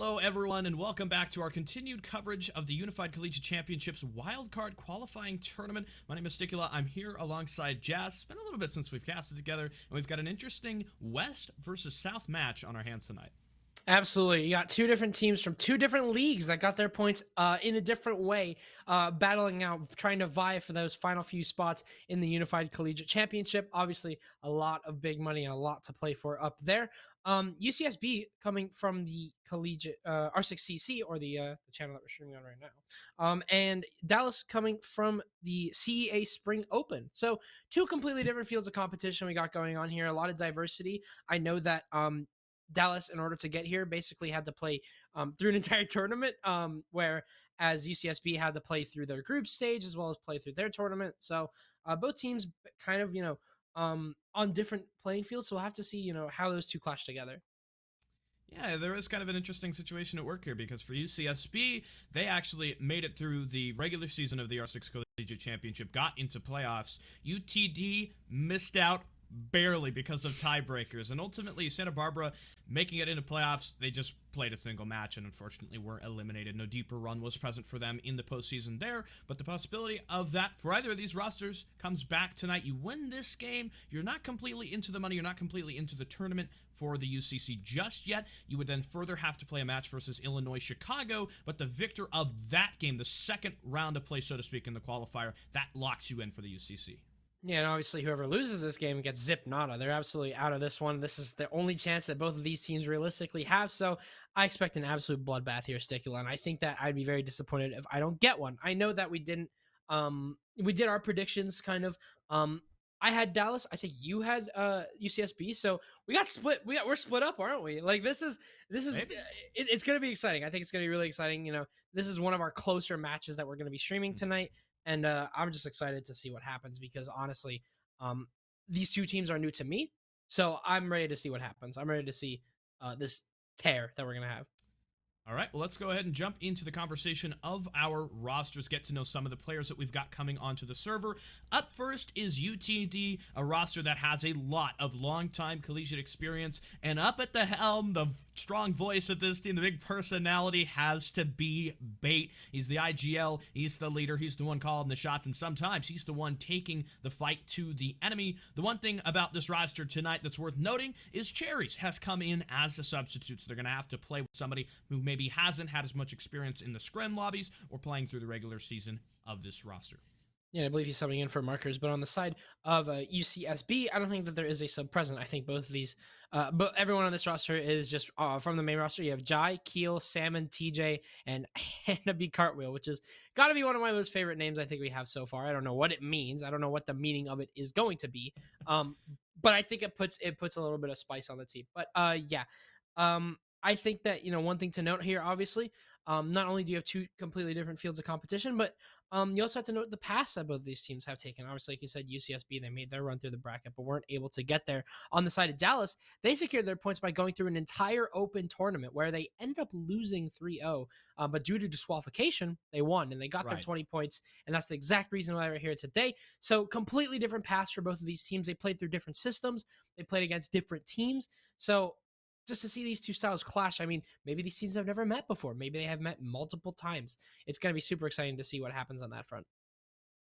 Hello, everyone, and welcome back to our continued coverage of the Unified Collegiate Championships Wildcard Qualifying Tournament. My name is Sticula. I'm here alongside Jazz. It's been a little bit since we've casted together, and we've got an interesting West versus South match on our hands tonight. Absolutely. You got two different teams from two different leagues that got their points in a different way, battling out, trying to vie for those final few spots in the Unified Collegiate Championship. Obviously, a lot of big money and a lot to play for up there. UCSB coming from the Collegiate R6CC, or the channel that we're streaming on right now, and Dallas coming from the CEA Spring Open. So, two completely different fields of competition we got going on here. A lot of diversity. I know that Dallas, in order to get here, basically had to play through an entire tournament, whereas UCSB had to play through their group stage as well as play through their tournament. So both teams kind of, on different playing fields. So we'll have to see, how those two clash together. Yeah, there is kind of an interesting situation at work here because for UCSB, they actually made it through the regular season of the R6 Collegiate Championship, got into playoffs. UTD missed out barely because of tiebreakers, and ultimately Santa Barbara making it into playoffs. They just played a single match and unfortunately were eliminated. No deeper run was present for them in the postseason there, but the possibility of that for either of these rosters comes back tonight. You win this game, you're not completely into the money, you're not completely into the tournament for the UCC just yet. You would then further have to play a match versus Illinois Chicago, but the victor of that game, the second round of play, so to speak, in the qualifier, that locks you in for the UCC. Yeah, and obviously whoever loses this game gets zip nada. They're absolutely out of this one. This is the only chance that both of these teams realistically have. So I expect an absolute bloodbath here, Sticula, and I think that I'd be very disappointed if I don't get one. I know that we didn't. We did our predictions kind of. I had Dallas. I think you had UCSB. So we got split. We're split up, aren't we? Like this is it's going to be exciting. I think it's going to be really exciting. This is one of our closer matches that we're going to be streaming tonight. And I'm just excited to see what happens because honestly, these two teams are new to me. So I'm ready to see what happens. I'm ready to see this tear that we're going to have. All right, well, let's go ahead and jump into the conversation of our rosters, get to know some of the players that we've got coming onto the server. Up first is UTD, a roster that has a lot of long-time collegiate experience, and up at the helm, the strong voice of this team, the big personality, has to be Bait. He's the IGL, he's the leader, he's the one calling the shots, and sometimes he's the one taking the fight to the enemy. The one thing about this roster tonight that's worth noting is Cherries has come in as a substitute, so they're going to have to play with somebody who maybe hasn't had as much experience in the scrim lobbies or playing through the regular season of this roster. Yeah, I believe he's subbing in for markers, but on the side of UCSB, I don't think that there is a sub present. I think both of these, but everyone on this roster is just from the main roster. You have Jai, Keel, Salmon, TJ, and Hannah B. Cartwheel, which is got to be one of my most favorite names I think we have so far. I don't know what it means. I don't know what the meaning of it is going to be, but I think it puts a little bit of spice on the team. But yeah, I think that one thing to note here, obviously, not only do you have two completely different fields of competition, but you also have to note the paths that both of these teams have taken. Obviously, like you said, UCSB, they made their run through the bracket, but weren't able to get there. On the side of Dallas, they secured their points by going through an entire open tournament where they ended up losing 3-0. But due to disqualification, they won and they got their 20 points. And that's the exact reason why we're here today. So completely different paths for both of these teams. They played through different systems. They played against different teams. So just to see these two styles clash, I mean, maybe these teams have never met before. Maybe they have met multiple times. It's going to be super exciting to see what happens on that front.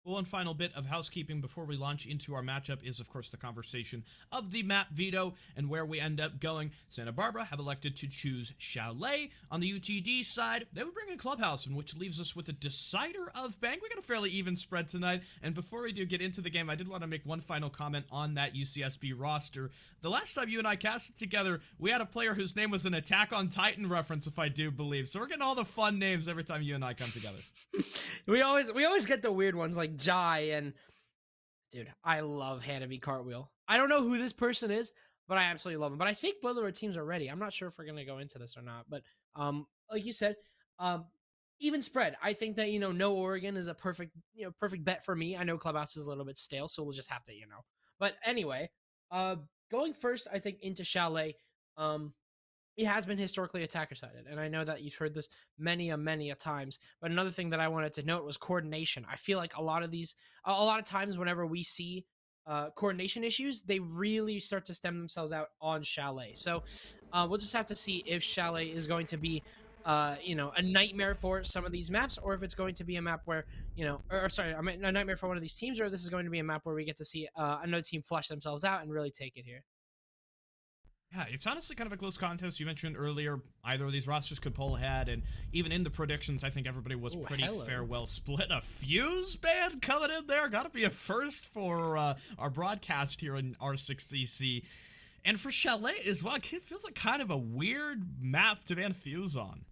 Well, one final bit of housekeeping before we launch into our matchup is, of course, the conversation of the map veto and where we end up going. Santa Barbara have elected to choose Chalet. On the UTD side, they would bring in Clubhouse, in which leaves us with a decider of Bank. We got a fairly even spread tonight. And before we do get into the game, I did want to make one final comment on that UCSB roster. The last time you and I casted together, we had a player whose name was an Attack on Titan reference, if I do believe. So we're getting all the fun names every time you and I come together. we always get the weird ones like Jai, and dude, I love Hannah V. Cartwheel. I don't know who this person is, but I absolutely love him. But I think both of our teams are ready. I'm not sure if we're gonna go into this or not, but like you said, even spread. I think that no Oregon is a perfect bet for me. I know Clubhouse is a little bit stale, so we'll just have to But anyway, going first, I think into Chalet. It has been historically attacker-sided, and I know that you've heard this many a times, but another thing that I wanted to note was coordination. I feel like a lot of times whenever we see coordination issues, they really start to stem themselves out on Chalet. So we'll just have to see if Chalet is going to be, a nightmare for some of these maps, or if it's going to be a map where, or sorry, I mean, a nightmare for one of these teams, or this is going to be a map where we get to see another team flush themselves out and really take it here. Yeah, it's honestly kind of a close contest. You mentioned earlier either of these rosters could pull ahead, and even in the predictions, I think everybody was pretty fair well split. A Fuse band coming in there. Gotta be a first for our broadcast here in R6CC. And for Chalet as well, it feels like kind of a weird map to ban Fuse on.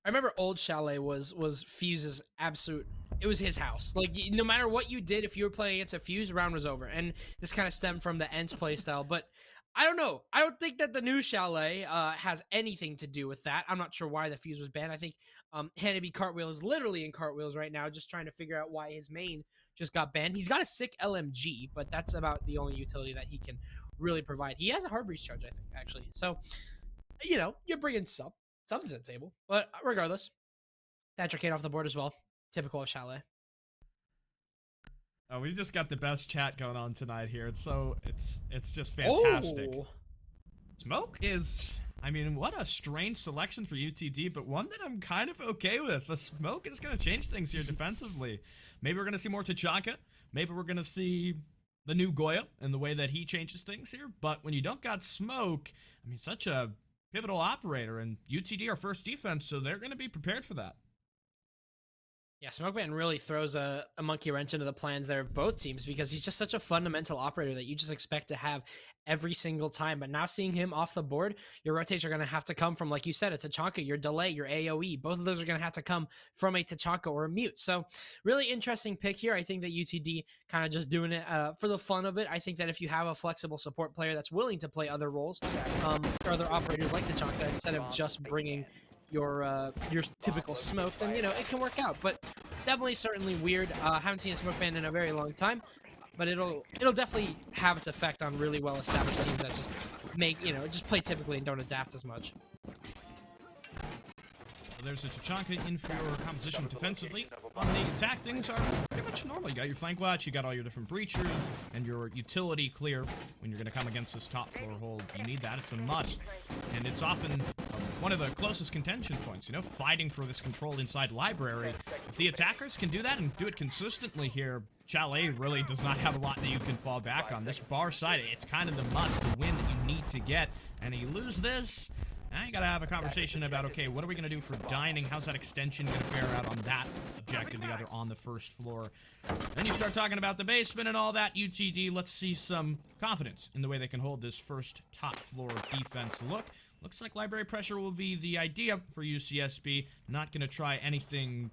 I remember old Chalet was Fuse's absolute. It was his house. Like, no matter what you did, if you were playing against a Fuse, round was over. And this kind of stemmed from the Ents playstyle, but I don't know. I don't think that the new Chalet has anything to do with that. I'm not sure why the Fuse was banned. I think Hannibal Cartwheel is literally in cartwheels right now, just trying to figure out why his main just got banned. He's got a sick LMG, but that's about the only utility that he can really provide. He has a hard breach charge, I think, actually. So, you're bringing something to the table. But regardless, Thatcher Kane off the board as well. Typical of Chalet. Oh, we just got the best chat going on tonight here. It's just fantastic. Oh. Smoke is, I mean, what a strange selection for UTD, but one that I'm kind of okay with. The Smoke is going to change things here defensively. Maybe we're going to see more Tachanka. Maybe we're going to see the new Goya and the way that he changes things here. But when you don't got Smoke, I mean, such a pivotal operator, and UTD are first defense, so they're going to be prepared for that. Yeah, Smokeman really throws a monkey wrench into the plans there of both teams, because he's just such a fundamental operator that you just expect to have every single time. But now seeing him off the board, your rotates are going to have to come from, like you said, a Tachanka, your delay, your AoE. Both of those are going to have to come from a Tachanka or a Mute. So really interesting pick here. I think that UTD kind of just doing it for the fun of it. I think that if you have a flexible support player that's willing to play other roles or other operators like Tachanka, instead of just bringing your typical Smoke, then it can work out. But definitely certainly weird. Haven't seen a Smoke ban in a very long time, but it'll definitely have its effect on really well established teams that just just play typically and don't adapt as much. So there's a Tachanka in for your composition defensively. On the attack, things are pretty much normal. You got your flank watch, you got all your different breachers, and your utility clear when you're going to come against this top floor hold. You need that. It's a must. And it's often one of the closest contention points, fighting for this control inside library. If the attackers can do that and do it consistently here, Chalet really does not have a lot that you can fall back on. This bar side, it's kind of the must, the win that you need to get. And you lose this, now you gotta have a conversation about, okay, what are we gonna do for dining? How's that extension gonna fare out on that objective, the other on the first floor? Then you start talking about the basement and all that. UTD, let's see some confidence in the way they can hold this first top floor defense look. Looks like library pressure will be the idea for UCSB. Not gonna try anything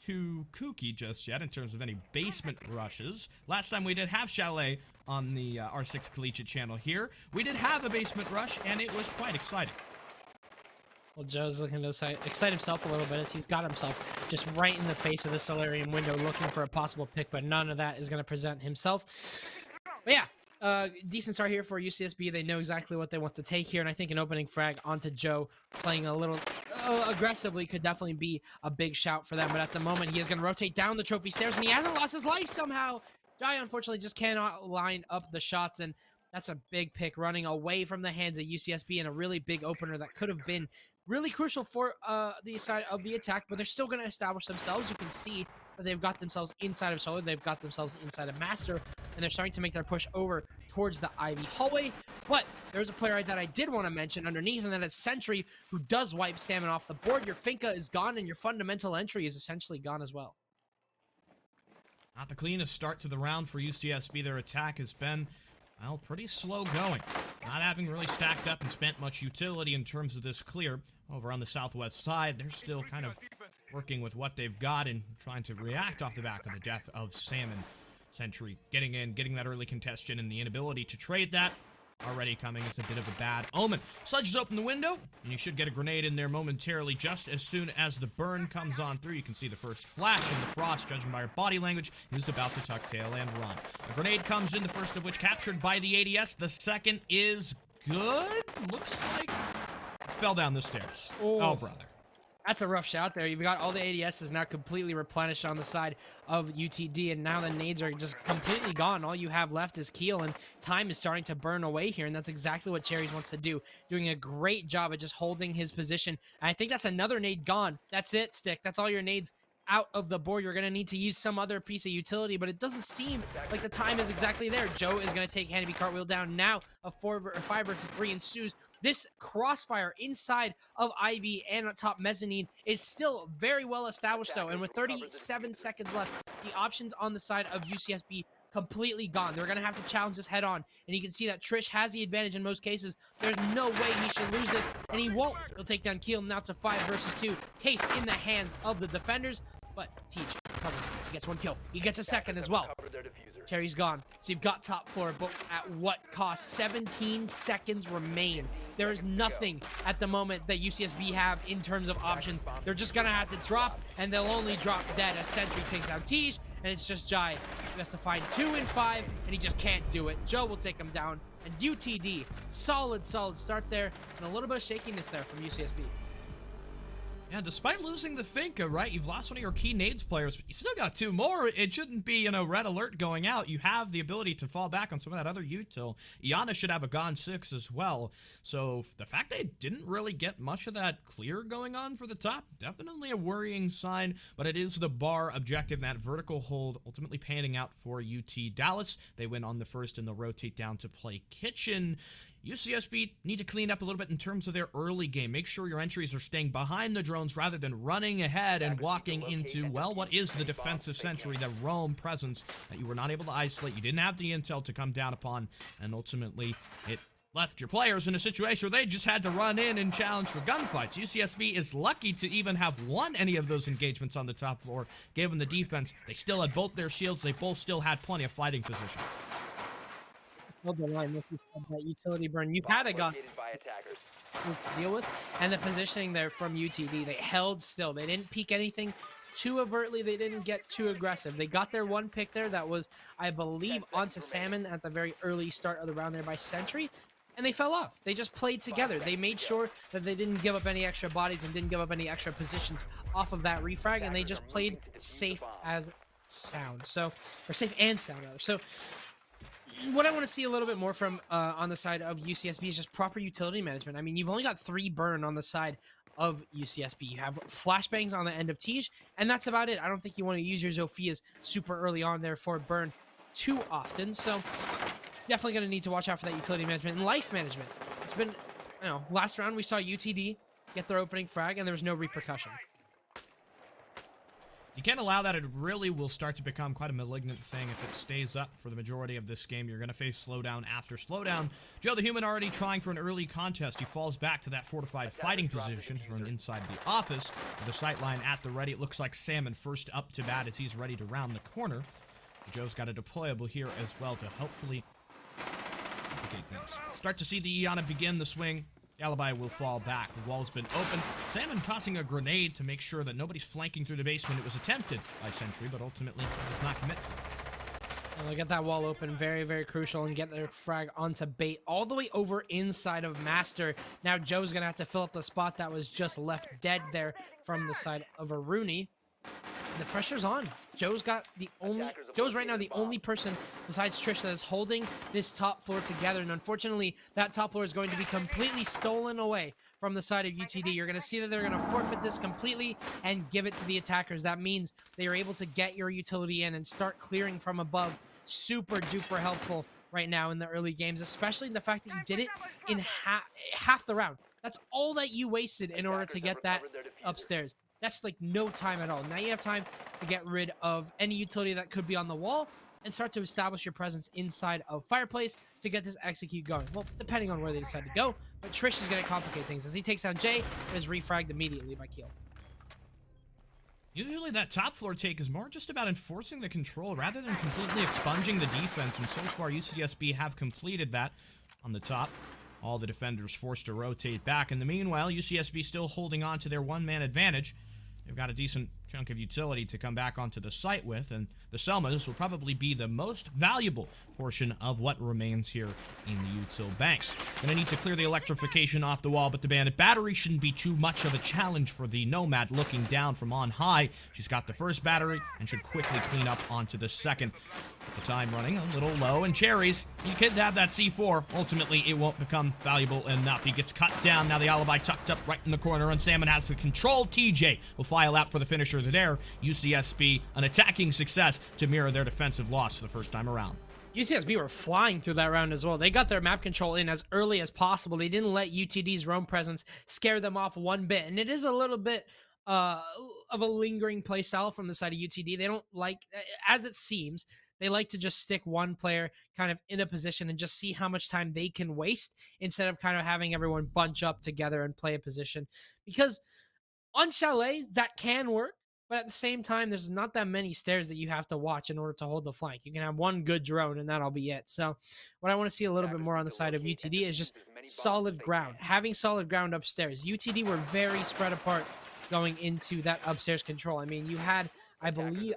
too kooky just yet in terms of any basement rushes. Last time we did have Chalet on the R6 Collegiate channel here. We did have a basement rush, and it was quite exciting. Well, Joe's looking to excite himself a little bit as he's got himself just right in the face of the Solarium window looking for a possible pick, but none of that is going to present himself. But yeah, decent start here for UCSB. They know exactly what they want to take here, and I think an opening frag onto Joe playing a little aggressively could definitely be a big shout for them. But at the moment, he is going to rotate down the trophy stairs, and he hasn't lost his life somehow. Jai, unfortunately, just cannot line up the shots, and that's a big pick running away from the hands of UCSB and a really big opener that could have been really crucial for the side of the attack, but they're still going to establish themselves. You can see that they've got themselves inside of Solar, they've got themselves inside of Master, and they're starting to make their push over towards the Ivy hallway. But there's a player that I did want to mention underneath, and that is Sentry, who does wipe Salmon off the board. Your Finka is gone, and your fundamental entry is essentially gone as well. Not the cleanest start to the round for UCSB. Their attack has been, well, pretty slow going. Not having really stacked up and spent much utility in terms of this clear. Over on the southwest side, they're still kind of working with what they've got and trying to react off the back of the death of Salmon. Sentry getting in, getting that early contestation, and the inability to trade that already coming as a bit of a bad omen. Sludges open the window, and you should get a grenade in there momentarily just as soon as the burn comes on through. You can see the first flash in the frost, judging by her body language, is about to tuck tail and run. A grenade comes in, the first of which captured by the ADS. The second is good. Looks like it fell down the stairs. Oh, brother. That's a rough shot there. You've got all the ADSs now completely replenished on the side of UTD, and now the nades are just completely gone. All you have left is Keel, and time is starting to burn away here, and that's exactly what Cherries wants to do. Doing a great job at just holding his position. And I think that's another nade gone. That's it, Stick. That's all your nades out of the board. You're going to need to use some other piece of utility, but it doesn't seem like the time is exactly there. Joe is going to take Hannaby Cartwheel down. Now a 5 versus 3 ensues. This crossfire inside of Ivy and on top mezzanine is still very well established though, and with 37 seconds left, the options on the side of UCSB completely gone. They're going to have to challenge this head on, and you can see that Trish has the advantage in most cases. There's no way he should lose this, and he won't. He'll take down Keel. Now it's a 5 versus 2 case in the hands of the defenders, but Teach covers. He gets 1 kill. He gets a second as well. Cherry's gone. So you've got top floor, but at what cost? 17 seconds remain. There is nothing at the moment that UCSB have in terms of options. They're just going to have to drop, and they'll only drop dead as Sentry takes out Tej, and it's just Jai. He has to find 2 in 5, and he just can't do it. Joe will take him down, and UTD, solid start there, and a little bit of shakiness there from UCSB. Yeah, despite losing the Finka, right? You've lost one of your key nades players, but you still got 2 more. It shouldn't be, red alert going out. You have the ability to fall back on some of that other util. Iana should have a Gone 6 as well. So the fact they didn't really get much of that clear going on for the top, definitely a worrying sign, but it is the bar objective, that vertical hold ultimately panning out for UT Dallas. They win on the first and they'll rotate down to play Kitchen. UCSB need to clean up a little bit in terms of their early game. Make sure your entries are staying behind the drones rather than running ahead and walking into, well, what is the defensive Sentry, the roam presence that you were not able to isolate. You didn't have the intel to come down upon, and ultimately it left your players in a situation where they just had to run in and challenge for gunfights. UCSB is lucky to even have won any of those engagements on the top floor, given the defense. They still had both their shields. They both still had plenty of fighting positions. Hold the line. That utility burn. You've had a gun to deal with, and the positioning there from UTD, they held still. They didn't peek anything too overtly. They didn't get too aggressive. They got their 1 pick there that was, I believe, onto Salmon at the very early start of the round there by Sentry, and they fell off. They just played together. They made sure that they didn't give up any extra bodies and didn't give up any extra positions off of that refrag, and they just played safe as sound. So, or safe and sound rather. So what I want to see a little bit more from on the side of UCSB is just proper utility management. I mean, you've only got 3 burn on the side of UCSB. You have flashbangs on the end of Tej, and that's about it. I don't think you want to use your Zophias super early on there for burn too often. So definitely going to need to watch out for that utility management and life management. It's been, last round we saw UTD get their opening frag, and there was no repercussion. You can't allow that. It really will start to become quite a malignant thing if it stays up for the majority of this game. You're going to face slowdown after slowdown. Joe the Human already trying for an early contest. He falls back to that fortified fighting position from inside the office. With the sight line at the ready, it looks like Salmon first up to bat as he's ready to round the corner. Joe's got a deployable here as well to hopefully complicate things. Start to see the Iana begin the swing. Alibi will fall back. The wall's been open. Salmon tossing a grenade to make sure that nobody's flanking through the basement. It was attempted by Sentry, but ultimately does not commit to it. And they'll get that wall open. Very, very crucial, and get their frag onto bait all the way over inside of Master. Now Joe's going to have to fill up the spot that was just left dead there from the side of Aruni. The pressure's on. Joe's right now the only person besides Trish that is holding this top floor together, and unfortunately that top floor is going to be completely stolen away from the side of UTD. You're going to see that they're going to forfeit this completely and give it to the attackers. That means they are able to get your utility in and start clearing from above. Super duper helpful right now in the early games, especially the fact that you did it in half the round. That's all that you wasted in order to get that upstairs. That's like no time at all. Now you have time to get rid of any utility that could be on the wall and start to establish your presence inside of Fireplace to get this execute going. Well, depending on where they decide to go, but Trish is going to complicate things as he takes down Jay and is refragged immediately by Keel. Usually that top floor take is more just about enforcing the control rather than completely expunging the defense, and so far UCSB have completed that on the top. All the defenders forced to rotate back. In the meanwhile, UCSB still holding on to their 1-man advantage. They've got a decent chunk of utility to come back onto the site with, and the Selmas will probably be the most valuable portion of what remains here in the util banks. Gonna need to clear the electrification off the wall, but the bandit battery shouldn't be too much of a challenge for the Nomad looking down from on high. She's got the first battery and should quickly clean up onto the second. The time running a little low, and Cherries, he could have that C4. Ultimately, it won't become valuable enough. He gets cut down. Now the Alibi tucked up right in the corner, and Salmon has the control. TJ will file out for the finisher there. UCSB, an attacking success to mirror their defensive loss for the first time around. UCSB were flying through that round as well. They got their map control in as early as possible. They didn't let UTD's roam presence scare them off one bit, and it is a little bit of a lingering play style from the side of UTD. They don't like, as it seems, they like to just stick one player kind of in a position and just see how much time they can waste instead of kind of having everyone bunch up together and play a position. Because on Chalet, that can work, but at the same time, there's not that many stairs that you have to watch in order to hold the flank. You can have one good drone, and that'll be it. So what I want to see a little bit more on the side of UTD is just solid ground. Having solid ground upstairs. UTD were very spread apart going into that upstairs control. I mean, you had, I believe,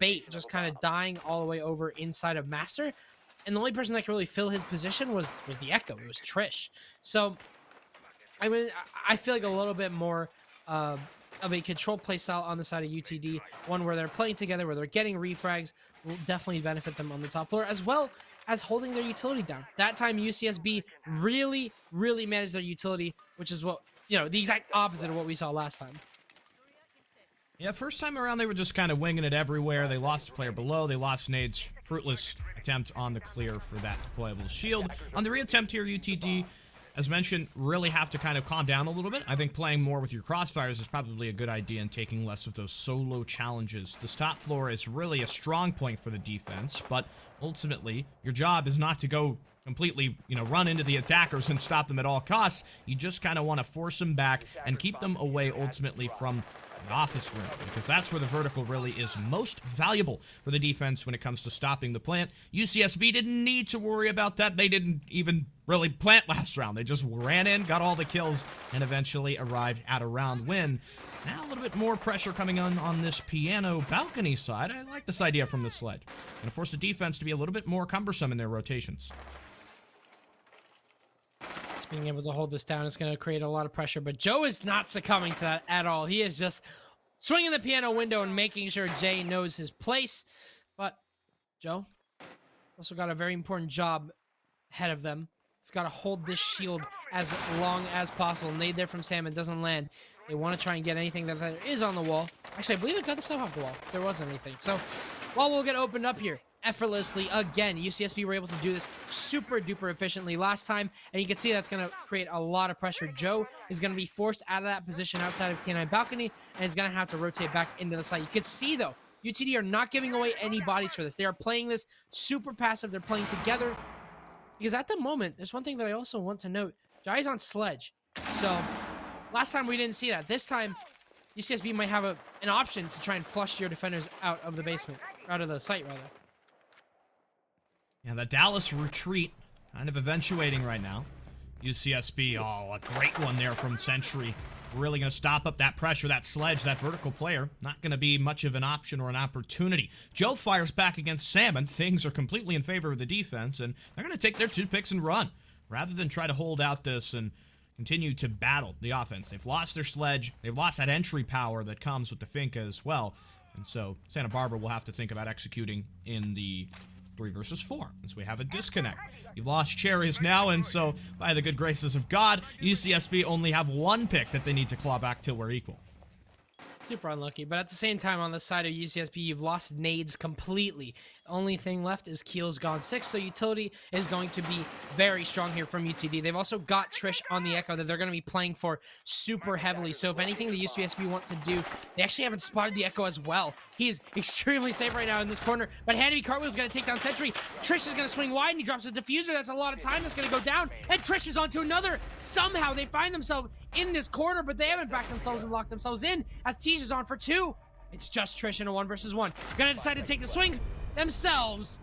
Bait just kind of dying all the way over inside of Master, and the only person that could really fill his position was the Echo. It was Trish. So, I mean, I feel like a little bit more of a control play style on the side of UTD, one where they're playing together, where they're getting refrags, will definitely benefit them on the top floor, as well as holding their utility down. That time, UCSB really, really managed their utility, which is what, you know, the exact opposite of what we saw last time. Yeah, first time around, they were just kind of winging it everywhere. They lost a player below. They lost Nade's fruitless attempt on the clear for that deployable shield. On the reattempt here, UTD, as mentioned, really have to kind of calm down a little bit. I think playing more with your crossfires is probably a good idea and taking less of those solo challenges. This top floor is really a strong point for the defense, but ultimately, your job is not to go completely, run into the attackers and stop them at all costs. You just kind of want to force them back and keep them away ultimately from the office room, because that's where the vertical really is most valuable for the defense when it comes to stopping the plant. UCSB didn't need to worry about that. They didn't even really plant last round. They just ran in, got all the kills, and eventually arrived at a round win. Now a little bit more pressure coming on this piano balcony side. I like this idea from the sledge. Gonna force the defense to be a little bit more cumbersome in their rotations. Being able to hold this down is going to create a lot of pressure, but Joe is not succumbing to that at all. He is just swinging the piano window and making sure Jay knows his place. But Joe also got a very important job ahead of them. They've got to hold this shield as long as possible. Nade there from Salmon doesn't land. They want to try and get anything that there is on the wall. Actually, I believe it got the stuff off the wall. There wasn't anything. So, wall will get opened up here effortlessly again. UCSB were able to do this super duper efficiently last time, and you can see that's going to create a lot of pressure. Joe is going to be forced out of that position outside of K9 balcony, and is going to have to rotate back into the site. You can see though, UTD are not giving away any bodies for this. They are playing this super passive. They're playing together, because at the moment, there's one thing that I also want to note. Jai's on sledge, so last time we didn't see that. This time, UCSB might have an option to try and flush your defenders out of the basement, out of the site rather. Yeah, the Dallas retreat kind of eventuating right now. UCSB, oh, a great one there from Sentry. Really going to stop up that pressure, that sledge, that vertical player. Not going to be much of an option or an opportunity. Joe fires back against Salmon. Things are completely in favor of the defense, and they're going to take their 2 picks and run, rather than try to hold out this and continue to battle the offense. They've lost their sledge. They've lost that entry power that comes with the Finca as well. And so Santa Barbara will have to think about executing in the 3 versus 4, as we have a disconnect. You've lost Cherries now, and so by the good graces of God, UCSB only have 1 pick that they need to claw back till we're equal. Super unlucky, but at the same time, on the side of UCSB, you've lost nades completely. The only thing left is Keel's gone 6, so utility is going to be very strong here from UTD. They've also got Trish on the Echo that they're going to be playing for super heavily, so if anything the UCSB want to do, they actually haven't spotted the Echo as well. He is extremely safe right now in this corner, but Handy Cartwheel is going to take down Sentry. Trish is going to swing wide, and he drops a diffuser. That's a lot of time that's going to go down, and Trish is onto another. Somehow they find themselves in this corner, but they haven't backed themselves and locked themselves in, as Teej is on for 2. It's just Trish in a 1 versus 1. Gonna decide to take the swing themselves.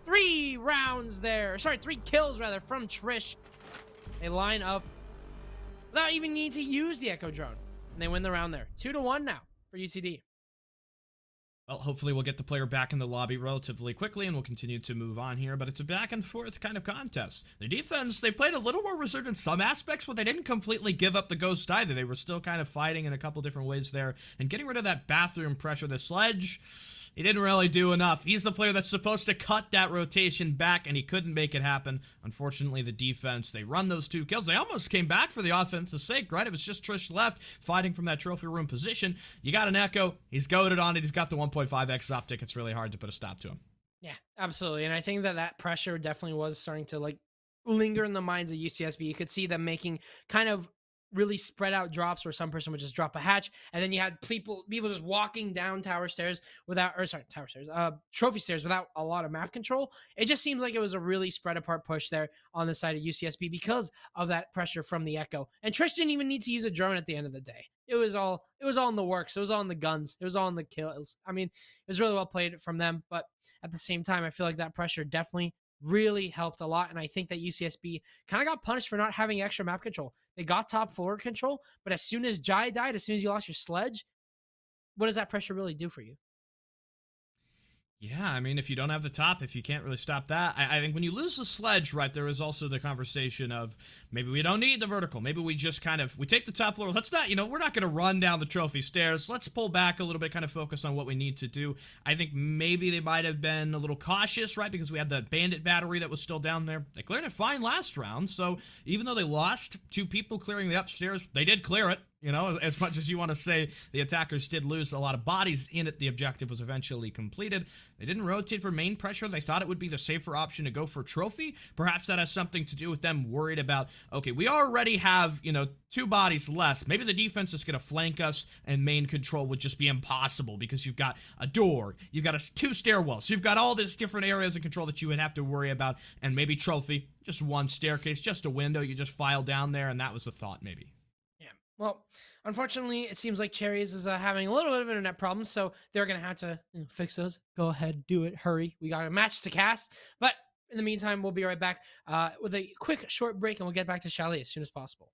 3 rounds there. Sorry, 3 kills rather from Trish. They line up without even needing to use the Echo drone, and they win the round there. 2-1 now for UCD. Well, hopefully we'll get the player back in the lobby relatively quickly and we'll continue to move on here, but it's a back and forth kind of contest. The defense, they played a little more reserved in some aspects, but they didn't completely give up the ghost either. They were still kind of fighting in a couple different ways there and getting rid of that bathroom pressure. The Sledge, he didn't really do enough. He's the player that's supposed to cut that rotation back, and he couldn't make it happen. Unfortunately, the defense, they run those 2 kills. They almost came back for the offense's sake, right? It was just Trish left fighting from that trophy room position. You got an Echo. He's goaded on it. He's got the 1.5x optic. It's really hard to put a stop to him. Yeah, absolutely. And I think that pressure definitely was starting to like linger in the minds of UCSB. You could see them making kind of really spread out drops where some person would just drop a hatch, and then you had people just walking down trophy stairs without a lot of map control. It just seems like it was a really spread apart push there on the side of UCSB because of that pressure from the Echo. And Trish didn't even need to use a drone at the end of the day. It was all in the works. It was all in the guns. It was all in the kills. I mean, it was really well played from them, but at the same time, I feel like that pressure definitely really helped a lot. And I think that UCSB kind of got punished for not having extra map control. They got top forward control, but as soon as Jai died, as soon as you lost your Sledge, what does that pressure really do for you? Yeah, I mean, if you don't have the top, if you can't really stop that, I think when you lose the Sledge, right, there is also the conversation of maybe we don't need the vertical. Maybe we just we take the top floor. Let's not, we're not going to run down the trophy stairs. Let's pull back a little bit, kind of focus on what we need to do. I think maybe they might have been a little cautious, right, because we had the bandit battery that was still down there. They cleared it fine last round, so even though they lost 2 people clearing the upstairs, they did clear it. As much as you want to say the attackers did lose a lot of bodies in it, the objective was eventually completed. They didn't rotate for main pressure. They thought it would be the safer option to go for trophy. Perhaps that has something to do with them worried about, okay, we already have, 2 bodies less. Maybe the defense is going to flank us and main control would just be impossible because you've got a door, you've got 2 stairwells, you've got all these different areas of control that you would have to worry about, and maybe trophy, just 1 staircase, just a window, you just file down there, and that was the thought maybe. Well, unfortunately, it seems like Cherries is having a little bit of internet problems, so they're going to have to fix those. Go ahead, do it, hurry. We got a match to cast. But in the meantime, we'll be right back with a quick, short break, and we'll get back to Chalet as soon as possible.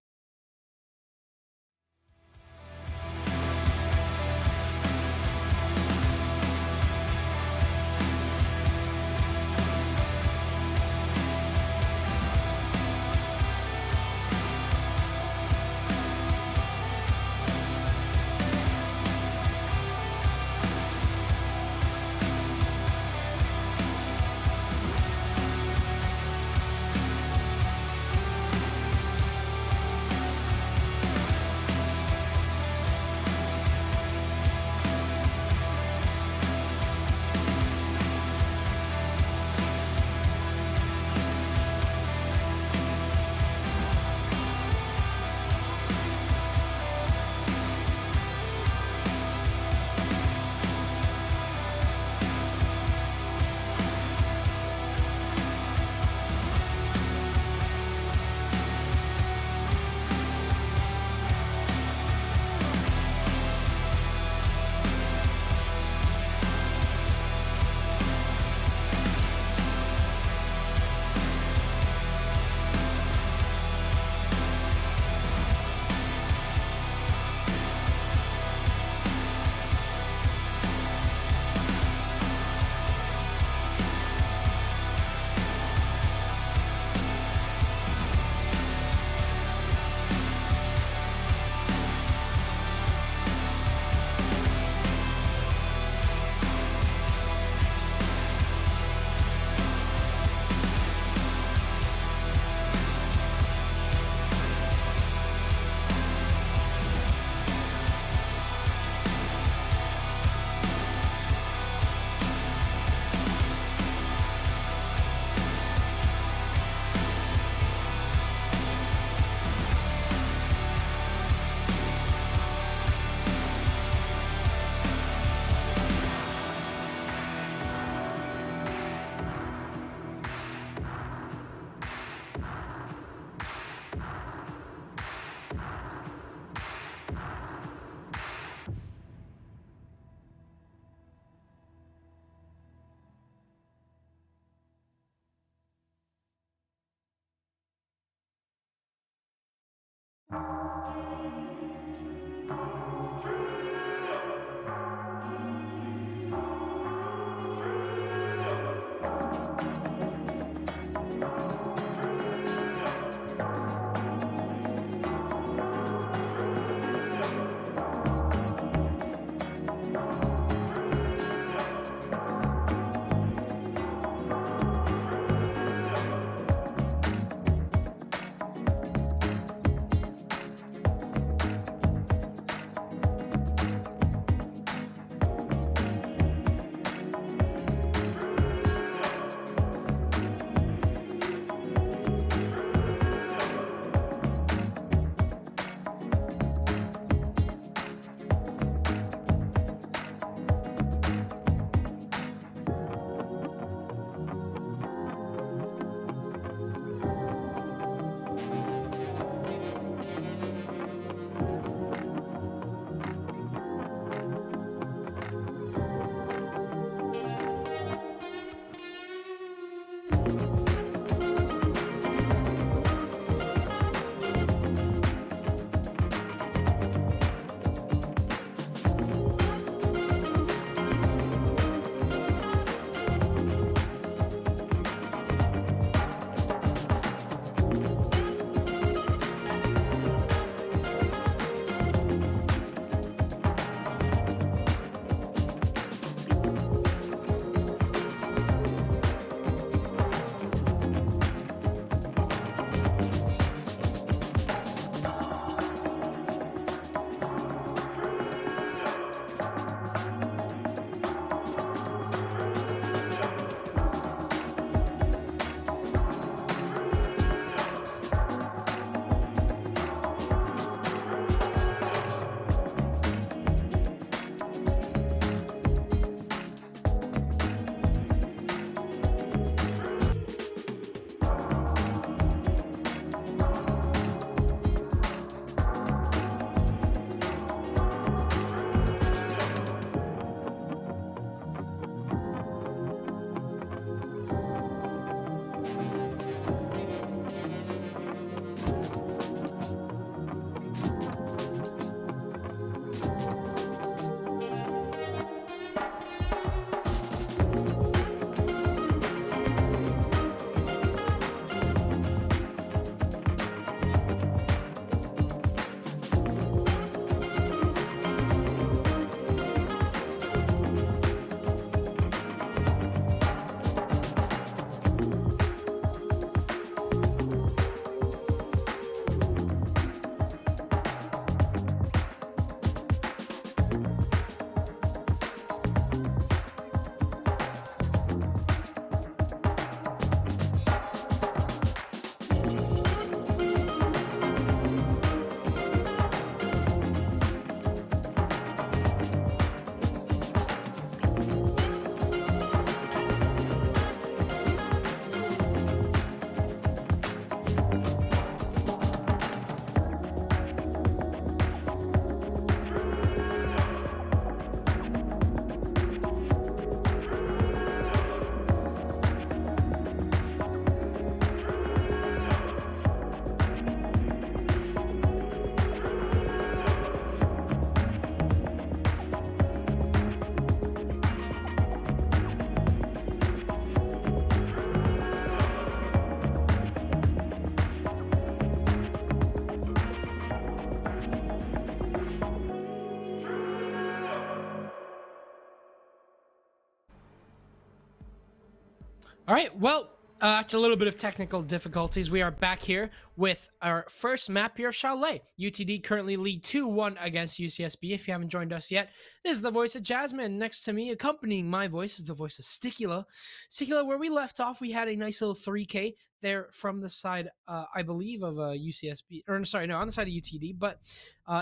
All right, well, after a little bit of technical difficulties, we are back here with our first map here of Chalet. UTD currently lead 2-1 against UCSB. If you haven't joined us yet, this is the voice of Jasmine. Next to me, accompanying my voice, is the voice of Sticula. Sticula, where we left off, we had a nice little 3K there from the side, I believe, of UCSB. Or, sorry, no, on the side of UTD. But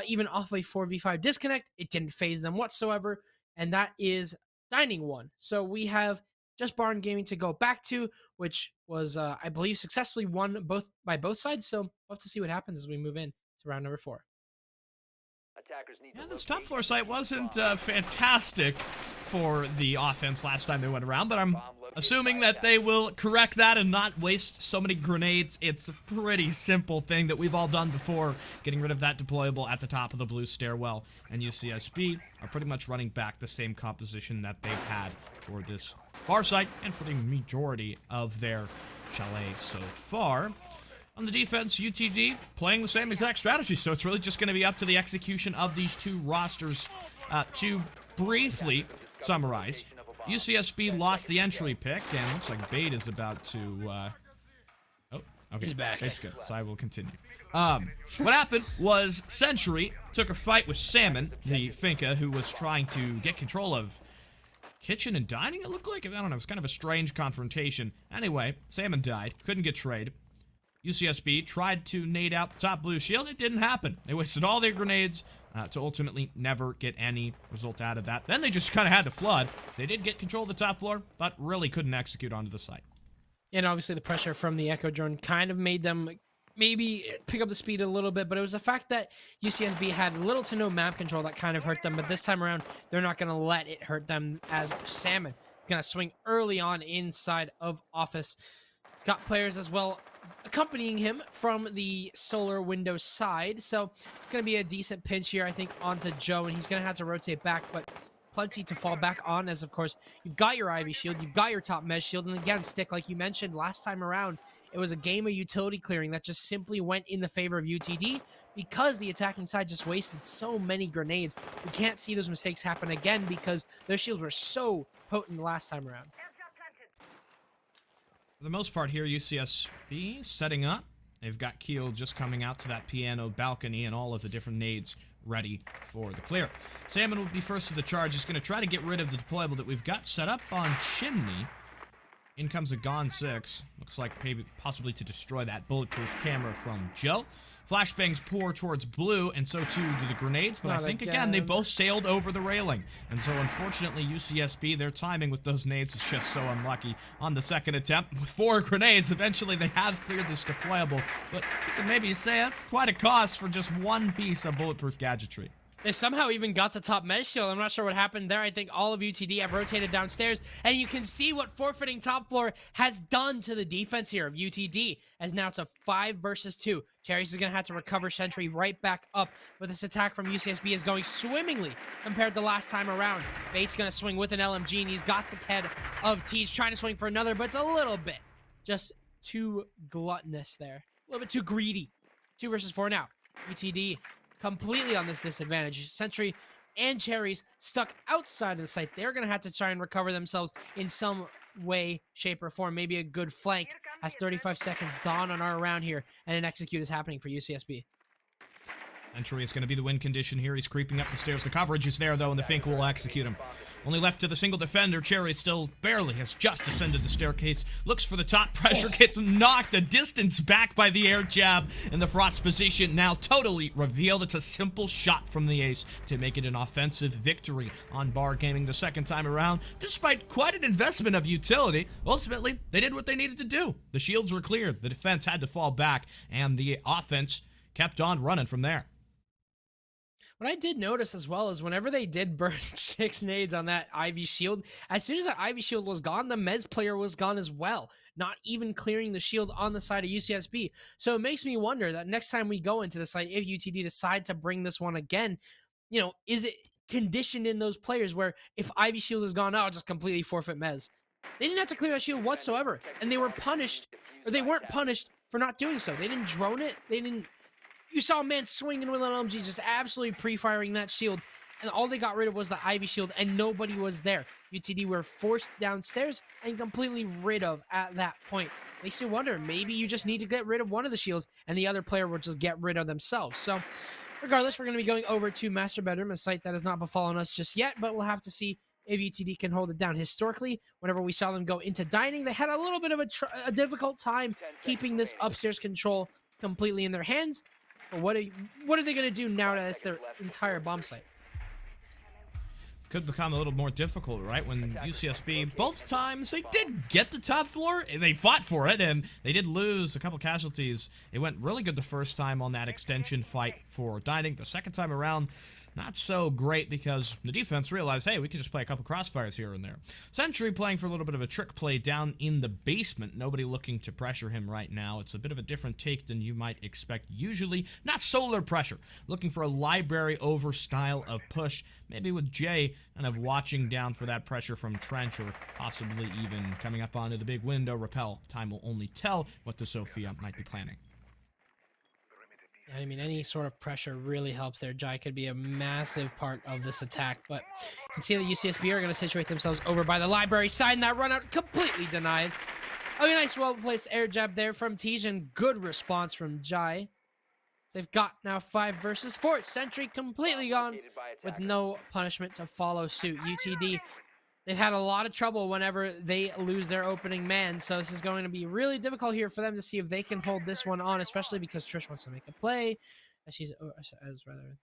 even off a 4v5 disconnect, it didn't phase them whatsoever. And that is Dining 1. So we have just Barn Gaming to go back to, which was, I believe, successfully won by both sides. So we'll have to see what happens as we move in to round number 4. Yeah, this top floor site wasn't fantastic for the offense last time they went around, but I'm assuming that they will correct that and not waste so many grenades. It's a pretty simple thing that we've all done before, getting rid of that deployable at the top of the blue stairwell, and UCSB are pretty much running back the same composition that they've had for this far site and for the majority of their chalet so far. On the defense, UTD playing the same exact strategy, so it's really just going to be up to the execution of these two rosters. To briefly summarize, UCSB lost the entry pick, and looks like Bait is about to... Oh, okay. He's back. Bait's good, so I will continue. What happened was Century took a fight with Salmon, the Finka, who was trying to get control of Kitchen and Dining, it looked like. I don't know, it was kind of a strange confrontation. Anyway, Salmon died, couldn't get trade. UCSB tried to nade out the top blue shield. It didn't happen. They wasted all their grenades to ultimately never get any result out of that. Then they just kind of had to flood. They did get control of the top floor, but really couldn't execute onto the site. And obviously the pressure from the Echo drone kind of made them maybe pick up the speed a little bit, but it was the fact that UCSB had little to no map control that kind of hurt them. But this time around, they're not going to let it hurt them, as Salmon is going to swing early on inside of Office. He's got players as well accompanying him from the solar window side, so it's going to be a decent pinch here, I think, onto Joe, and he's going to have to rotate back, but plenty to fall back on, as of course you've got your Ivy shield, you've got your top Mez shield, and again, Stick, like you mentioned last time around, it was a game of utility clearing that just simply went in the favor of UTD because the attacking side just wasted so many grenades. We can't see those mistakes happen again because their shields were so potent last time around. For the most part here, UCSB setting up. They've got Keel just coming out to that piano balcony and all of the different nades ready for the clear. Salmon will be first to the charge. He's going to try to get rid of the deployable that we've got set up on Chimney. In comes a Gon 6. Looks like maybe possibly to destroy that bulletproof camera from Joe. Flashbangs pour towards blue, and so too do the grenades, but I think, again, they both sailed over the railing. And so, unfortunately, UCSB, their timing with those nades is just so unlucky. On the second attempt, with 4 grenades, eventually they have cleared this deployable, but you can maybe say that's quite a cost for just one piece of bulletproof gadgetry. They somehow even got the top Mez shield. I'm not sure what happened there. I think all of UTD have rotated downstairs, and you can see what forfeiting top floor has done to the defense here of UTD, as now it's a 5 versus 2. Cherries is going to have to recover Sentry right back up, but this attack from UCSB is going swimmingly compared to last time around. Bait's going to swing with an LMG, and he's got the head of T's trying to swing for another, but it's a little bit just too gluttonous there. A little bit too greedy. 2 versus 4 now. UTD completely on this disadvantage. Sentry and Cherries stuck outside of the site. They're going to have to try and recover themselves in some way, shape, or form. Maybe a good flank as 35 seconds dawn on our round here, and an execute is happening for UCSB. Entry is going to be the win condition here. He's creeping up the stairs. The coverage is there, though, and the Fink will execute him. Only left to the single defender. Cherry still barely has just ascended the staircase. Looks for the top pressure. Gets knocked a distance back by the air jab. And the Frost position now totally revealed. It's a simple shot from the ace to make it an offensive victory on Bar Gaming the second time around. Despite quite an investment of utility, ultimately, they did what they needed to do. The shields were cleared. The defense had to fall back. And the offense kept on running from there. What I did notice as well is whenever they did burn 6 nades on that Ivy shield, as soon as that Ivy shield was gone, the Mez player was gone as well, not even clearing the shield on the side of UCSB. So it makes me wonder that next time we go into the site, if UTD decide to bring this one again, you know, is it conditioned in those players where if Ivy shield is gone, I'll just completely forfeit Mez? They didn't have to clear that shield whatsoever, and they were punished, or they weren't punished for not doing so. They didn't drone it, they didn't... You saw a man swinging with an LMG, just absolutely pre-firing that shield. and all they got rid of was the Ivy Shield, and nobody was there. UTD were forced downstairs and completely rid of at that point. Makes you wonder, maybe you just need to get rid of one of the shields, and the other player will just get rid of themselves. So, regardless, we're going to be going over to Master Bedroom, a site that has not befallen us just yet, but we'll have to see if UTD can hold it down. Historically, whenever we saw them go into dining, they had a little bit of a difficult time keeping this upstairs control completely in their hands. But what are they going to do now that it's their entire bomb site? Could become a little more difficult, right? When UCSB, both times, they did get the top floor, and they fought for it, and they did lose a couple casualties. It went really good the first time on that extension fight for dining. The second time around, not so great because the defense realized, hey, we can just play a couple crossfires here and there. Sentry playing for a little bit of a trick play down in the basement. Nobody looking to pressure him right now. It's a bit of a different take than you might expect usually. Not solar pressure. Looking for a library over style of push. Maybe with Jay kind of watching down for that pressure from Trench, or possibly even coming up onto the big window. Repel. Time will only tell what the Sophia might be planning. I mean, any sort of pressure really helps there. Jai could be a massive part of this attack, but you can see that UCSB are going to situate themselves over by the library side, and that run out completely denied. Oh, a nice, well-placed air jab there from Tijan. Good response from Jai. So they've got now 5 versus 4. Sentry completely gone with no punishment to follow suit. UTD, they've had a lot of trouble whenever they lose their opening man, so this is going to be really difficult here for them to see if they can hold this one on, especially because Trish wants to make a play.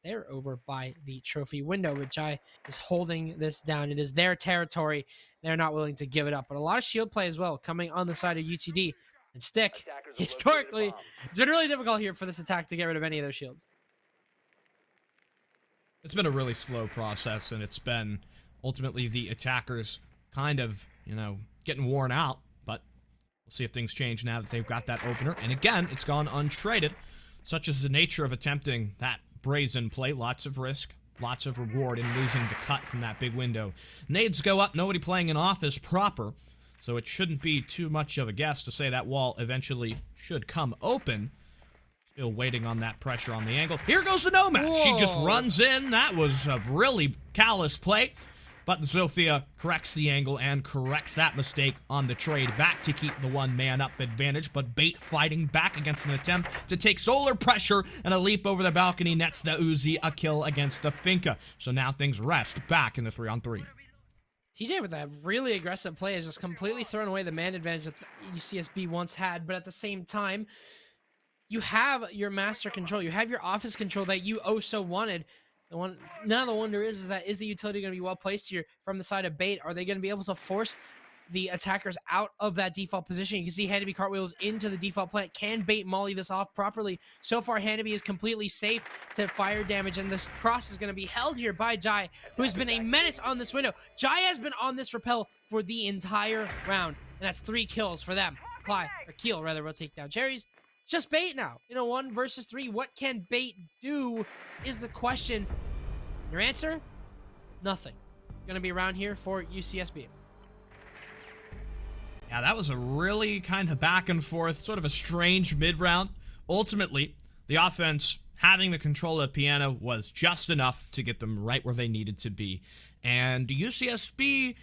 They're over by the trophy window, but Jai is holding this down. It is their territory. They're not willing to give it up, but a lot of shield play as well coming on the side of UTD. And Stick, historically, it's been really difficult here for this attack to get rid of any of those shields. It's been a really slow process, and it's been ultimately the attackers kind of, getting worn out, but we'll see if things change now that they've got that opener. And again, it's gone untraded. Such is the nature of attempting that brazen play. Lots of risk, lots of reward in losing the cut from that big window. Nades go up, nobody playing an office proper, so it shouldn't be too much of a guess to say that wall eventually should come open. Still waiting on that pressure on the angle. Here goes the Nomad. Whoa. She just runs in. That was a really callous play. But the Sophia corrects the angle and corrects that mistake on the trade back to keep the one-man up advantage. But Bait fighting back against an attempt to take solar pressure, and a leap over the balcony nets the Uzi a kill against the Finka. So now things rest back in the 3-on-3. TJ with that really aggressive play has just completely thrown away the man advantage that UCSB once had, but at the same time, you have your master control, you have your office control that you so wanted. Now the wonder is that is the utility going to be well placed here from the side of Bait? Are they going to be able to force the attackers out of that default position? You can see Hannaby cartwheels into the default plant. Can Bait molly this off properly? So far, Hannaby is completely safe to fire damage, and this cross is going to be held here by Jai, who has been a menace on this window. Jai has been on this repel for the entire round, and that's 3 kills for them. Keel will take down Cherries. It's just Bait now. 1 versus 3. What can Bait do is the question. Your answer? Nothing. It's going to be around here for UCSB. Yeah, that was a really kind of back and forth, sort of a strange mid-round. Ultimately, the offense having the control of piano was just enough to get them right where they needed to be. And UCSB,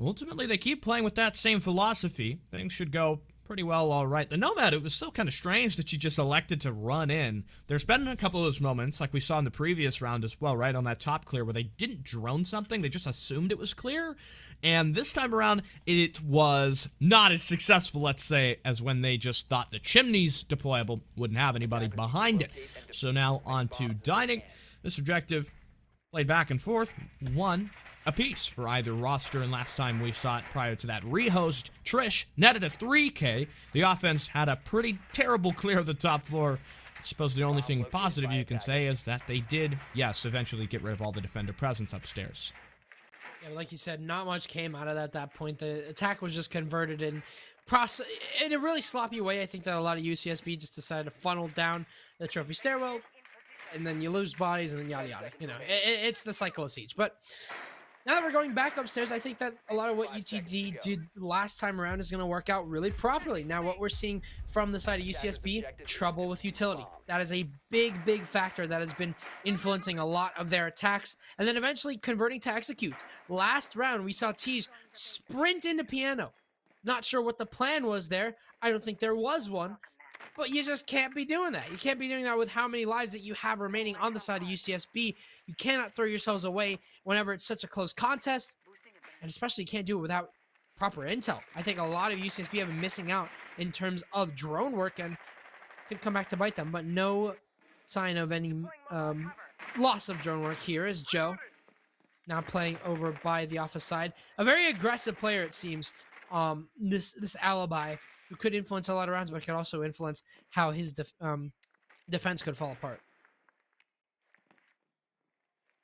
ultimately, they keep playing with that same philosophy. Things should go pretty well all right. The Nomad, it was still kind of strange that you just elected to run in. There's been a couple of those moments, like we saw in the previous round as well, right on that top clear, where they didn't drone something, they just assumed it was clear. And this time around, it was not as successful, let's say, as when they just thought the chimney's deployable, wouldn't have anybody behind it. So now on to dining. This objective played back and forth, 1 apiece for either roster, and last time we saw it prior to that rehost, Trish netted a 3K. The offense had a pretty terrible clear of the top floor. I suppose the only thing positive you can say is that they did, yes, eventually get rid of all the defender presence upstairs. Yeah, like you said, not much came out of that at that point. The attack was just converted in a really sloppy way. I think that a lot of UCSB just decided to funnel down the trophy stairwell, and then you lose bodies, and then yada yada. It's the cycle of siege. But Now that we're going back upstairs, I think that a lot of what UTD did last time around is going to work out really properly. Now, what we're seeing from the side of UCSB, trouble with utility. That is a big, big factor that has been influencing a lot of their attacks, and then eventually converting to executes. Last round, we saw Tej sprint into Piano. Not sure what the plan was there. I don't think there was one. But you just can't be doing that. You can't be doing that with how many lives that you have remaining on the side of UCSB. You cannot throw yourselves away whenever it's such a close contest. And especially you can't do it without proper intel. I think a lot of UCSB have been missing out in terms of drone work and could come back to bite them. But no sign of any loss of drone work here as Joe now playing over by the office side. A very aggressive player, it seems. This Alibi, who could influence a lot of rounds, but could also influence how his defense could fall apart.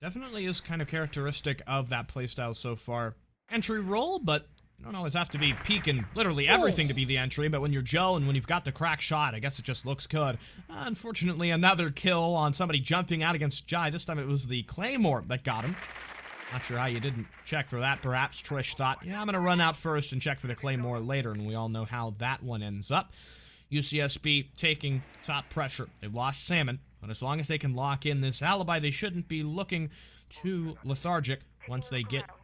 Definitely is kind of characteristic of that playstyle so far. Entry role, but you don't always have to be peak and literally everything to be the entry, but when you're Joe and when you've got the crack shot, I guess it just looks good. Unfortunately, another kill on somebody jumping out against Jai. This time it was the Claymore that got him. Not sure how you didn't check for that. Perhaps Trish thought, yeah, I'm going to run out first and check for the Claymore later, and we all know how that one ends up. UCSB taking top pressure. They've lost Salmon, but as long as they can lock in this Alibi, they shouldn't be looking too lethargic once they get to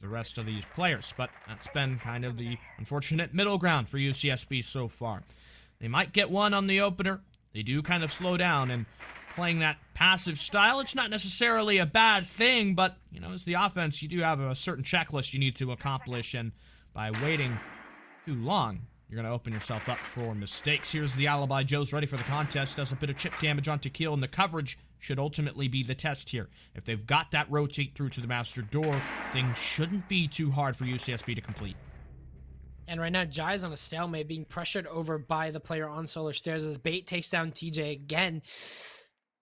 the rest of these players. But that's been kind of the unfortunate middle ground for UCSB so far. They might get one on the opener. They do kind of slow down, and playing that passive style, it's not necessarily a bad thing, but, you know, as the offense, you do have a certain checklist you need to accomplish, and by waiting too long, you're going to open yourself up for mistakes. Here's the Alibi. Joe's ready for the contest, does a bit of chip damage on Tequila, and the coverage should ultimately be the test here. If they've got that rotate through to the master door, things shouldn't be too hard for UCSB to complete. And right now, Jai's on a stalemate, being pressured over by the player on Solar Stairs as Bait takes down TJ again.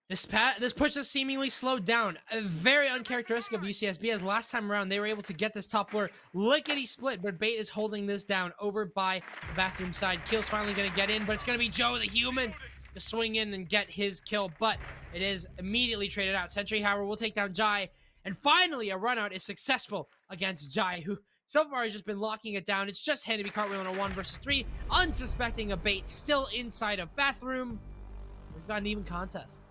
This push is seemingly slowed down. Very uncharacteristic of UCSB, as last time around they were able to get this top floor lickety-split, but Bait is holding this down over by the bathroom side. Keel's finally going to get in, but it's going to be Joe the Human to swing in and get his kill, but it is immediately traded out. Sentry Howard will take down Jai, and finally a runout is successful against Jai, who so far has just been locking it down. It's just Handy Cartwheel in a 1 versus 3, unsuspecting of Bait still inside of bathroom. We've got an even contest.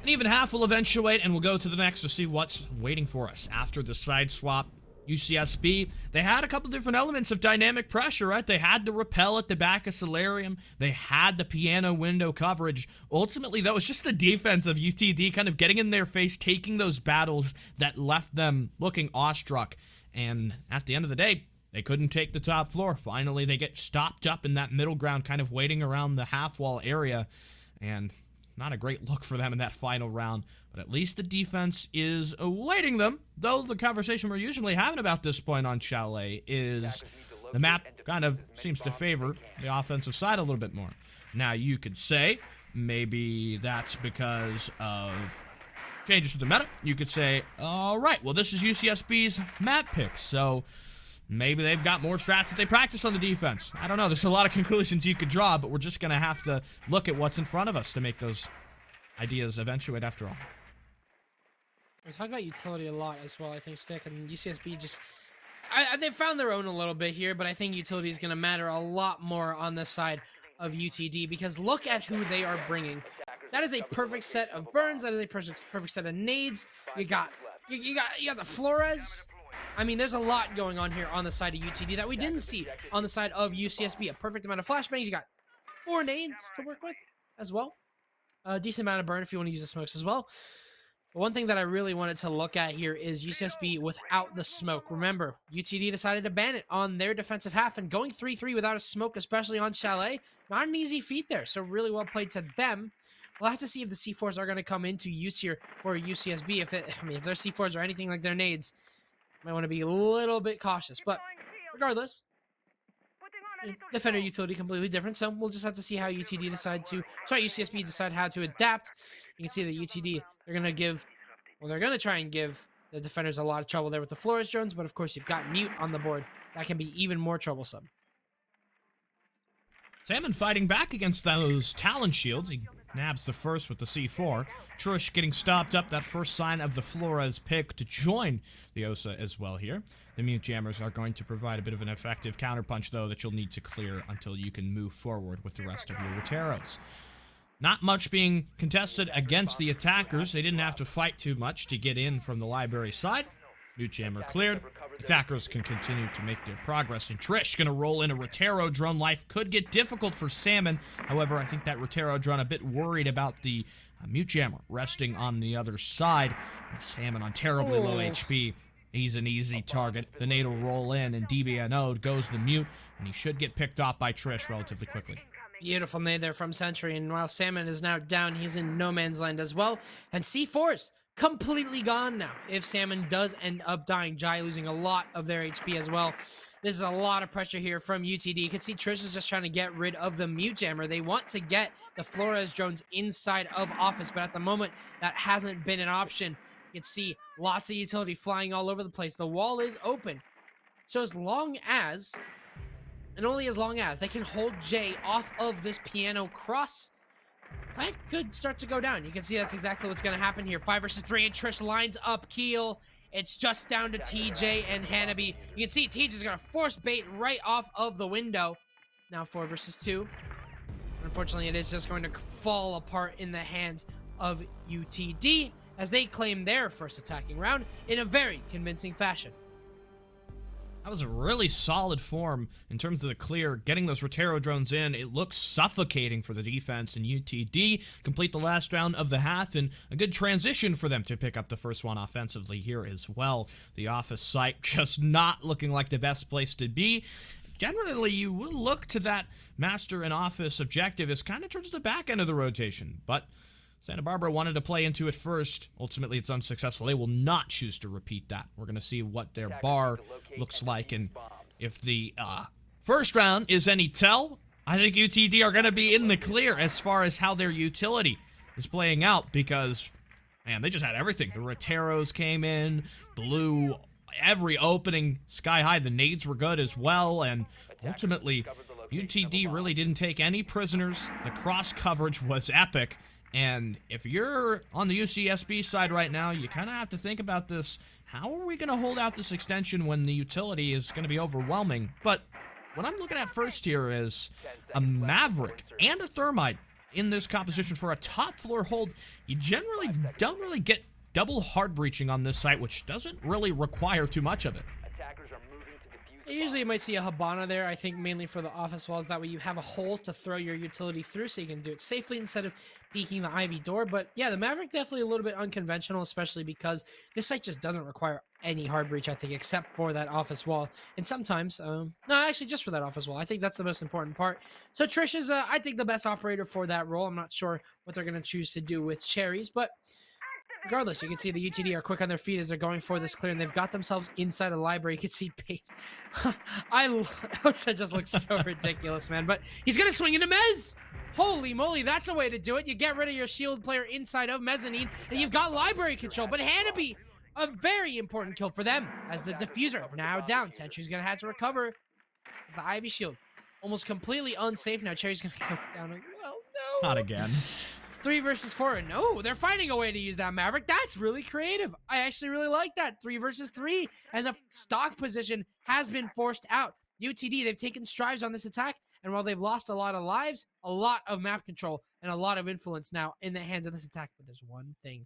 An even half will eventuate, and we'll go to the next to see what's waiting for us after the side swap. UCSB, they had a couple different elements of dynamic pressure, right? They had the rappel at the back of Solarium. They had the piano window coverage. Ultimately, though, it was just the defense of UTD kind of getting in their face, taking those battles that left them looking awestruck. And at the end of the day, they couldn't take the top floor. Finally, they get stopped up in that middle ground, kind of waiting around the half-wall area. And not a great look for them in that final round, but at least the defense is awaiting them, though the conversation we're usually having about this point on Chalet is the map kind of seems to favor the offensive side a little bit more. Now, you could say maybe that's because of changes to the meta. You could say, all right, well, this is UCSB's map pick, so maybe they've got more strats that they practice on the defense. I don't know. There's a lot of conclusions you could draw, but we're just going to have to look at what's in front of us to make those ideas eventuate after all. We talk about utility a lot as well, I think, Stick, and UCSB just... they've found their own a little bit here, but I think utility is going to matter a lot more on this side of UTD, because look at who they are bringing. That is a perfect set of burns. That is a perfect set of nades. You got the Flores. I mean, there's a lot going on here on the side of UTD that we didn't see on the side of UCSB. A perfect amount of flashbangs. You got 4 nades to work with as well. A decent amount of burn if you want to use the smokes as well. But one thing that I really wanted to look at here is UCSB without the smoke. Remember, UTD decided to ban it on their defensive half, and going 3-3 without a smoke, especially on Chalet, not an easy feat there. So really well played to them. We'll have to see if the C4s are going to come into use here for UCSB. If their C4s are anything like their nades, might want to be a little bit cautious, but regardless, defender utility completely different, so we'll just have to see how UCSB decide how to adapt. You can see that UTD, they're going to try and give the defenders a lot of trouble there with the Flores drones, but of course you've got Mute on the board. That can be even more troublesome. Salmon fighting back against those Talon shields. He nabs the first with the C4. Trish getting stopped up, that first sign of the Flores pick to join the Osa as well here. The Mute Jammers are going to provide a bit of an effective counterpunch, though, that you'll need to clear until you can move forward with the rest of your Roteros. Not much being contested against the attackers. They didn't have to fight too much to get in from the library side. Mute Jammer cleared. Attackers can continue to make their progress, and Trish gonna roll in a Rotero drone. Life could get difficult for Salmon. However, I think that Rotero drone a bit worried about the Mute Jammer resting on the other side. And Salmon on terribly low HP. He's an easy target. The nade will roll in, and DBNO'd goes the Mute, and he should get picked off by Trish relatively quickly. Beautiful nade there from Sentry, and while Salmon is now down, he's in no man's land as well. And C4's completely gone now. If Salmon does end up dying, Jai losing a lot of their HP as well. This is a lot of pressure here from UTD. You can see Trish is just trying to get rid of the Mute Jammer. They want to get the Flores drones inside of Office, but at the moment, that hasn't been an option. You can see lots of utility flying all over the place. The wall is open. So as long as, and only as long as, they can hold Jay off of this piano cross, Plant could start to go down. You can see that's exactly what's going to happen here. 5 versus 3, and Trish lines up Keel. It's just down to TJ and Hanabi. You can see TJ's going to force bait right off of the window. Now 4 versus 2. Unfortunately, it is just going to fall apart in the hands of UTD as they claim their first attacking round in a very convincing fashion. That was a really solid form in terms of the clear. Getting those Rotero drones in, it looks suffocating for the defense, and UTD complete the last round of the half, and a good transition for them to pick up the first one offensively here as well. The Office site just not looking like the best place to be. Generally, you would look to that Master and Office objective as kind of towards the back end of the rotation, but Santa Barbara wanted to play into it first. Ultimately, it's unsuccessful. They will not choose to repeat that. We're going to see what their bar looks like, and if the first round is any tell, I think UTD are going to be in the clear as far as how their utility is playing out, because, man, they just had everything. The Roteros came in, blew every opening sky high. The nades were good as well, and ultimately, UTD really didn't take any prisoners. The cross coverage was epic. And if you're on the UCSB side right now, you kind of have to think about this. How are we going to hold out this extension when the utility is going to be overwhelming? But what I'm looking at first here is a Maverick and a Thermite in this composition for a top floor hold. You generally don't really get double hard breaching on this site, which doesn't really require too much of it. Usually you might see a Habana there, I think mainly for the office walls. That way you have a hole to throw your utility through so you can do it safely instead of peeking the Ivy door. But yeah, the Maverick definitely a little bit unconventional, especially because this site just doesn't require any hard breach, I think, except for that office wall. And sometimes, no, actually just for that office wall. I think that's the most important part. So Trish is, I think, the best operator for that role. I'm not sure what they're going to choose to do with Cherries, but regardless, you can see the UTD are quick on their feet as they're going for this clear, and they've got themselves inside a library. You can see Pate. That just looks so ridiculous, man. But he's going to swing into Mez. Holy moly, that's a way to do it. You get rid of your shield player inside of Mezzanine, and you've got library control. But Hanabi, a very important kill for them as the diffuser now down. Sentry's going to have to recover the Ivy shield. Almost completely unsafe now. Cherry's going to go down as well. No. Not again. 3 versus 4. No, they're finding a way to use that Maverick. That's really creative. I actually really like that. 3 versus 3. And the stock position has been forced out. UTD, they've taken strides on this attack. And while they've lost a lot of lives, a lot of map control and a lot of influence now in the hands of this attack. But there's one thing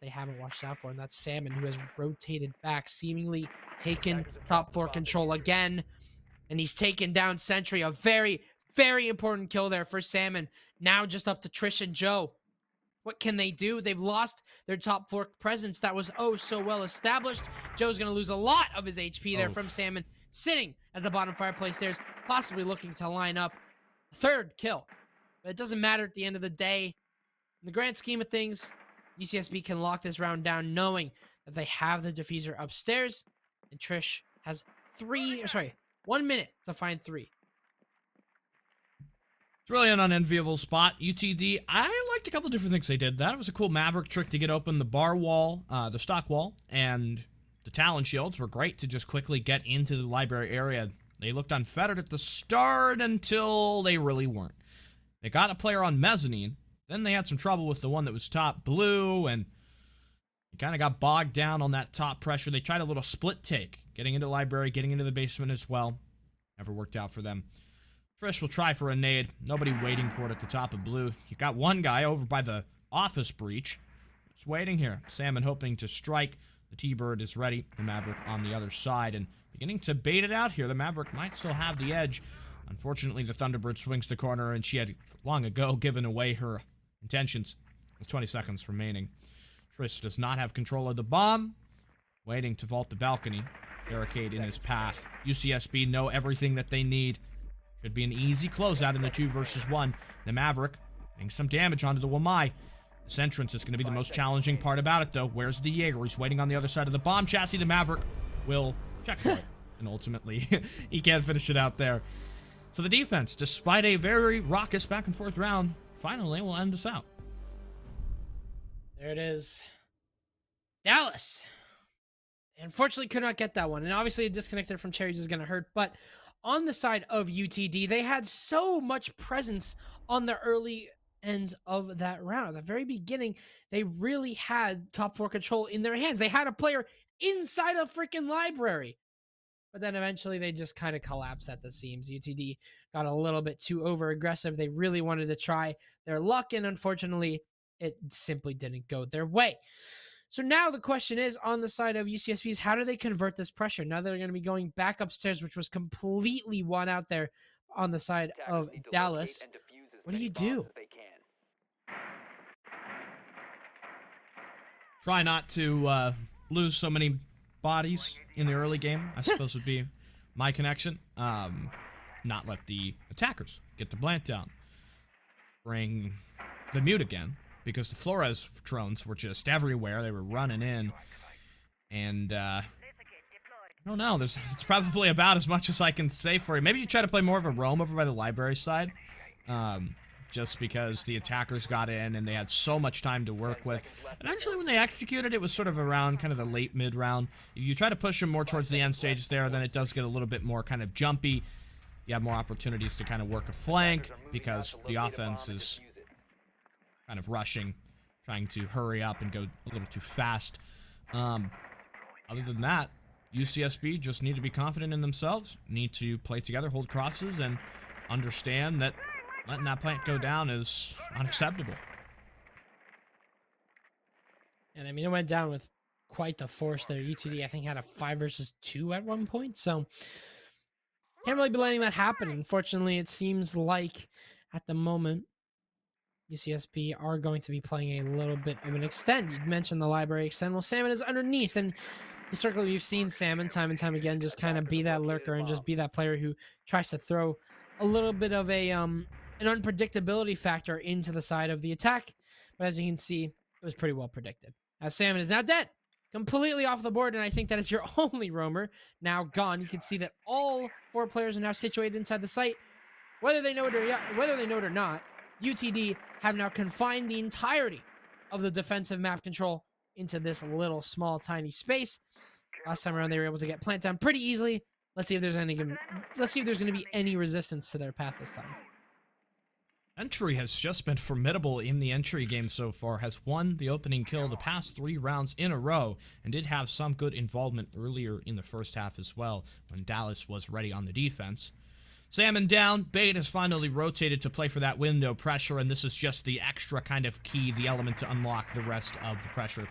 they haven't watched out for, and that's Salmon, who has rotated back, seemingly taken top floor control again. And he's taken down Sentry. A very, very important kill there for Salmon. Now just up to Trish and Joe. What can they do? They've lost their top floor presence that was oh so well established. Joe's going to lose a lot of his HP there from Salmon, sitting at the bottom fireplace stairs, possibly looking to line up a 3rd kill. But it doesn't matter at the end of the day. In the grand scheme of things, UCSB can lock this round down knowing that they have the diffuser upstairs, and Trish has 1 minute to find 3. It's really an unenviable spot. UTD, I liked a couple different things they did. That was a cool Maverick trick to get open the bar wall, the stock wall, and the Talon shields were great to just quickly get into the library area. They looked unfettered at the start until they really weren't. They got a player on Mezzanine. Then they had some trouble with the one that was top blue, and he kind of got bogged down on that top pressure. They tried a little split take, getting into library, getting into the basement as well. Never worked out for them. Trish will try for a nade. Nobody waiting for it at the top of blue. You got one guy over by the office breach. Just waiting here. Salmon hoping to strike. The T-Bird is ready. The Maverick on the other side and beginning to bait it out here. The Maverick might still have the edge. Unfortunately, the Thunderbird swings the corner, and she had long ago given away her intentions with 20 seconds remaining. Trish does not have control of the bomb. Waiting to vault the balcony. Barricade in his path. UCSB know everything that they need. Should be an easy closeout in the 2 versus 1. The Maverick getting some damage onto the Wamai. This entrance is going to be the most challenging part about it, though. Where's the Jaeger? He's waiting on the other side of the bomb chassis. The Maverick will check for it. And ultimately, he can't finish it out there. So the defense, despite a very raucous back and forth round, finally will end us out. There it is. Dallas. Unfortunately, could not get that one. And obviously, a disconnected from Cherries is going to hurt. But on the side of UTD, they had so much presence on the early ends of that round. At the very beginning, they really had top 4 control in their hands. They had a player inside a freaking library. But then eventually they just kind of collapsed at the seams. UTD got a little bit too over-aggressive. They really wanted to try their luck, and unfortunately, it simply didn't go their way. So now the question is, on the side of UCSB's, how do they convert this pressure? Now they're going to be going back upstairs, which was completely won out there on the side of Dallas. What do you do? Try not to lose so many bodies in the early game, I suppose would be my connection. Not let the attackers get the plant down. Bring the mute again, because the Flores drones were just everywhere. They were running in. And, I don't know. It's probably about as much as I can say for you. Maybe you try to play more of a roam over by the library side. Just because the attackers got in and they had so much time to work with. And actually, when they executed, it was sort of around kind of the late mid-round. If you try to push them more towards the end stages there, then it does get a little bit more kind of jumpy. You have more opportunities to kind of work a flank because the offense is kind of rushing, trying to hurry up and go a little too fast. Other than that, UCSB just need to be confident in themselves, need to play together, hold crosses, and understand that letting that plant go down is unacceptable. And I mean, it went down with quite the force there. UTD, I think, had a 5 versus 2 at one point. So, can't really be letting that happen. Unfortunately, it seems like at the moment, UCSB are going to be playing a little bit of an extend. You mentioned the library extend. Well, Salmon is underneath. And historically, we've seen Salmon time and time again just kind of be that lurker and just be that player who tries to throw a little bit of an unpredictability factor into the side of the attack. But as you can see, it was pretty well predicted. As Salmon is now dead, completely off the board, and I think that is your only roamer now gone. You can see that all 4 players are now situated inside the site. Whether they know it or not, UTD have now confined the entirety of the defensive map control into this little, small, tiny space. Last time around, they were able to get plant down pretty easily. Let's see if there's going to be any resistance to their path this time. Entry has just been formidable in the entry game so far, has won the opening kill the past 3 rounds in a row, and did have some good involvement earlier in the first half as well, when Dallas was ready on the defense. Salmon down, Bait has finally rotated to play for that window pressure, and this is just the extra kind of key, the element to unlock the rest of the pressure.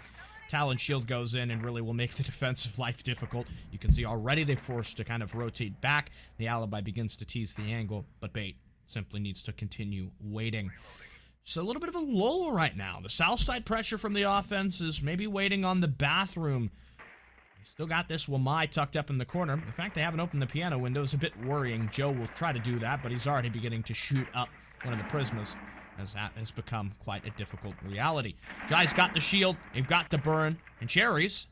Talon Shield goes in and really will make the defensive life difficult. You can see already they're forced to kind of rotate back. The Alibi begins to tease the angle, but Bait simply needs to continue waiting. Just a little bit of a lull right now. The south side pressure from the offense is maybe waiting on the bathroom. They still got this Wamai tucked up in the corner. The fact they haven't opened the piano window is a bit worrying. Joe will try to do that, but he's already beginning to shoot up one of the Prismas, as that has become quite a difficult reality. Jai's got the shield, they've got the burn, and Cherries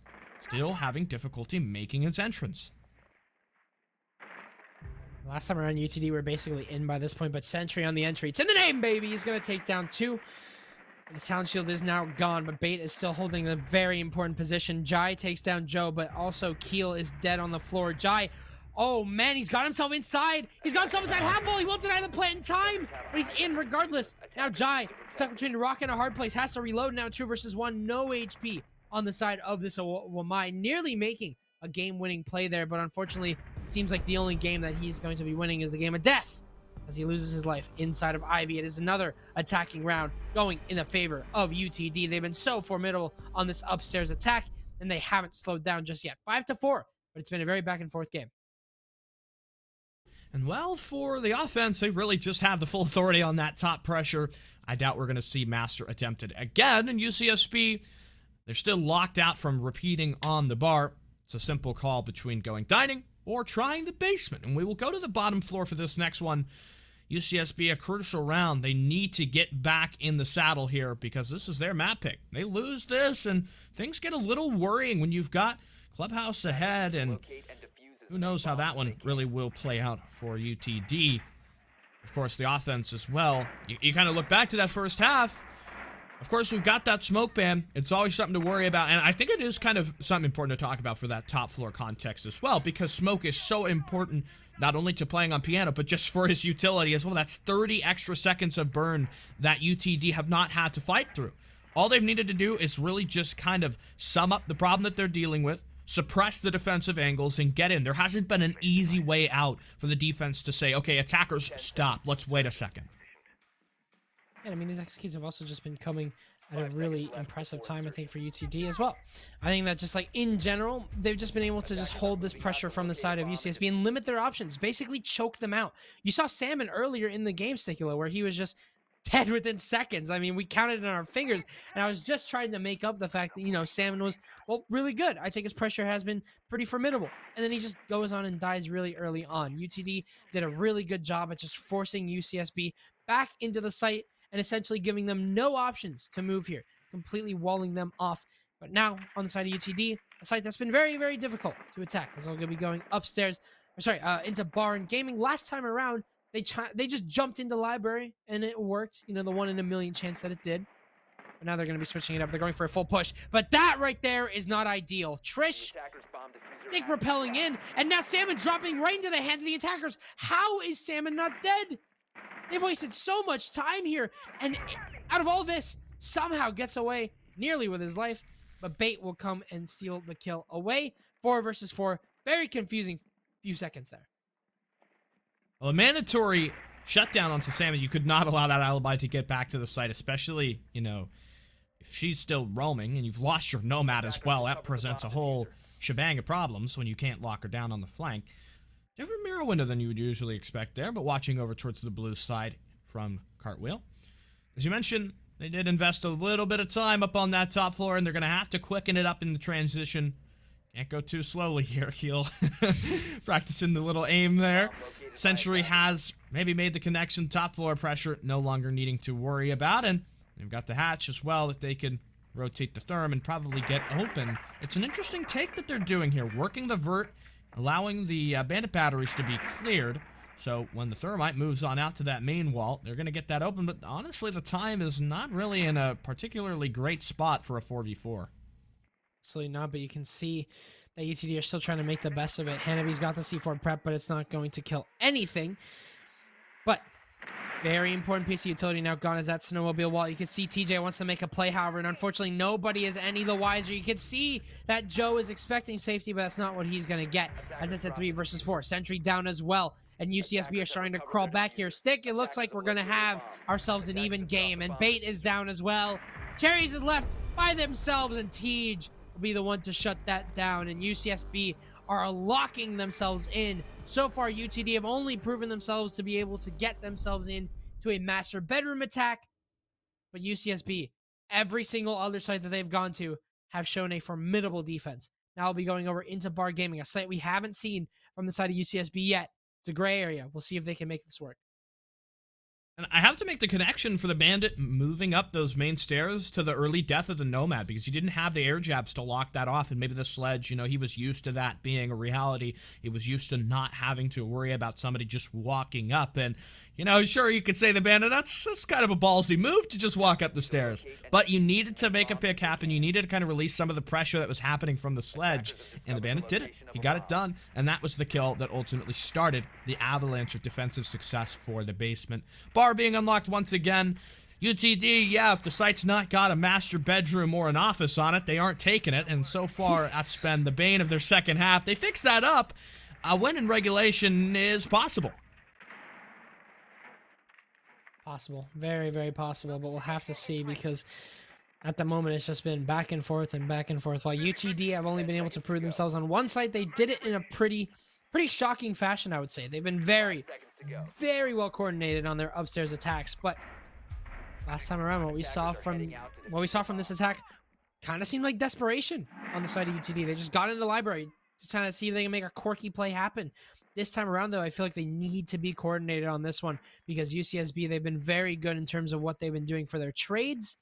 still having difficulty making his entrance. Last time around, UTD were basically in by this point, but Sentry on the entry. It's in the name, baby! He's going to take down 2. The Talon Shield is now gone, but Bait is still holding a very important position. Jai takes down Joe, but also Keel is dead on the floor. Jai Oh, man, he's got himself inside. He's got himself inside half wall. He won't deny the plant in time, but he's in regardless. Now Jai, stuck between a rock and a hard place, has to reload now. 2 versus 1, no HP on the side of this Wamai, nearly making a game-winning play there, but unfortunately, it seems like the only game that he's going to be winning is the game of death, as he loses his life inside of Ivy. It is another attacking round going in the favor of UTD. They've been so formidable on this upstairs attack, and they haven't slowed down just yet. 5-4, but it's been a very back-and-forth game. And well, for the offense, they really just have the full authority on that top pressure. I doubt we're going to see Master attempted again. And UCSB, they're still locked out from repeating on the bar. It's a simple call between going dining or trying the basement. And we will go to the bottom floor for this next one. UCSB, a crucial round. They need to get back in the saddle here because this is their map pick. They lose this, and things get a little worrying when you've got Clubhouse ahead, and who knows how that one really will play out for UTD. Of course, the offense as well. You kind of look back to that first half. Of course, we've got that smoke ban. It's always something to worry about, and I think it is kind of something important to talk about for that top floor context as well, because smoke is so important not only to playing on piano, but just for his utility as well. That's 30 extra seconds of burn that UTD have not had to fight through. All they've needed to do is really just kind of sum up the problem that they're dealing with, suppress the defensive angles, and get in. There hasn't been an easy way out for the defense to say, okay, attackers, stop. Let's wait a second. And I mean, these executes have also just been coming at a really impressive time, I think, for UTD as well. I think that just like in general, they've just been able to just hold this pressure from the side of UCSB and limit their options, basically choke them out. You saw Salmon earlier in the game, Sticula, where he was just dead within seconds. I mean, we counted it on our fingers, and I was just trying to make up the fact that, you know, Salmon was, well, really good. I think his pressure has been pretty formidable. And then he just goes on and dies really early on. UTD did a really good job at just forcing UCSB back into the site and essentially giving them no options to move here, completely walling them off. But now, on the side of UTD, a site that's been very, very difficult to attack, as I'm going to be going upstairs, into bar and gaming. Last time around, they just jumped into library, and it worked. You know, the 1 in a million chance that it did. But now they're going to be switching it up. They're going for a full push. But that right there is not ideal. Trish, Nick repelling in, and now Salmon dropping right into the hands of the attackers. How is Salmon not dead? They've wasted so much time here, and out of all this, somehow gets away nearly with his life, but Bait will come and steal the kill away. 4 versus 4. Very confusing few seconds there. Well, a mandatory shutdown onto Salmon. You could not allow that alibi to get back to the site, especially, you know, if she's still roaming and you've lost your Nomad as well. That presents a whole shebang of problems when you can't lock her down on the flank. Different mirror window than you would usually expect there, but watching over towards the blue side from Cartwheel. As you mentioned, they did invest a little bit of time up on that top floor, and they're going to have to quicken it up in the transition. Can't go too slowly here, Keel. Practicing the little aim there. Century has maybe made the connection, top floor pressure, no longer needing to worry about, and they've got the hatch as well that they can rotate the therm and probably get open. It's an interesting take that they're doing here, working the vert, allowing the bandit batteries to be cleared, so when the thermite moves on out to that main wall, they're going to get that open, but honestly, the time is not really in a particularly great spot for a 4v4. Absolutely not, but you can see that UTD are still trying to make the best of it. Hanabi's got the C4 prep, but it's not going to kill anything. But very important piece of utility now gone is that snowmobile wall. You can see TJ wants to make a play, however, and unfortunately nobody is any the wiser. You can see that Joe is expecting safety, but that's not what he's going to get, as it's a 3 versus 4. Sentry down as well, and UCSB are starting to crawl back here. Stick, it looks like we're going to have ourselves an even game, and Bait is down as well. Cherries is left by themselves, and Tej will be the one to shut that down, and UCSB are locking themselves in. So far, UTD have only proven themselves to be able to get themselves in to a master bedroom attack. But UCSB, every single other site that they've gone to, have shown a formidable defense. Now I'll be going over into Bar Gaming, a site we haven't seen from the side of UCSB yet. It's a gray area. We'll see if they can make this work. And I have to make the connection for the Bandit moving up those main stairs to the early death of the Nomad, because you didn't have the air jabs to lock that off, and maybe the Sledge, you know, he was used to that being a reality. He was used to not having to worry about somebody just walking up, and, you know, sure, you could say the Bandit, that's kind of a ballsy move to just walk up the stairs, but you needed to make a pick happen. You needed to kind of release some of the pressure that was happening from the Sledge, and the Bandit did it. He got it done, and that was the kill that ultimately started the avalanche of defensive success for the basement. Bar being unlocked once again. UTD, yeah, if the site's not got a master bedroom or an office on it, they aren't taking it, and so far that's been the bane of their second half. They fixed that up. A win in regulation is possible. Possible. Very, very possible, but we'll have to see, because at the moment it's just been back and forth and back and forth. While UTD have only been able to prove themselves on one site, they did it in a pretty shocking fashion, I would say. They've been very well coordinated on their upstairs attacks, but last time around what we saw from this attack kind of seemed like desperation on the side of UTD. They just got into the library to try to see if they can make a quirky play happen. This time around, though, I feel like they need to be coordinated on this one, because UCSB, they've been very good in terms of what they've been doing for their trades.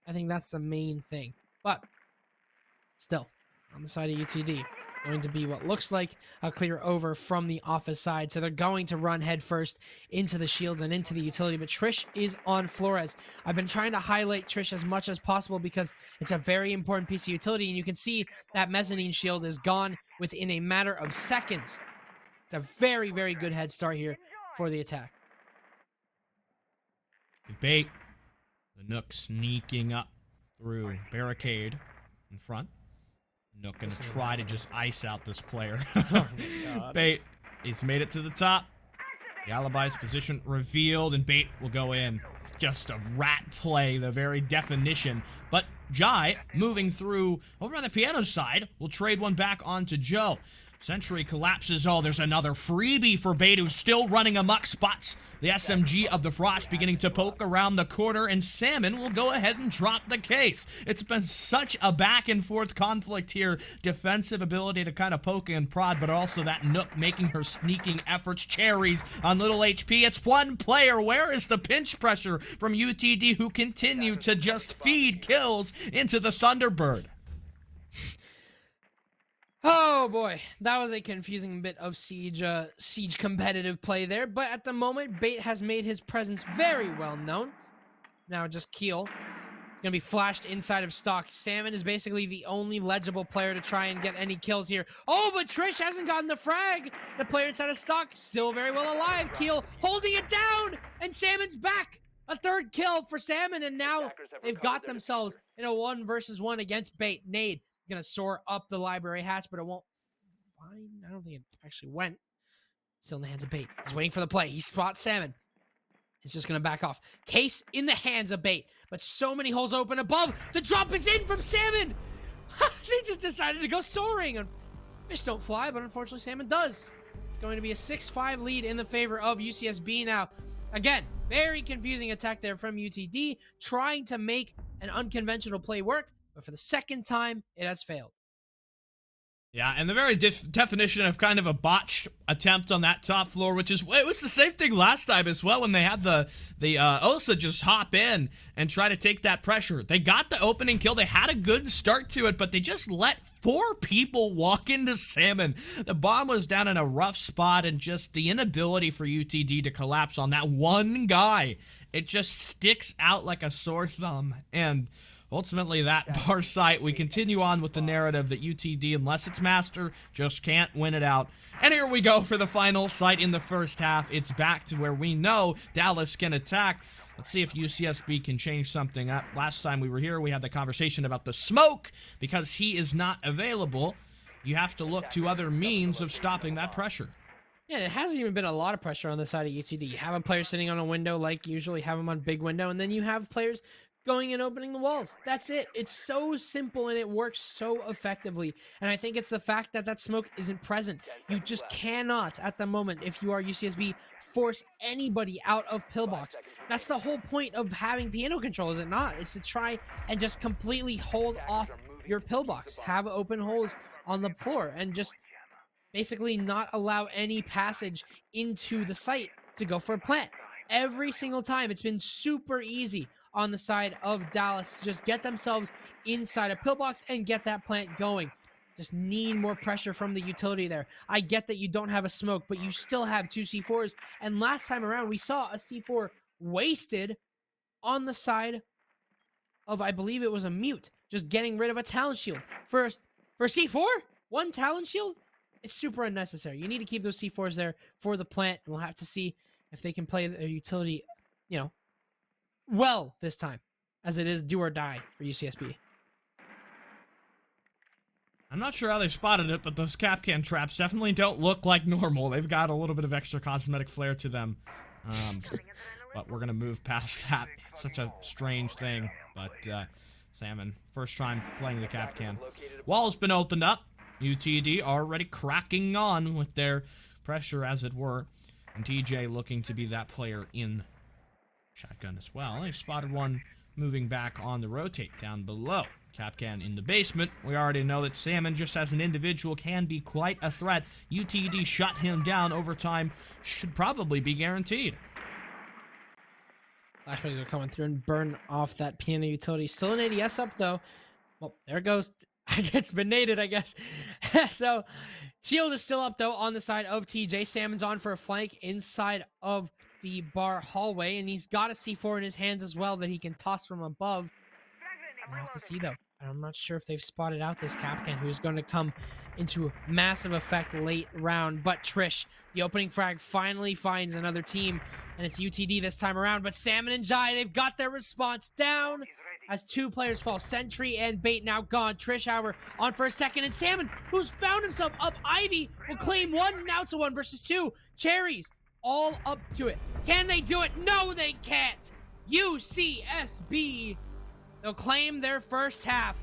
I think that's the main thing. But still, on the side of UTD, it's going to be what looks like a clear over from the office side. So they're going to run headfirst into the shields and into the utility. But Trish is on Flores. I've been trying to highlight Trish as much as possible because it's a very important piece of utility. And you can see that mezzanine shield is gone within a matter of seconds. It's a very, very good head start here for the attack. Debate. The Nook sneaking up through barricade in front. Nook gonna try to just ice out this player. Oh Bait, he's made it to the top. The alibi's position revealed, and Bait will go in. Just a rat play, the very definition. But Jai, moving through over on the piano side, will trade one back onto Joe. Century collapses. Oh, there's another freebie for Bait, who's still running amok. Spots the SMG of the Frost beginning to poke around the corner, and Salmon will go ahead and drop the case. It's been such a back and forth conflict here. Defensive ability to kind of poke and prod, but also that Nook making her sneaking efforts. Cherries on little HP. It's one player. Where is the pinch pressure from UTD, who continue to just feed kills into the Thunderbird? Oh boy, that was a confusing bit of siege competitive play there, but at the moment, Bait has made his presence very well known. Now just Keel, gonna be flashed inside of stock. Salmon is basically the only legible player to try and get any kills here. Oh, but Trish hasn't gotten the frag. The player inside of stock still very well alive. Keel holding it down, and Salmon's back. A third kill for Salmon, and now they've got themselves in a 1-versus-1 against Bait. Nade gonna soar up the library hatch, but it won't find. I don't think it actually went. Still in the hands of Bait. He's waiting for the play. He spots Salmon. He's just gonna back off. Case in the hands of Bait, but so many holes open above. The drop is in from Salmon. They just decided to go soaring. Fish don't fly, but unfortunately Salmon does. It's going to be a 6-5 lead in the favor of UCSB now. Again, very confusing attack there from UTD, trying to make an unconventional play work, but for the second time, it has failed. Yeah, and the very definition of kind of a botched attempt on that top floor, which is, it was the same thing last time as well when they had the Osa just hop in and try to take that pressure. They got the opening kill. They had a good start to it, but they just let 4 people walk into Salmon. The bomb was down in a rough spot, and just the inability for UTD to collapse on that one guy, it just sticks out like a sore thumb. And ultimately, that bar site, we continue on with the narrative that UTD, unless it's master, just can't win it out. And here we go for the final site in the first half. It's back to where we know Dallas can attack. Let's see if UCSB can change something up. Last time we were here, we had the conversation about the smoke. Because he is not available, you have to look to other means of stopping that pressure. Yeah, it hasn't even been a lot of pressure on the side of UTD. You have a player sitting on a window like usually, have him on big window, and then you have players going and opening the walls. That's it. It's so simple, and it works so effectively. And I think it's the fact that that smoke isn't present. You just cannot, at the moment, if you are UCSB, force anybody out of pillbox. That's the whole point of having piano control, is it not? It's to try and just completely hold off your pillbox. Have open holes on the floor and just basically not allow any passage into the site to go for a plant. every single time. It's been super easy on the side of Dallas to just get themselves inside a pillbox and get that plant going. Just need more pressure from the utility there. I get that you don't have a smoke, but you still have 2 C4s. And last time around, we saw a C4 wasted on the side of, I believe it was a mute, just getting rid of a talent shield. For C4, 1 talent shield? It's super unnecessary. You need to keep those C4s there for the plant, and we'll have to see if they can play their utility, well this time, as it is do or die for UCSB. I'm not sure how they spotted it, but those Kapkan traps definitely don't look like normal. They've got a little bit of extra cosmetic flair to them. But we're going to move past that. It's such a strange thing. But Salmon, first time playing the Kapkan. Wall's been opened up. UTD already cracking on with their pressure, as it were. And TJ looking to be that player in shotgun as well. They've spotted one moving back on the rotate down below. Kapkan in the basement. We already know that Salmon, just as an individual, can be quite a threat. UTD shut him down. Overtime should probably be guaranteed. Flashbangs are coming through and burn off that piano utility. Still an ADS up, though. Well, there it goes. It's been naded, I guess. So, shield is still up, though, on the side of TJ. Salmon's on for a flank inside of the bar hallway, and he's got a C4 in his hands as well that he can toss from above. We'll have to see, though. I'm not sure if they've spotted out this Kapkan, who's going to come into massive effect late round. But Trish, the opening frag, finally finds another team, and it's UTD this time around. But Salmon and Jai, they've got their response down as 2 players fall. Sentry and Bait now gone. Trish, however, on for a second, and Salmon, who's found himself up Ivy, will claim 1. Now it's a 1 versus 2. Cherries all up to it. Can they do it? No, they can't. UCSB, they'll claim their first half.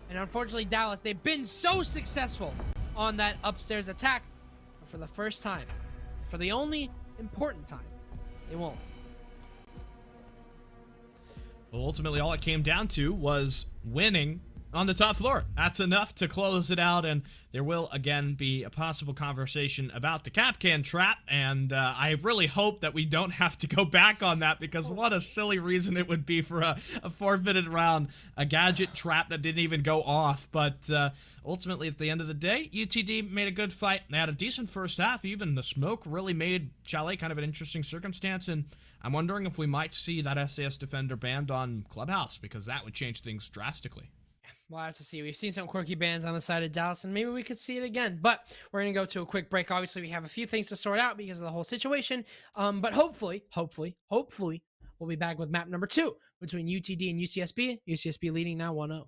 And unfortunately, Dallas, they've been so successful on that upstairs attack. But for the first time, for the only important time, they won't. Well, ultimately, all it came down to was winning on the top floor. That's enough to close it out, and there will again be a possible conversation about the Kapkan trap, and I really hope that we don't have to go back on that, because what a silly reason it would be for a forfeited round, a gadget trap that didn't even go off. But ultimately, at the end of the day, UTD made a good fight. They had a decent first half. Even the smoke really made Chalet kind of an interesting circumstance, and I'm wondering if we might see that SAS defender banned on Clubhouse, because that would change things drastically. We'll have to see. We've seen some quirky bans on the side of Dallas, and maybe we could see it again. But we're going to go to a quick break. Obviously, we have a few things to sort out because of the whole situation. But hopefully, we'll be back with map number 2 between UTD and UCSB. UCSB leading now 1-0.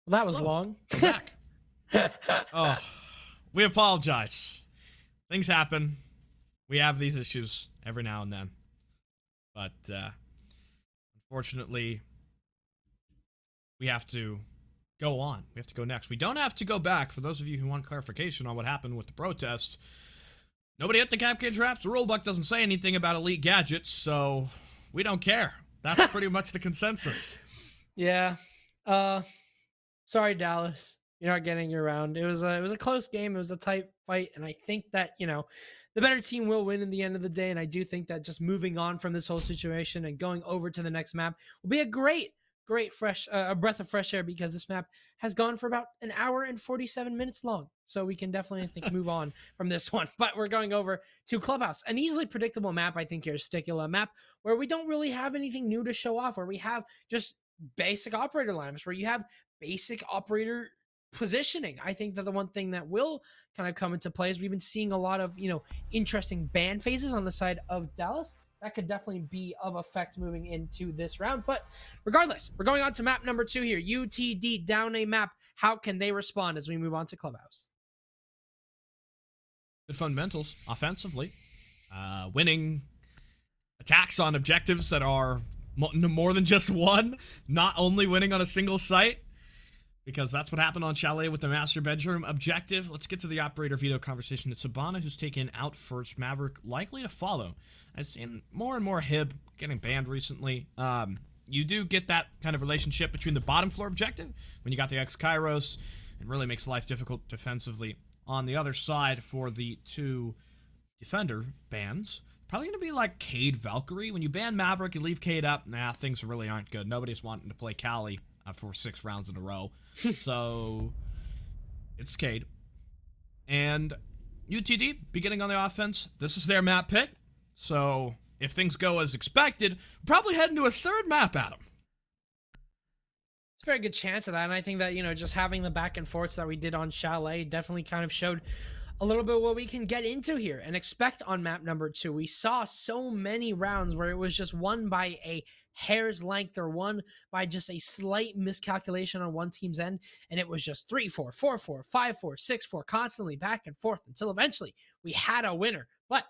Well, that was long. Back. Oh, we apologize. Things happen. We have these issues every now and then. But, unfortunately, we have to go on. We have to go next. We don't have to go back. For those of you who want clarification on what happened with the protest, nobody hit the cap cage wraps. The rulebook doesn't say anything about elite gadgets, so we don't care. That's pretty much the consensus. Yeah. Sorry, Dallas. You're not getting your round. It was a close game. It was a tight fight, and I think that, the better team will win in the end of the day, and I do think that just moving on from this whole situation and going over to the next map will be a great fresh a breath of fresh air, because this map has gone for about an hour and 47 minutes long. So we can definitely, I think, move on from this one. But we're going over to Clubhouse, an easily predictable map. I think here, Sticula map, where we don't really have anything new to show off, where we have just basic operator lineups, where you have basic operator positioning. I think that the one thing that will kind of come into play is we've been seeing a lot of, interesting ban phases on the side of Dallas. That could definitely be of effect moving into this round. But regardless, we're going on to map number 2 here. UTD down a map. How can they respond as we move on to Clubhouse? Good fundamentals offensively. Winning attacks on objectives that are more than just one. Not only winning on a single site, because that's what happened on Chalet with the master bedroom objective. Let's get to the operator veto conversation. It's Sabana who's taken out first. Maverick likely to follow. I've seen more and more Hib getting banned recently. You do get that kind of relationship between the bottom floor objective when you got the X-Kairos. It really makes life difficult defensively. On the other side, for the 2 defender bans, probably going to be like Cade Valkyrie. When you ban Maverick, you leave Cade up. Nah, things really aren't good. Nobody's wanting to play Cali for 6 rounds in a row. So it's Cade. And UTD, beginning on the offense, this is their map pick. So if things go as expected, we'll probably head into a 3rd map at them. It's a very good chance of that. And I think that, just having the back and forths that we did on Chalet definitely kind of showed a little bit what we can get into here and expect on map number 2. We saw so many rounds where it was just won by a hair's length or won by just a slight miscalculation on one team's end, and it was just 3-4, 4-4, 5-4, 6-4, constantly back and forth until eventually we had a winner. But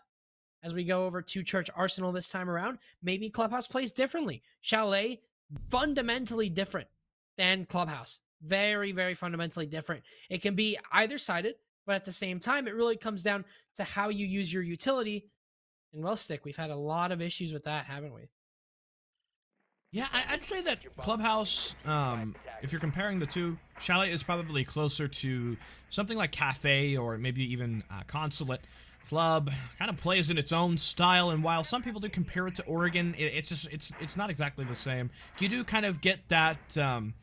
as we go over to Church Arsenal this time around, maybe Clubhouse plays differently. Chalet, fundamentally different than Clubhouse. Very, very fundamentally different. It can be either-sided, but at the same time, it really comes down to how you use your utility. And well, Stick, we've had a lot of issues with that, haven't we? Yeah, I'd say that Clubhouse, if you're comparing the two, Chalet is probably closer to something like Cafe or maybe even Consulate. Club kind of plays in its own style, and while some people do compare it to Oregon, it's not exactly the same. You do kind of get that kind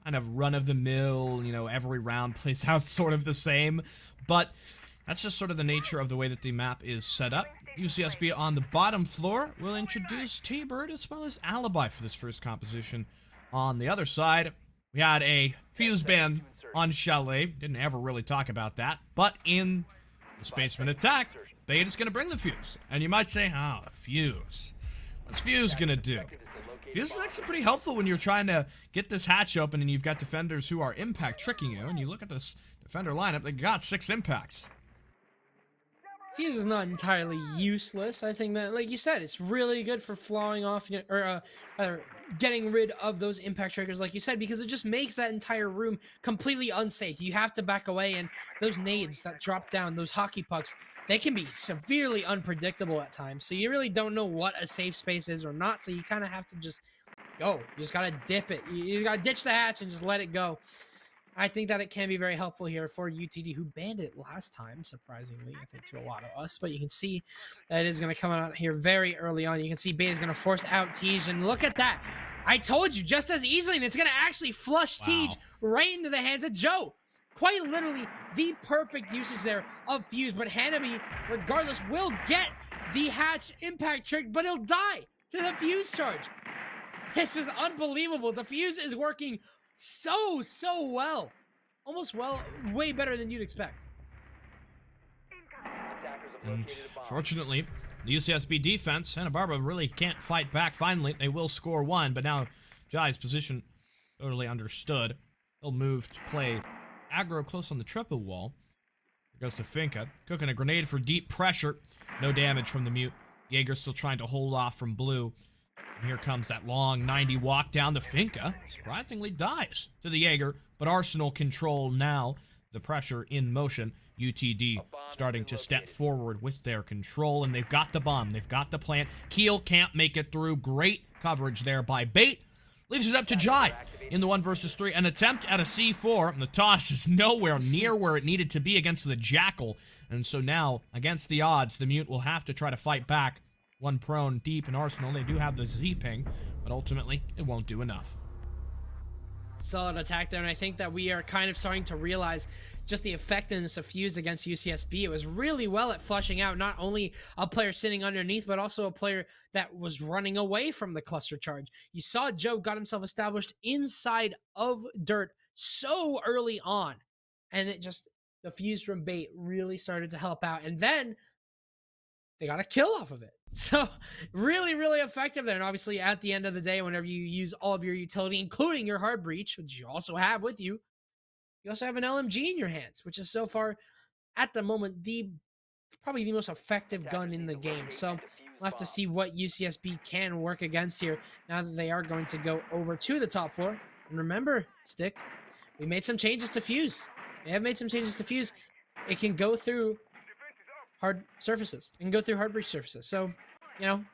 of run-of-the-mill, every round plays out sort of the same, but that's just sort of the nature of the way that the map is set up. UCSB on the bottom floor will introduce T-Bird as well as Alibi for this first composition. On the other side, we had a Fuse ban on Chalet. Didn't ever really talk about that, but in the Spaceman attack, Bait is going to bring the Fuse. And you might say, the Fuse. What's Fuse going to do? Fuse is actually pretty helpful when you're trying to get this hatch open and you've got defenders who are impact tricking you. And you look at this defender lineup, they got 6 impacts. Fuse is not entirely useless. I think that, like you said, it's really good for flawing off or getting rid of those impact triggers, like you said, because it just makes that entire room completely unsafe. You have to back away, and those nades that drop down, those hockey pucks, they can be severely unpredictable at times. So you really don't know what a safe space is or not. So you kind of have to just go. You just got to dip it. You got to ditch the hatch and just let it go. I think that it can be very helpful here for UTD, who banned it last time, surprisingly, I think, to a lot of us. But you can see that it is going to come out here very early on. You can see Bait is going to force out Tej, and look at that. I told you, just as easily, and it's going to actually flush Tej right into the hands of Joe. Quite literally the perfect usage there of Fuse, but Hanabi, regardless, will get the hatch impact trick, but he'll die to the Fuse charge. This is unbelievable. The Fuse is working so well. Almost way better than you'd expect. Fortunately, the UCSB defense, Santa Barbara really can't fight back. Finally, they will score 1, but now Jai's position totally understood. He'll move to play aggro close on the triple wall. There goes to Finka. Cooking a grenade for deep pressure. No damage from the Mute. Jaeger's still trying to hold off from blue. And here comes that long 90 walk down to Finka. Surprisingly dies to the Jaeger, but Arsenal control now. The pressure in motion. UTD starting to step forward with their control, and they've got the bomb. They've got the plant. Keel can't make it through. Great coverage there by Bait. Leaves it up to Jai in the 1 versus 3. An attempt at a C4. And the toss is nowhere near where it needed to be against the Jackal. And so now, against the odds, the Mute will have to try to fight back. One prone deep in Arsenal. They do have the Z-ping, but ultimately, it won't do enough. Solid attack there, and I think that we are kind of starting to realize just the effectiveness of Fuse against UCSB. It was really well at flushing out not only a player sitting underneath, but also a player that was running away from the cluster charge. You saw Joe got himself established inside of dirt so early on, and it just, the Fuse from Bait really started to help out, and then they got a kill off of it. So really, really effective there. And obviously at the end of the day, whenever you use all of your utility, including your hard breach, which you also have with you, you also have an LMG in your hands, which is so far at the moment probably the most effective gun in the game. So we'll have to see what UCSB can work against here now that they are going to go over to the top floor. And remember, Stick, we made some changes to Fuse. They have made some changes to Fuse. It can go through hard surfaces. It can go through hard breach surfaces. So, you know,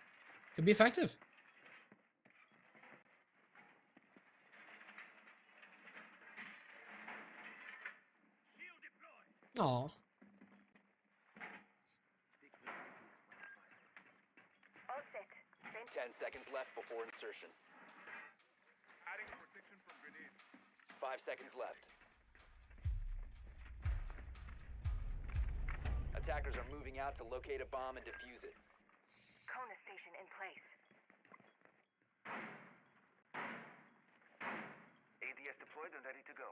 could be effective. Aw. 10 seconds left before insertion. 5 seconds left. Attackers are moving out to locate a bomb and defuse it. Kona station in place. ADS deployed and ready to go.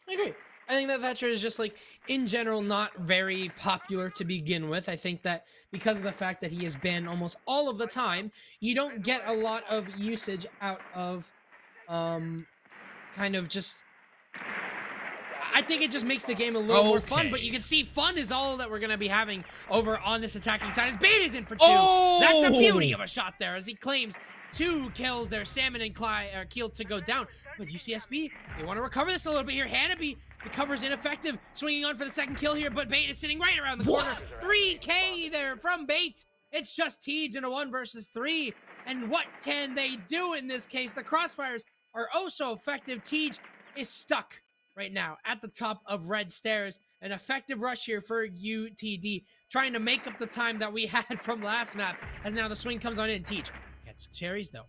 I agree. I think that Thatcher is just, like, in general, not very popular to begin with. I think that because of the fact that he is banned almost all of the time, you don't get a lot of usage out of, kind of just... I think it just makes the game a little more fun, but you can see fun is all that we're going to be having over on this attacking side. As Bait is in for 2. That's a beauty of a shot there, as he claims 2 kills there. Salmon and Keel to go down. But UCSB, they want to recover this a little bit here. Hanabi, the cover's ineffective. Swinging on for the second kill here, but Bait is sitting right around the corner. 3K there from Bait. It's just Tej in a 1 versus 3. And what can they do in this case? The crossfires are oh so effective. Tej is stuck right now at the top of red stairs. An effective rush here for UTD, trying to make up the time that we had from last map, as now the swing comes on in. Tej gets cherries though.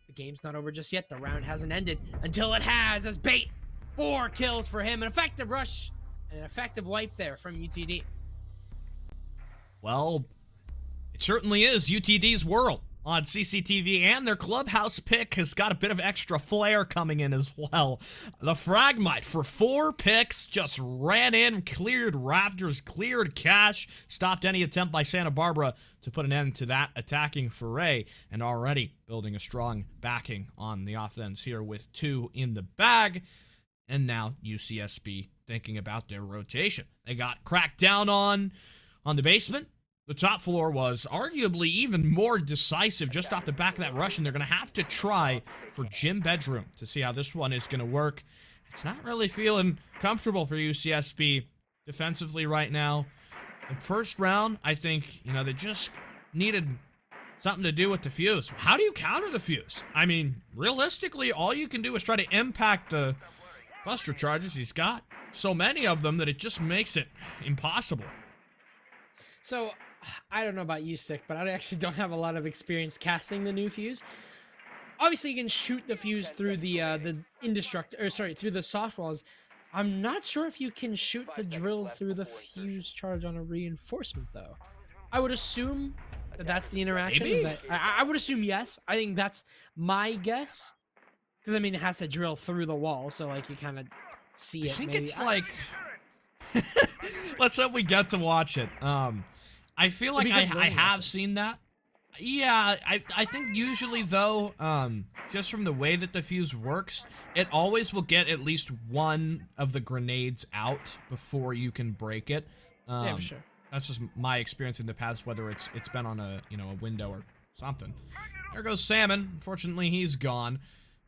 The game's not over just yet. The round hasn't ended until it has, as Bait, 4 kills for him. An effective rush and an effective wipe there from UTD. Well, it certainly is UTD's world on CCTV, and their clubhouse pick has got a bit of extra flair coming in as well. The Fragmite for 4 picks just ran in, cleared rafters, cleared cash, stopped any attempt by Santa Barbara to put an end to that attacking foray, and already building a strong backing on the offense here with 2 in the bag. And now UCSB thinking about their rotation. They got cracked down on the basement. The top floor was arguably even more decisive just off the back of that rush, and they're going to have to try for Gym Bedroom to see how this one is going to work. It's not really feeling comfortable for UCSB defensively right now. The first round, I think, you know, they just needed something to do with the Fuse. How do you counter the Fuse? I mean, realistically, all you can do is try to impact the cluster charges. He's got so many of them that it just makes it impossible. So, I don't know about you, Stick, but I actually don't have a lot of experience casting the new Fuse. Obviously, you can shoot the Fuse through the through the soft walls. I'm not sure if you can shoot the drill through the Fuse charge on a reinforcement, though. I would assume that that's the interaction. Maybe? Is that, I would assume yes. I think that's my guess. Because, I mean, it has to drill through the wall, so, like, you kind of see it. I think maybe. it's like... Let's hope we get to watch it. I feel like I have seen that. Yeah, I think usually though, just from the way that the fuse works, it always will get at least one of the grenades out before you can break it. Yeah, for sure. That's just my experience in the past, whether it's been on a a window or something. There goes Salmon. Unfortunately, he's gone.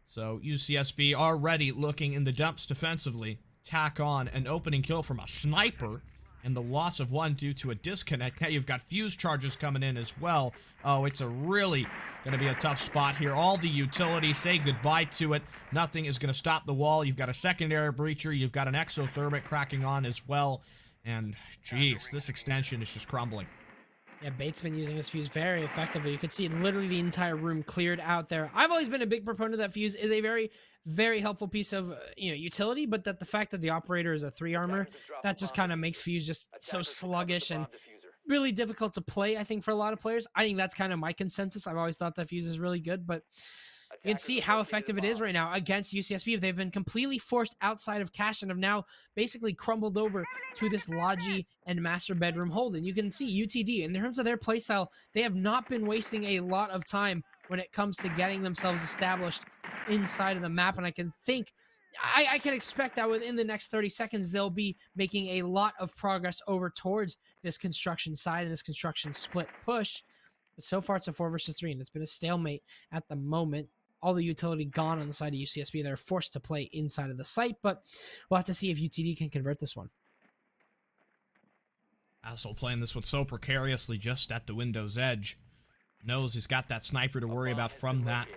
So UCSB already looking in the dumps defensively. Tack on an opening kill from a sniper. And the loss of one due to a disconnect. Now you've got fuse charges coming in as well. Oh, it's really going to be a tough spot here. All the utility, say goodbye to it. Nothing is going to stop the wall. You've got a secondary breacher. You've got an exothermic cracking on as well. And, geez, this extension is just crumbling. Yeah, Bates been using his fuse very effectively. You could see literally the entire room cleared out there. I've always been a big proponent that fuse is a very, very helpful piece of utility, but that the fact that the operator is a 3 armor, that just kind of makes fuse just so sluggish and really difficult to play, I think, for a lot of players. I think that's kind of my consensus. I've always thought that fuse is really good, but you can see how effective it is right now against UCSB. They've been completely forced outside of cash and have now basically crumbled over to this Logi and master bedroom hold. And you can see UTD, in terms of their playstyle, they have not been wasting a lot of time when it comes to getting themselves established inside of the map. And I can expect that within the next 30 seconds, they'll be making a lot of progress over towards this construction side and this construction split push. But so far, it's a 4 versus 3, and it's been a stalemate at the moment. All the utility gone on the side of UCSB. They're forced to play inside of the site, but we'll have to see if UTD can convert this one. Asshole playing this one so precariously just at the window's edge. Knows he's got that sniper to worry about from that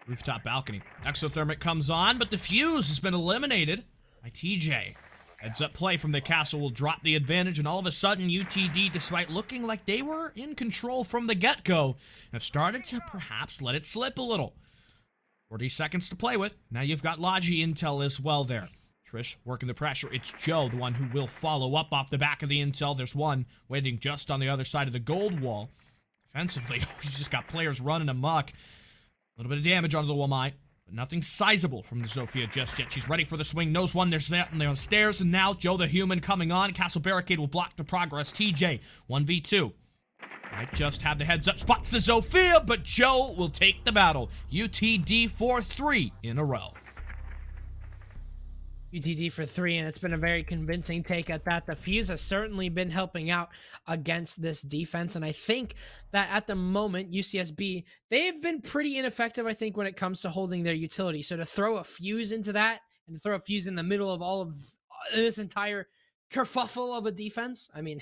rooftop balcony. Exothermic comes on, but the fuse has been eliminated by TJ. Heads up play from the castle will drop the advantage, and all of a sudden UTD, despite looking like they were in control from the get-go, have started to perhaps let it slip a little. 40 seconds to play with. Now you've got Logi intel as well there. Trish working the pressure. It's Joe, the one who will follow up off the back of the intel. There's one waiting just on the other side of the gold wall. Defensively, he's just got players running amok. A little bit of damage onto the Wamai, but nothing sizable from the Zofia just yet. She's ready for the swing. Knows one. There's that, and they're on the stairs, and now Joe the human coming on. Castle Barricade will block the progress. TJ, 1v2. Might just have the heads up. Spots the Zofia, but Joe will take the battle. UTD for 3 in a row. UTD for 3, and it's been a very convincing take at that. The fuse has certainly been helping out against this defense, and I think that at the moment, UCSB, they've been pretty ineffective, I think, when it comes to holding their utility. So to throw a fuse into that, and to throw a fuse in the middle of all of this entire kerfuffle of a defense, I mean,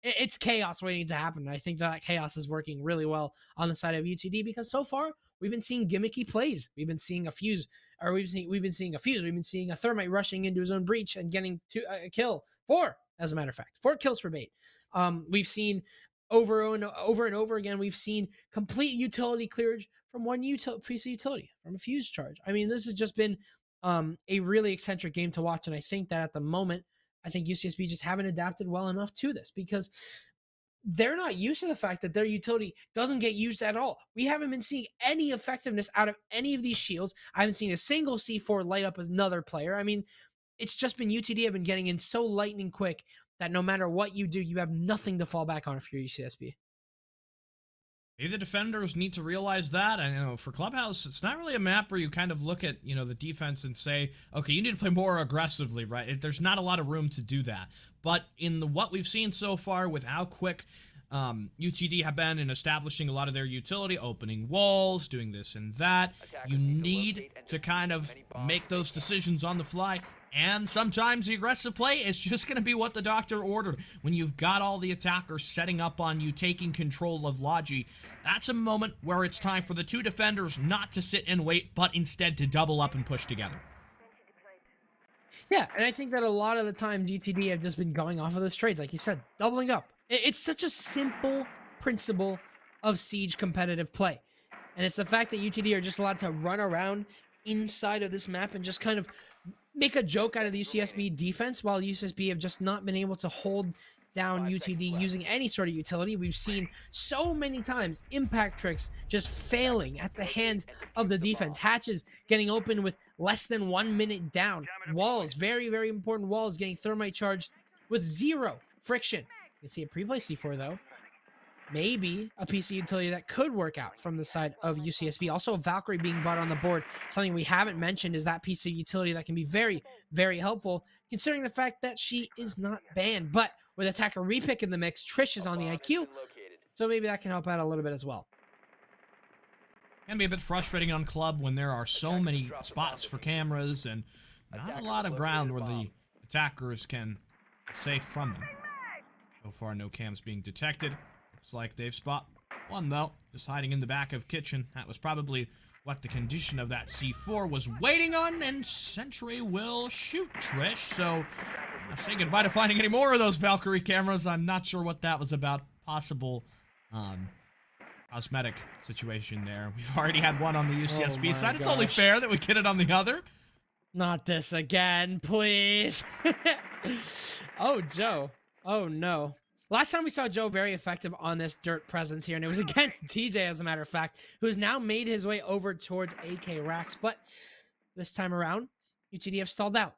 it's chaos waiting to happen. I think that chaos is working really well on the side of UTD because so far we've been seeing gimmicky plays. We've been seeing a fuse, or we've been seeing a thermite rushing into his own breach and getting a kill. 4, as a matter of fact, 4 kills for Bait. We've seen over and over again. We've seen complete utility clearage from one piece of utility from a fuse charge. I mean, this has just been a really eccentric game to watch, and I think that at the moment, I think UCSB just haven't adapted well enough to this because they're not used to the fact that their utility doesn't get used at all. We haven't been seeing any effectiveness out of any of these shields. I haven't seen a single C4 light up another player. I mean, it's just been UTD have been getting in so lightning quick that no matter what you do, you have nothing to fall back on if you're UCSB. Maybe the defenders need to realize that. I know for Clubhouse, it's not really a map where you kind of look at, the defense and say, okay, you need to play more aggressively, right? There's not a lot of room to do that. But in what we've seen so far with how quick UTD have been in establishing a lot of their utility, opening walls, doing this and that, you need to kind of make those decisions on the fly. And sometimes the aggressive play is just going to be what the doctor ordered. When you've got all the attackers setting up on you, taking control of Logi, that's a moment where it's time for the 2 defenders not to sit and wait, but instead to double up and push together. Yeah, and I think that a lot of the time GTD have just been going off of those trades, like you said, doubling up. It's such a simple principle of Siege competitive play. And it's the fact that UTD are just allowed to run around inside of this map and just kind of make a joke out of the UCSB defense, while UCSB have just not been able to hold down UTD using any sort of utility. We've seen so many times impact tricks just failing at the hands of the defense. Hatches getting open with less than 1 minute down. Walls, very, very important walls, getting thermite charged with 0 friction. You can see a pre-play C4 though. maybe a piece of utility that could work out from the side of UCSB. Also, Valkyrie being brought on the board. Something we haven't mentioned is that piece of utility that can be very, very helpful, considering the fact that she is not banned. But with attacker repick in the mix, Trish is on the IQ, so maybe that can help out a little bit as well. Can be a bit frustrating on club when there are so many spots for cameras and not a lot of ground where the attackers can safe from them. So far, no cams being detected. Looks like they've spot one, though, just hiding in the back of kitchen. That was probably what the condition of that C4 was waiting on, and Sentry will shoot Trish. So, say goodbye to finding any more of those Valkyrie cameras. I'm not sure what that was about. Possible cosmetic situation there. We've already had one on the UCSB side. It's only fair that we get it on the other. Not this again, please. Oh, Joe. Oh, no. Last time we saw Joe very effective on this dirt presence here, and it was against TJ, as a matter of fact, who has now made his way over towards AK Racks. But this time around, UTD have stalled out.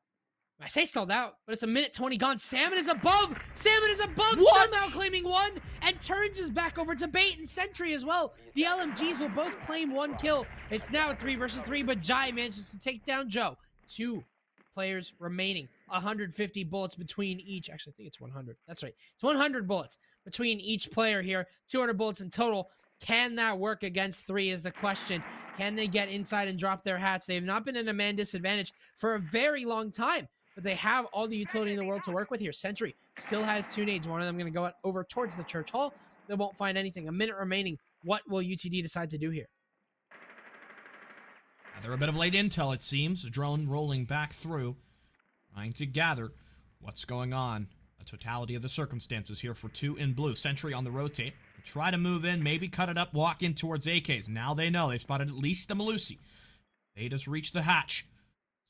I say stalled out, but it's a minute 20 gone. Salmon is above! Salmon is above! What? Somehow claiming one, and turns his back over to Bait and Sentry as well. The LMGs will both claim one kill. It's now 3 versus 3, but Jai manages to take down Joe. 2 players remaining. 150 bullets between each. Actually, I think it's 100. That's right. It's 100 bullets between each player here. 200 bullets in total. Can that work against 3 is the question. Can they get inside and drop their hats? They have not been in a man disadvantage for a very long time, but they have all the utility in the world to work with here. Sentry still has 2 nades. One of them going to go out over towards the church hall. They won't find anything. A minute remaining. What will UTD decide to do here? They're a bit of late intel, it seems. A drone rolling back through, trying to gather what's going on. A totality of the circumstances here for 2 in blue. Sentry on the rotate. Try to move in, maybe cut it up, walk in towards AKs. Now they know. They've spotted at least the Malusi. Beta's reached the hatch.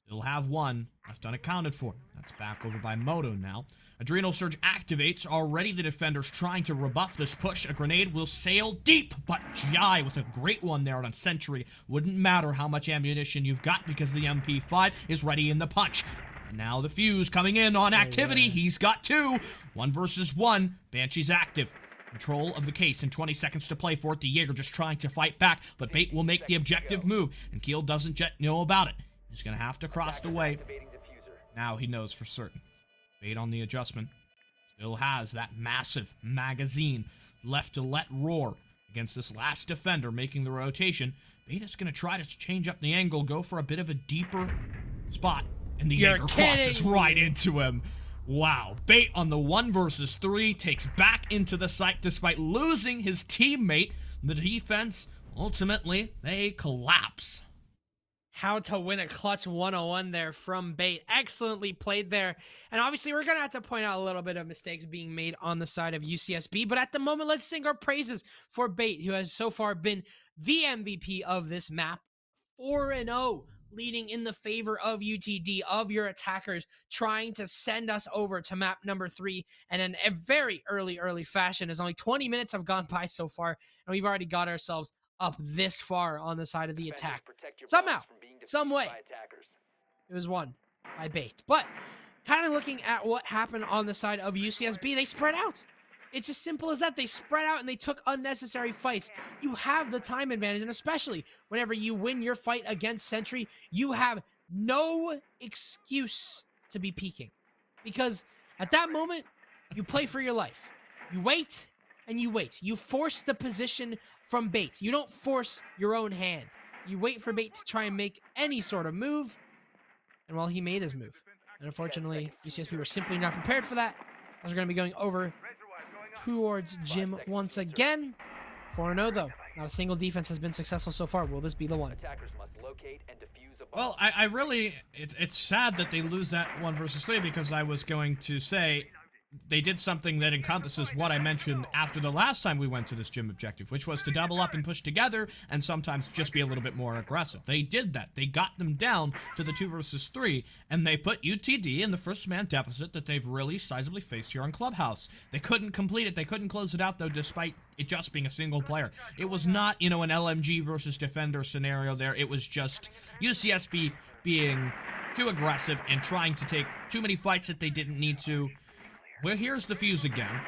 Still have 1 left unaccounted for. That's back over by Moto now. Adrenal Surge activates. Already the defenders trying to rebuff this push. A grenade will sail deep, but Jai with a great one there on Sentry. Wouldn't matter how much ammunition you've got because the MP5 is ready in the punch. And now the fuse coming in on activity. He's got 2. 1 versus 1. Banshee's active. Control of the case in 20 seconds to play for it. The Jaeger just trying to fight back, but Bait will make the objective move, and Keel doesn't yet know about it. He's going to have to cross the way. Now he knows for certain. Bait on the adjustment. Still has that massive magazine left to let roar against this last defender making the rotation. Bait is going to try to change up the angle, go for a bit of a deeper spot, and the Jaeger crosses right into him. Wow. Bait on the 1 versus 3 takes back into the site despite losing his teammate. The defense, ultimately, they collapse. How to win a clutch 101 there from Bait. Excellently played there. And obviously, we're going to have to point out a little bit of mistakes being made on the side of UCSB. But at the moment, let's sing our praises for Bait, who has so far been the MVP of this map. 4-0, leading in the favor of UTD, of your attackers, trying to send us over to map number 3. And in a very early fashion, as only 20 minutes have gone by so far. And we've already got ourselves up this far on the side of the attack. Somehow, some way, it was won by Bait. But kind of looking at what happened on the side of UCSB, they spread out. It's as simple as that. They spread out and they took unnecessary fights. You have the time advantage, and especially whenever you win your fight against Sentry, you have no excuse to be peeking. Because at that moment, you play for your life. You wait and you wait. You force the position from Bait. You don't force your own hand. You wait for Bait to try and make any sort of move. And well, he made his move. And unfortunately, UCSB were simply not prepared for that. As we're going to be going over towards Jim once again. 4-0 though. Not a single defense has been successful so far. Will this be the one? Well, I really, it's sad that they lose that 1 versus 3 because I was going to say they did something that encompasses what I mentioned after the last time we went to this gym objective, which was to double up and push together and sometimes just be a little bit more aggressive. They did that. They got them down to the 2 versus 3, and they put UTD in the first man deficit that they've really sizably faced here on Clubhouse. They couldn't complete it. They couldn't close it out, though, despite it just being a single player. It was not, an LMG versus defender scenario there. It was just UCSB being too aggressive and trying to take too many fights that they didn't need to. Well, here's the fuse again.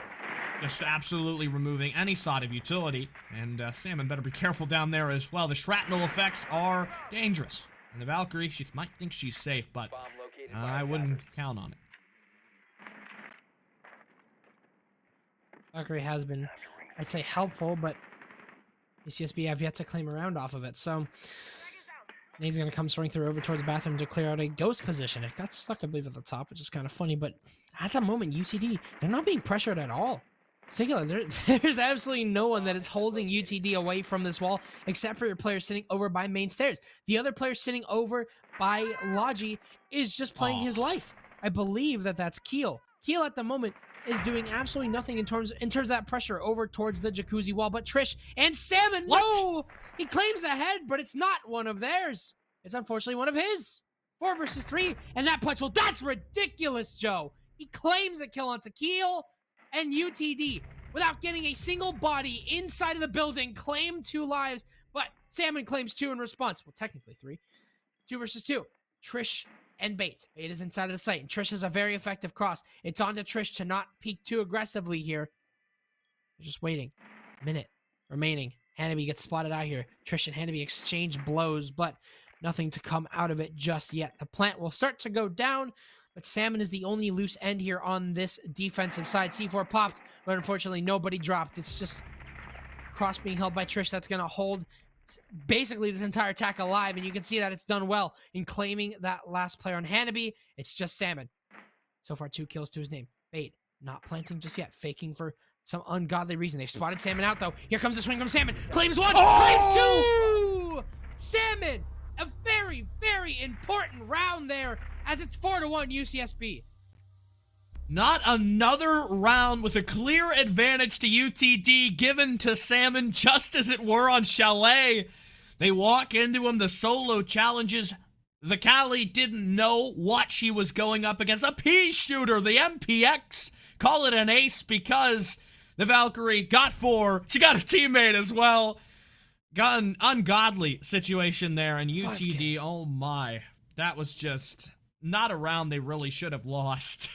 Just absolutely removing any thought of utility. And Salmon better be careful down there as well. The shrapnel effects are dangerous. And the Valkyrie, she might think she's safe, but Bomb located by I wouldn't count on it. Valkyrie has been, I'd say, helpful, but UCSB have yet to claim a round off of it. So he's going to come soaring through over towards the bathroom to clear out a ghost position. It got stuck, I believe, at the top, which is kind of funny. But at the moment, UTD, they're not being pressured at all. Singular, there's absolutely no one that is holding UTD away from this wall except for your player sitting over by main stairs. The other player sitting over by Logi is just playing his life. I believe that that's Keel. Keel at the moment is doing absolutely nothing in terms of that pressure over towards the jacuzzi wall. But Trish and Salmon, no! He claims ahead, but it's not one of theirs. It's unfortunately one of his. 4 versus 3, and that punch will. That's ridiculous, Joe. He claims a kill onto Keel, and UTD, without getting a single body inside of the building, claimed 2 lives, but Salmon claims 2 in response. Well, technically 3. 2 versus 2. Trish and Bait. Bait is inside of the site, and Trish has a very effective cross. It's on to Trish to not peek too aggressively here. They're just waiting. Minute remaining. Hannibal gets spotted out here. Trish and Hannibal exchange blows, but nothing to come out of it just yet. The plant will start to go down, but Salmon is the only loose end here on this defensive side. C4 popped, but unfortunately nobody dropped. It's just cross being held by Trish that's going to hold basically this entire attack alive, and you can see that it's done well in claiming that last player on Hannibal. It's just Salmon. So far, 2 kills to his name. Bait, not planting just yet, faking for some ungodly reason. They've spotted Salmon out, though. Here comes the swing from Salmon. Claims 1, claims 2! Salmon, a very, very important round there, as it's 4-1 UCSB. Not another round with a clear advantage to UTD given to Salmon, just as it were on Chalet. They walk into him, the solo challenges. The Cali didn't know what she was going up against. A pea shooter, the MPX. Call it an ace because the Valkyrie got 4. She got a teammate as well. Got an ungodly situation there, and UTD, oh my. That was just not a round they really should have lost.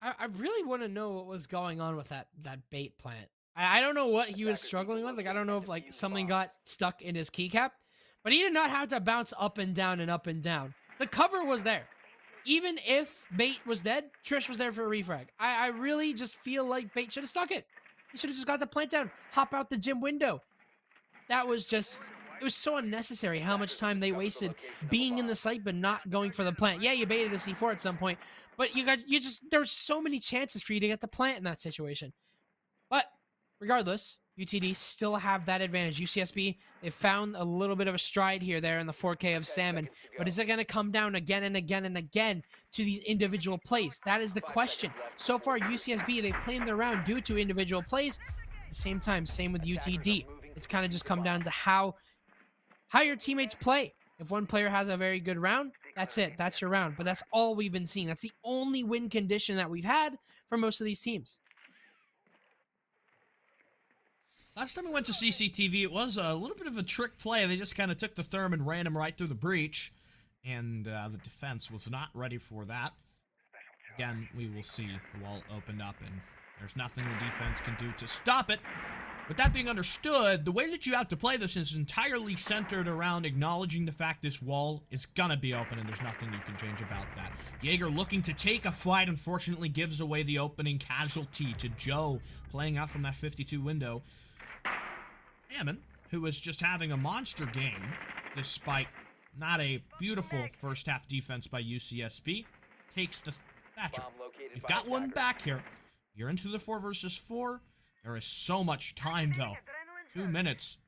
I really want to know what was going on with that bait plant. I don't know what he was struggling with. Like, I don't know if like something got stuck in his keycap, but he did not have to bounce up and down and up and down. The cover was there. Even if Bait was dead, Trish was there for a refrag. I really just feel like Bait should have stuck it. He should have just got the plant down, hop out the gym window. That was just, it was so unnecessary how much time they wasted being in the site but not going for the plant. Yeah, you baited a C4 at some point, but there's so many chances for you to get the plant in that situation. But regardless, UTD still have that advantage. UCSB, they've found a little bit of a stride here there in the 4K of Salmon, but is it going to come down again and again and again to these individual plays? That is the question. So far, UCSB, they've claimed their round due to individual plays. At the same time, same with UTD. It's kind of just come down to how your teammates play. If one player has a very good round, that's it. That's your round. But that's all we've been seeing. That's the only win condition that we've had for most of these teams. Last time we went to CCTV, it was a little bit of a trick play. They just kind of took the therm and ran him right through the breach, and the defense was not ready for that. Again, we will see the wall opened up, and there's nothing the defense can do to stop it. With that being understood, the way that you have to play this is entirely centered around acknowledging the fact this wall is gonna be open, and there's nothing you can change about that. Jaeger looking to take a fight, unfortunately gives away the opening casualty to Joe, playing out from that 52 window. Hammond, who was just having a monster game, despite not a beautiful first half defense by UCSB, takes the Thatcher. You've got one back here. You're into the 4 versus 4. There is so much time, though. 2 minutes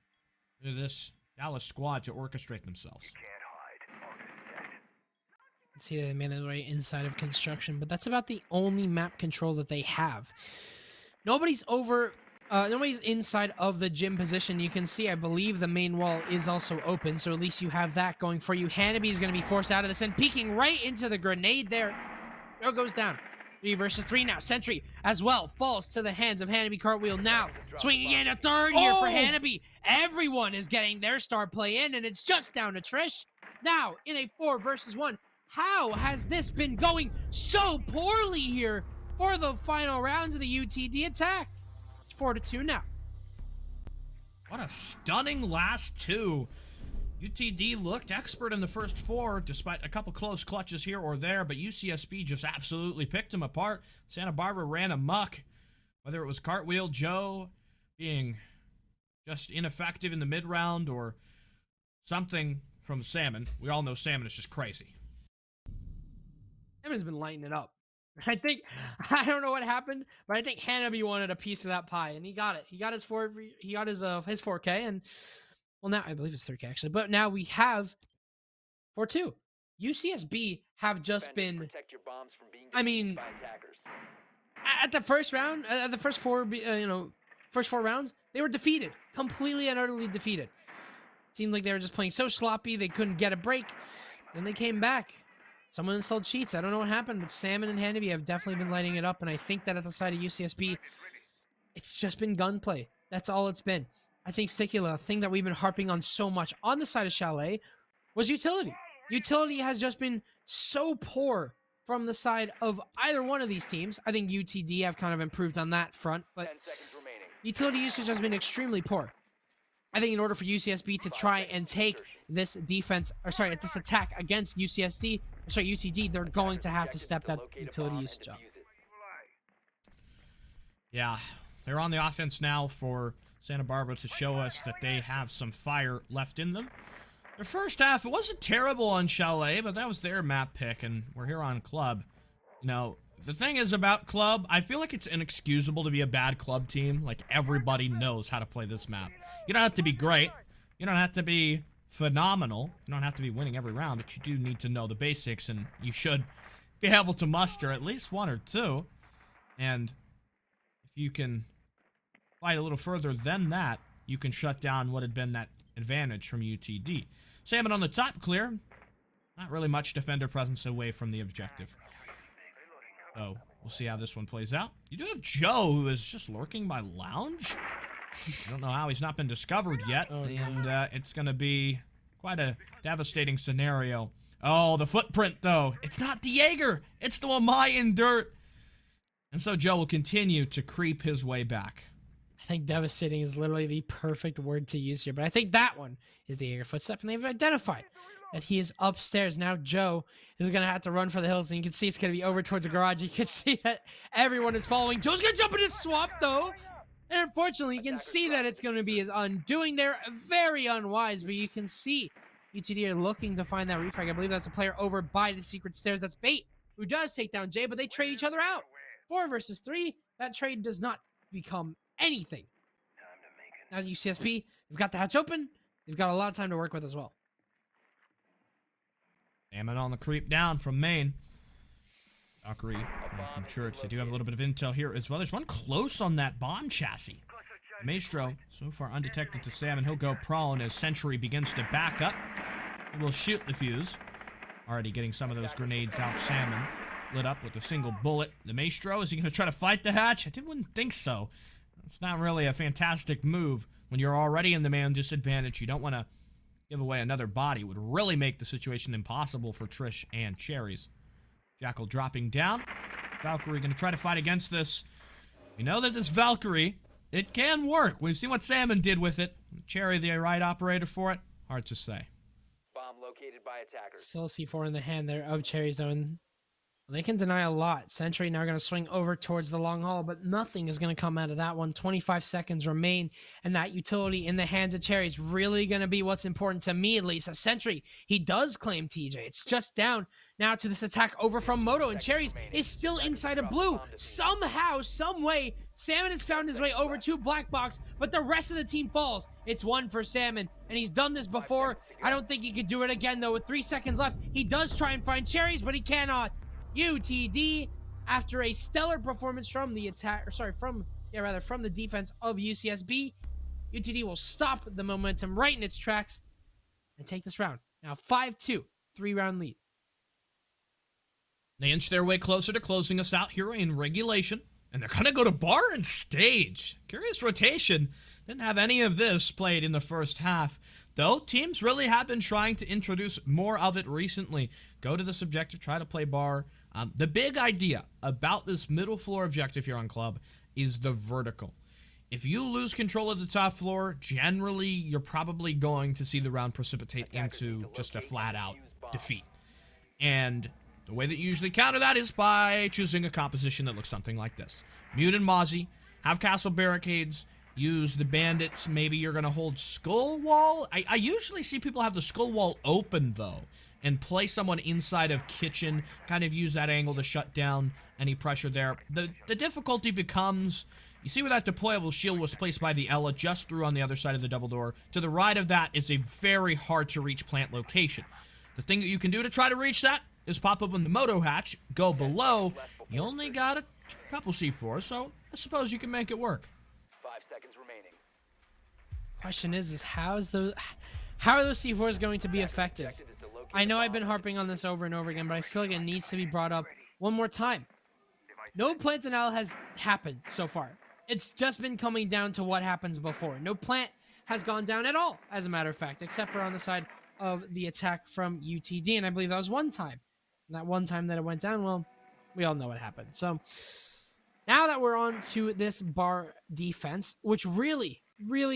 for this Dallas squad to orchestrate themselves. See, they made their way inside of construction, but that's about the only map control that they have. Nobody's inside of the gym position. You can see, I believe the main wall is also open, so at least you have that going for you. Hannibal is going to be forced out of this and peeking right into the grenade there. There goes down. 3 versus 3 now. Sentry as well falls to the hands of Hannibal. Cartwheel now. Swinging in a third here for Hannibal. Everyone is getting their star play in, and it's just down to Trish. Now, in a 4 versus 1. How has this been going so poorly here for the final rounds of the UTD attack. It's 4-2 now. What a stunning last two. UTD looked expert in the first four, despite a couple close clutches here or there, but UCSB just absolutely picked them apart. Santa Barbara ran amok. Whether it was Cartwheel Joe being just ineffective in the mid-round or something from Salmon. We all know Salmon is just crazy. Salmon's been lighting it up. I don't know what happened, but I think Hanabi wanted a piece of that pie, and he got it. He got his 4K, and well, now I believe it's 3K actually, but now we have 4-2. UCSB have just been, Protect your bombs from being I mean, by attackers. at the first round, at the first four, first four rounds, they were defeated, completely and utterly defeated. Seemed like they were just playing so sloppy they couldn't get a break. Then they came back. Someone installed cheats. I don't know what happened, but Salmon and Hanabi have definitely been lighting it up, and I think that at the side of UCSB, it's just been gunplay. That's all it's been. I think Sticula, a thing that we've been harping on so much on the side of Chalet, was utility. Utility has just been so poor from the side of either one of these teams. I think UTD have kind of improved on that front, but 10 seconds remaining. utility usage has been extremely poor. I think in order for UCSB to try and take this this attack against UTD, they're going to have to step that utility usage up. Yeah, they're on the offense now for Santa Barbara to show us that they have some fire left in them. Their first half, it wasn't terrible on Chalet, but that was their map pick, and we're here on Club. You know, the thing is about Club, I feel like it's inexcusable to be a bad Club team. Like, everybody knows how to play this map. You don't have to be great. You don't have to be phenomenal. You don't have to be winning every round, but you do need to know the basics, and you should be able to muster at least one or two. And if you can fight a little further than that, you can shut down what had been that advantage from UTD. Salmon on the top, clear. Not really much defender presence away from the objective. So, we'll see how this one plays out. You do have Joe, who is just lurking by lounge. I don't know how he's not been discovered yet, and it's going to be quite a devastating scenario. Oh, the footprint, though. It's not the Jaeger. It's the Wamayan dirt. And so Joe will continue to creep his way back. I think devastating is literally the perfect word to use here, but I think that one is the Jaeger footstep, and they've identified that he is upstairs. Now Joe is going to have to run for the hills, and you can see it's going to be over towards the garage. You can see that everyone is following. Joe's going to jump in his swap, though. And unfortunately, you can see that it's going to be his undoing there. Very unwise, but you can see UTD are looking to find that refrag. I believe that's a player over by the secret stairs. That's Bait, who does take down Jay, but they trade each other out. 4 versus 3. That trade does not become anything. Now UCSB, they've got the hatch open. They've got a lot of time to work with as well. Salmon on the creep down from Maine. Valkyrie from Church. They do have a little bit of intel here as well. There's one close on that bomb chassis. Maestro, so far undetected to Salmon. He'll go prone as Century begins to back up. He will shoot the fuse. Already getting some of those grenades out. Salmon lit up with a single bullet. The Maestro, is he going to try to fight the hatch? I wouldn't think so. It's not really a fantastic move when you're already in the man disadvantage. You don't want to give away another body. It would really make the situation impossible for Trish and Cherries. Jackal dropping down. Valkyrie going to try to fight against this. We know that this Valkyrie, it can work. We've seen what Salmon did with it. Cherry the right operator for it. Hard to say. Bomb located by attackers. Still C4 in the hand there of Cherries, though, and they can deny a lot. Sentry now going to swing over towards the long haul, but nothing is going to come out of that one. 25 seconds remain, and that utility in the hands of Cherries really going to be what's important to me, at least. A Sentry, he does claim TJ. It's just down now to this attack over from Moto, and Cherries is still inside of blue. Somehow, some way, Salmon has found his way over to Black Box, but the rest of the team falls. It's 1 for Salmon, and he's done this before. I don't think he could do it again, though. With 3 seconds left, he does try and find Cherries, but he cannot. UTD, after a stellar performance from the from the defense of UCSB, UTD will stop the momentum right in its tracks and take this round. Now 5-2, 3-round lead. They inch their way closer to closing us out here in regulation, and they're going to go to bar and stage. Curious rotation. Didn't have any of this played in the first half, though teams really have been trying to introduce more of it recently. Go to the subjective, try to play bar. The big idea about this middle floor objective here on Club is the vertical. If you lose control of the top floor, generally you're probably going to see the round precipitate into just a flat-out defeat. And the way that you usually counter that is by choosing a composition that looks something like this. Mute and Mozzie, have castle barricades, use the bandits. Maybe you're going to hold skull wall. I usually see people have the skull wall open, though, and play someone inside of kitchen, kind of use that angle to shut down any pressure there. The difficulty becomes, you see where that deployable shield was placed by the Ella just through on the other side of the double door. To the right of that is a very hard to reach plant location. The thing that you can do to try to reach that is pop open the moto hatch, go below. You only got a couple C4s, so I suppose you can make it work. 5 seconds remaining. Question is how are those C4s going to be effective? I know I've been harping on this over and over again, but I feel like it needs to be brought up one more time. No plant denial has happened so far. It's just been coming down to what happens before. No plant has gone down at all, as a matter of fact, except for on the side of the attack from UTD, and I believe that was one time. And that one time that it went down, well, we all know what happened. So now that we're on to this bar defense, which really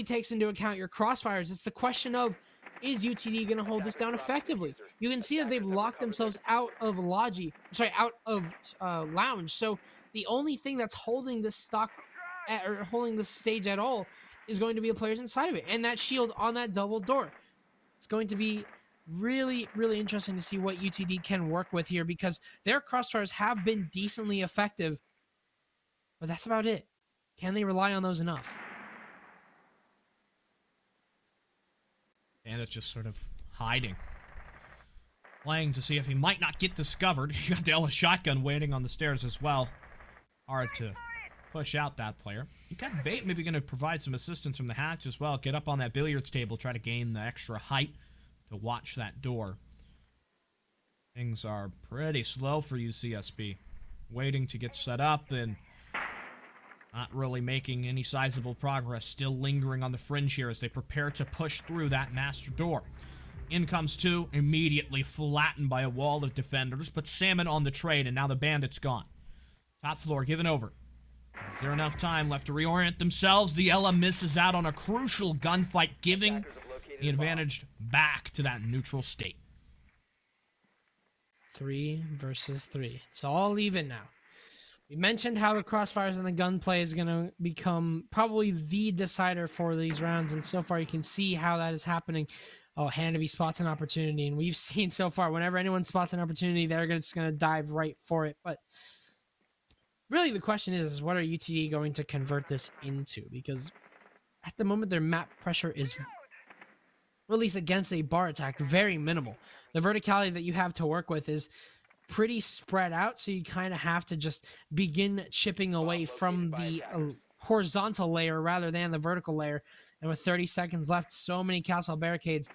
takes into account your crossfires, it's the question of, is UTD going to hold this down effectively? You can see that they've locked themselves out of Lounge. So the only thing that's holding this holding this stage at all is going to be the players inside of it, and that shield on that double door. It's going to be really interesting to see what UTD can work with here, because their crossfires have been decently effective, but that's about it. Can they rely on those enough? And it's just sort of hiding. Playing to see if he might not get discovered. You got the Ella shotgun waiting on the stairs as well. Hard to push out that player. You got Bait maybe going to provide some assistance from the hatch as well. Get up on that billiards table, try to gain the extra height to watch that door. Things are pretty slow for UCSB. Waiting to get set up and not really making any sizable progress. Still lingering on the fringe here as they prepare to push through that master door. In comes two, immediately flattened by a wall of defenders, but Salmon on the trade, and now the bandit's gone. Top floor given over. Is there enough time left to reorient themselves? The Ella misses out on a crucial gunfight, giving the advantage back to that neutral state. 3 versus 3. It's all even now. We mentioned how the crossfires and the gunplay is going to become probably the decider for these rounds, and so far you can see how that is happening. Oh, Hanabi spots an opportunity, and we've seen so far whenever anyone spots an opportunity, they're just going to dive right for it. But really the question is what are UTD going to convert this into? Because at the moment their map pressure is, or at least against a bar attack, very minimal. The verticality that you have to work with is pretty spread out, so you kind of have to just begin chipping away from the horizontal layer rather than the vertical layer. And with 30 seconds left, so many castle barricades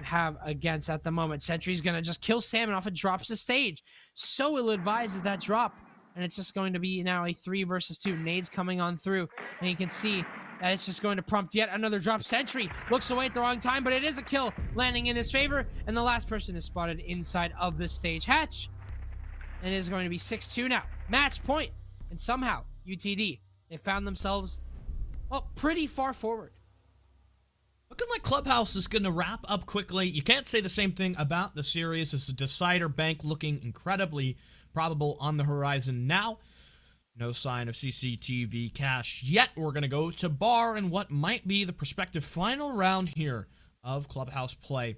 have against at the moment. Sentry's going to just kill Salmon off and drops the stage. So ill-advised is that drop. And it's just going to be now a 3 versus 2. Nades coming on through. And you can see that it's just going to prompt yet another drop. Sentry looks away at the wrong time, but it is a kill landing in his favor. And the last person is spotted inside of the stage hatch. And it is going to be 6-2 now. Match point. And somehow, UTD, they found themselves, well, pretty far forward. Looking like Clubhouse is going to wrap up quickly. You can't say the same thing about the series. It's a decider bank looking incredibly probable on the horizon now. No sign of CCTV cash yet. We're going to go to bar and what might be the prospective final round here of Clubhouse play.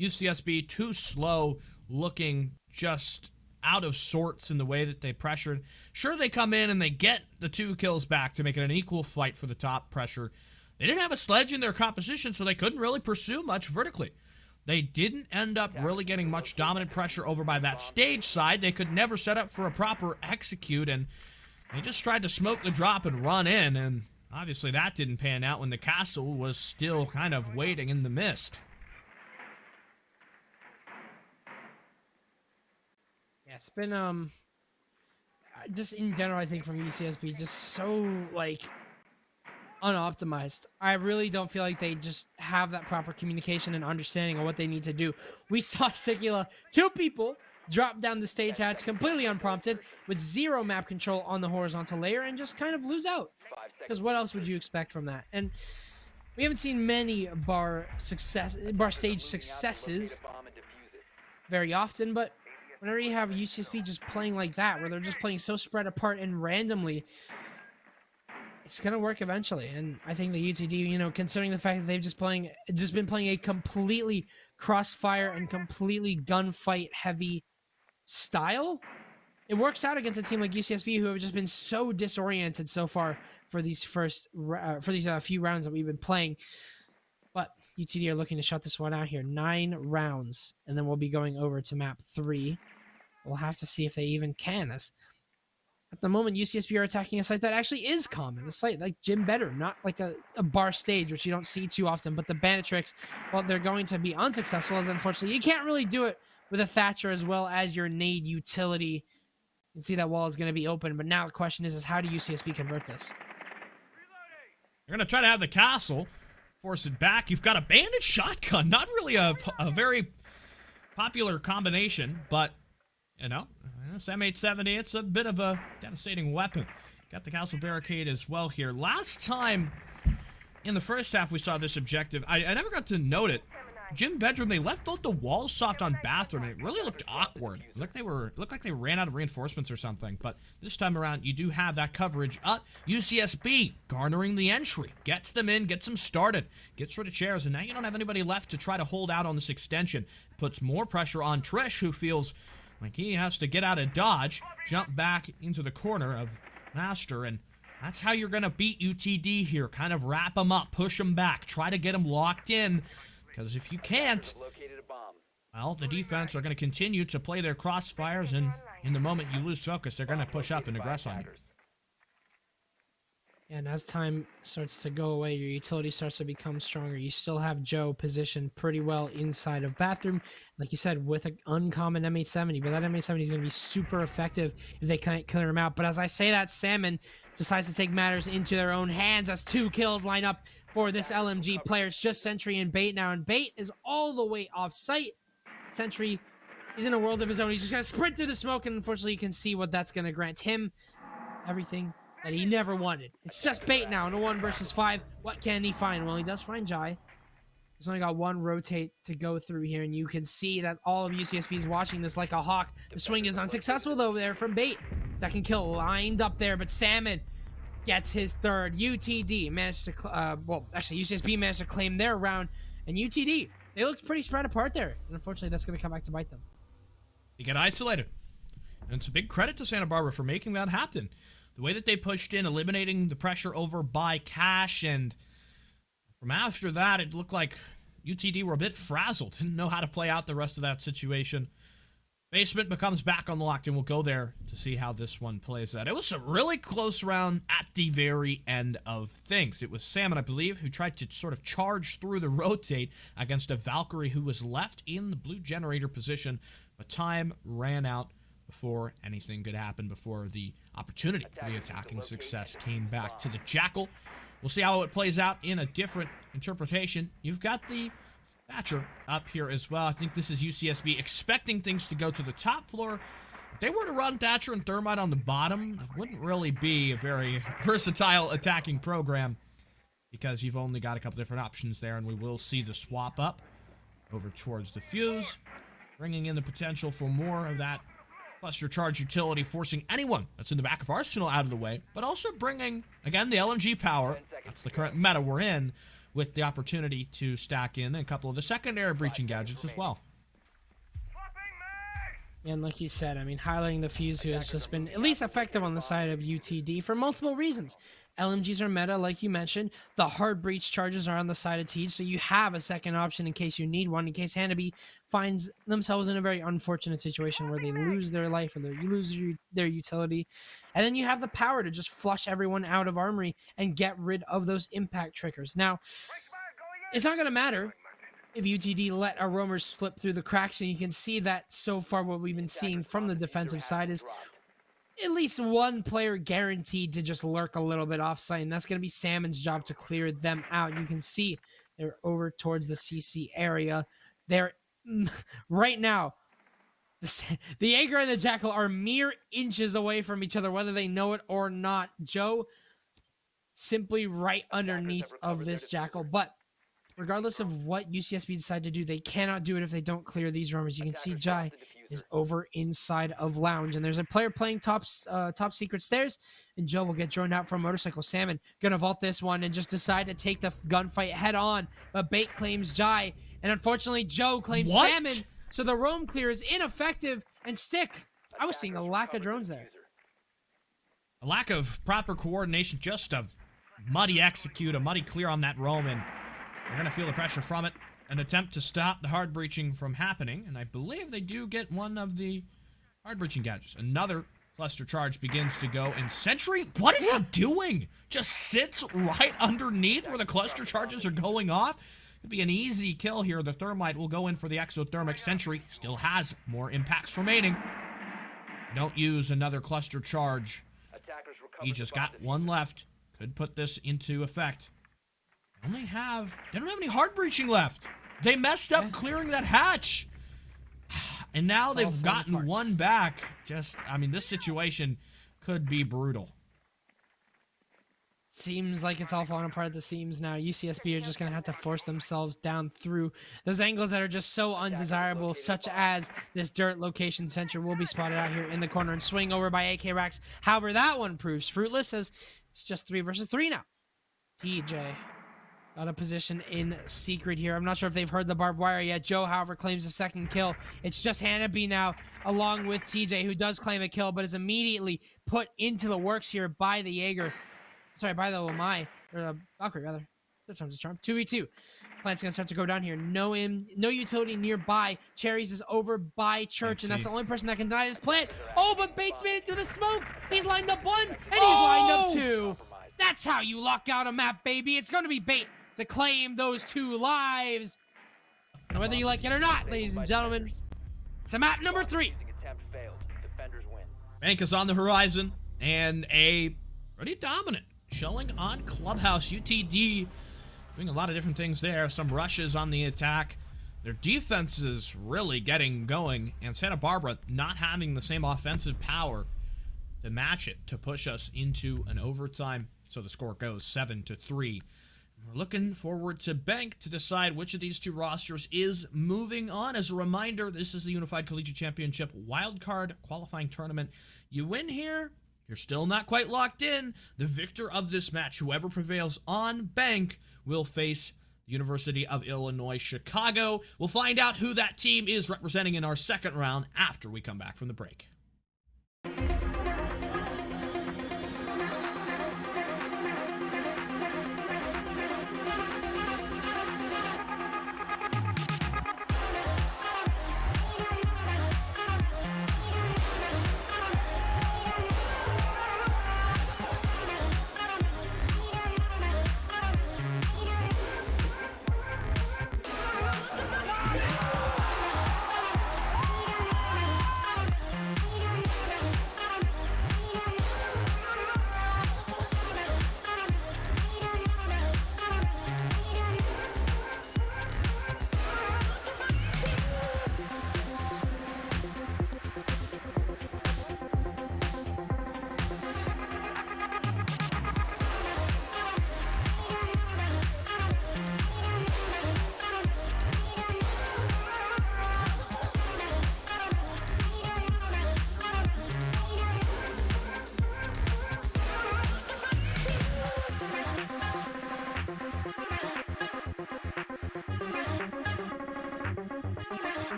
UCSB too slow, looking just out of sorts in the way that they pressured. Sure, they come in and they get the 2 kills back to make it an equal fight for the top pressure. They didn't have a sledge in their composition, so they couldn't really pursue much vertically. They didn't end up really getting much dominant pressure over by that stage side. They could never set up for a proper execute, and they just tried to smoke the drop and run in, and obviously that didn't pan out when the castle was still kind of waiting in the mist. Yeah, it's been, just in general, I think from UCSB, just so, like, unoptimized. I really don't feel like they just have that proper communication and understanding of what they need to do. We saw Sticula, 2 people drop down the stage hatch completely unprompted with 0 map control on the horizontal layer and just kind of lose out. 5 Because seconds. what else would you expect from that? And we haven't seen many bar stage successes Bomb and defuse it. very often, but whenever you have UCSB just playing like that, where they're just playing so spread apart and randomly, it's gonna work eventually. And I think the UTD, considering the fact that they've just been playing a completely crossfire and completely gunfight heavy style, it works out against a team like UCSB who have just been so disoriented so far for these few rounds that we've been playing. But UTD are looking to shut this one out here. 9 rounds, and then we'll be going over to map 3. We'll have to see if they even can. As at the moment, UCSB are attacking a site that actually is common. A site like Jim Better, not like a bar stage, which you don't see too often. But the Bandit Tricks, well, they're going to be unsuccessful, as unfortunately, you can't really do it with a Thatcher as well as your nade utility. You can see that wall is going to be open. But now the question is how do UCSB convert this? You're going to try to have the castle, force it back. You've got a bandit shotgun. Not really a very popular combination, but, this M870, it's a bit of a devastating weapon. Got the castle barricade as well here. Last time in the first half we saw this objective, I never got to note it. Gym bedroom, they left both the walls soft on bathroom, and it really looked awkward. It looked like they ran out of reinforcements or something. But this time around, you do have that coverage up. UCSB garnering the entry, gets them in, gets them started, gets rid of chairs, and now you don't have anybody left to try to hold out on this extension. Puts more pressure on Trish, who feels like he has to get out of dodge, jump back into the corner of Master, and that's how you're gonna beat UTD here. Kind of wrap them up, push them back, try to get them locked in. Because if you can't, Located a bomb. well, the defense are going to continue to play their crossfires, and in the moment you lose focus, they're going to push up and aggress on you. And as time starts to go away, your utility starts to become stronger. You still have Joe positioned pretty well inside of bathroom, like you said, with an uncommon M870. But that M870 is going to be super effective if they can't clear him out. But as I say that, Salmon decides to take matters into their own hands as 2 kills line up for this LMG player. It's just Sentry and Bait now, and Bait is all the way off site. Sentry is in a world of his own. He's just going to sprint through the smoke, and unfortunately you can see what that's going to grant him. Everything that he never wanted. It's just Bait now in a 1 versus 5. What can he find? Well, he does find Jai. He's only got 1 rotate to go through here, and you can see that all of UCSB is watching this like a hawk. The swing is unsuccessful, though, there from Bait. Second kill lined up there, but Salmon gets his 3rd. UTD managed to, UCSB managed to claim their round, and UTD, they looked pretty spread apart there, and unfortunately that's going to come back to bite them. They get isolated, and it's a big credit to Santa Barbara for making that happen. The way that they pushed in, eliminating the pressure over by Cash, and from after that, it looked like UTD were a bit frazzled, didn't know how to play out the rest of that situation. Basement becomes back unlocked, and we'll go there to see how this one plays out. It was a really close round at the very end of things. It was Salmon, I believe, who tried to sort of charge through the rotate against a Valkyrie who was left in the blue generator position, but time ran out before anything could happen, before the opportunity for the attacking success came back to the Jackal. We'll see how it plays out in a different interpretation. You've got the Thatcher up here as well. I think this is UCSB expecting things to go to the top floor. If they were to run Thatcher and Thermite on the bottom, it wouldn't really be a very versatile attacking program, because you've only got a couple different options there, and we will see the swap up over towards the Fuse, bringing in the potential for more of that cluster charge utility, forcing anyone that's in the back of Arsenal out of the way, but also bringing, again, the LMG power. That's the current meta we're in, with the opportunity to stack in a couple of the secondary breaching gadgets as well. And like you said, I mean, highlighting the Fuse, who has just been at least effective on the side of UTD for multiple reasons. LMGs are meta, like you mentioned. The hard breach charges are on the side of Teej, so you have a second option in case you need one, in case Hanabi finds themselves in a very unfortunate situation where they lose their life or you lose their utility. And then you have the power to just flush everyone out of Armory and get rid of those impact triggers. Now, it's not going to matter if UTD let our roamers flip through the cracks, and you can see that so far what we've been seeing from the defensive side is at least one player guaranteed to just lurk a little bit offsite, and that's going to be Salmon's job to clear them out. You can see they're over towards the CC area. They're right now The Jaeger and the Jackal are mere inches away from each other, whether they know it or not. Joe simply right underneath of this Jackal. But regardless of what UCSB decide to do, they cannot do it if they don't clear these rooms. You can see Jai is over inside of Lounge, and there's a player playing top secret stairs, and Joe will get drawn out from motorcycle. Salmon gonna vault this one and just decide to take the gunfight head on, but Bait claims Jai, and unfortunately Joe claims Salmon, so the roam clear is ineffective. And Stick, I was seeing a lack of drones there. A lack of proper coordination, just a muddy execute, a muddy clear on that roam, and they're going to feel the pressure from it. An attempt to stop the hard breaching from happening, and I believe they do get one of the hard breaching gadgets. Another cluster charge begins to go, and Sentry, what is he doing? Just sits right underneath where the cluster charges are going off. Could be an easy kill here. The Thermite will go in for the exothermic. Sentry still has more impacts remaining. Don't use another cluster charge. He just got one left. Could put this into effect. They don't have any hard breaching left. They messed up clearing that hatch. And now they've gotten one back. This situation could be brutal. Seems like it's all falling apart at the seams now. UCSB are just going to have to force themselves down through those angles that are just so undesirable, such as this dirt location. Sentry will be spotted out here in the corner and swing over by AK Rax. However, that one proves fruitless as it's just 3 versus 3 now. TJ got a position in secret here. I'm not sure if they've heard the barbed wire yet. Joe, however, claims a second kill. It's just Hanabi now, along with TJ, who does claim a kill, but is immediately put into the works here by the Jaeger. Sorry, by the Lamai, or the Valkyrie, rather. Third time's a charm. 2v2. Plant's gonna start to go down here. No utility nearby. Cherries is over by Church, and that's the only person that can deny this plant. Oh, but Bates made it through the smoke. He's lined up one, and he's lined up two. That's how you lock out a map, baby. It's gonna be Bait to claim those 2 lives. And whether you like it or not, ladies and gentlemen, it's a map number 3. Bank is on the horizon, and a pretty dominant showing on Clubhouse. UTD doing a lot of different things there. Some rushes on the attack. Their defense is really getting going, and Santa Barbara not having the same offensive power to match it, to push us into an overtime. So the score goes 7-3. We're looking forward to Bank to decide which of these 2 rosters is moving on. As a reminder, this is the Unified Collegiate Championship Wildcard qualifying tournament. You win here, you're still not quite locked in. The victor of this match, whoever prevails on Bank, will face the University of Illinois Chicago. We'll find out who that team is representing in our second round after we come back from the break.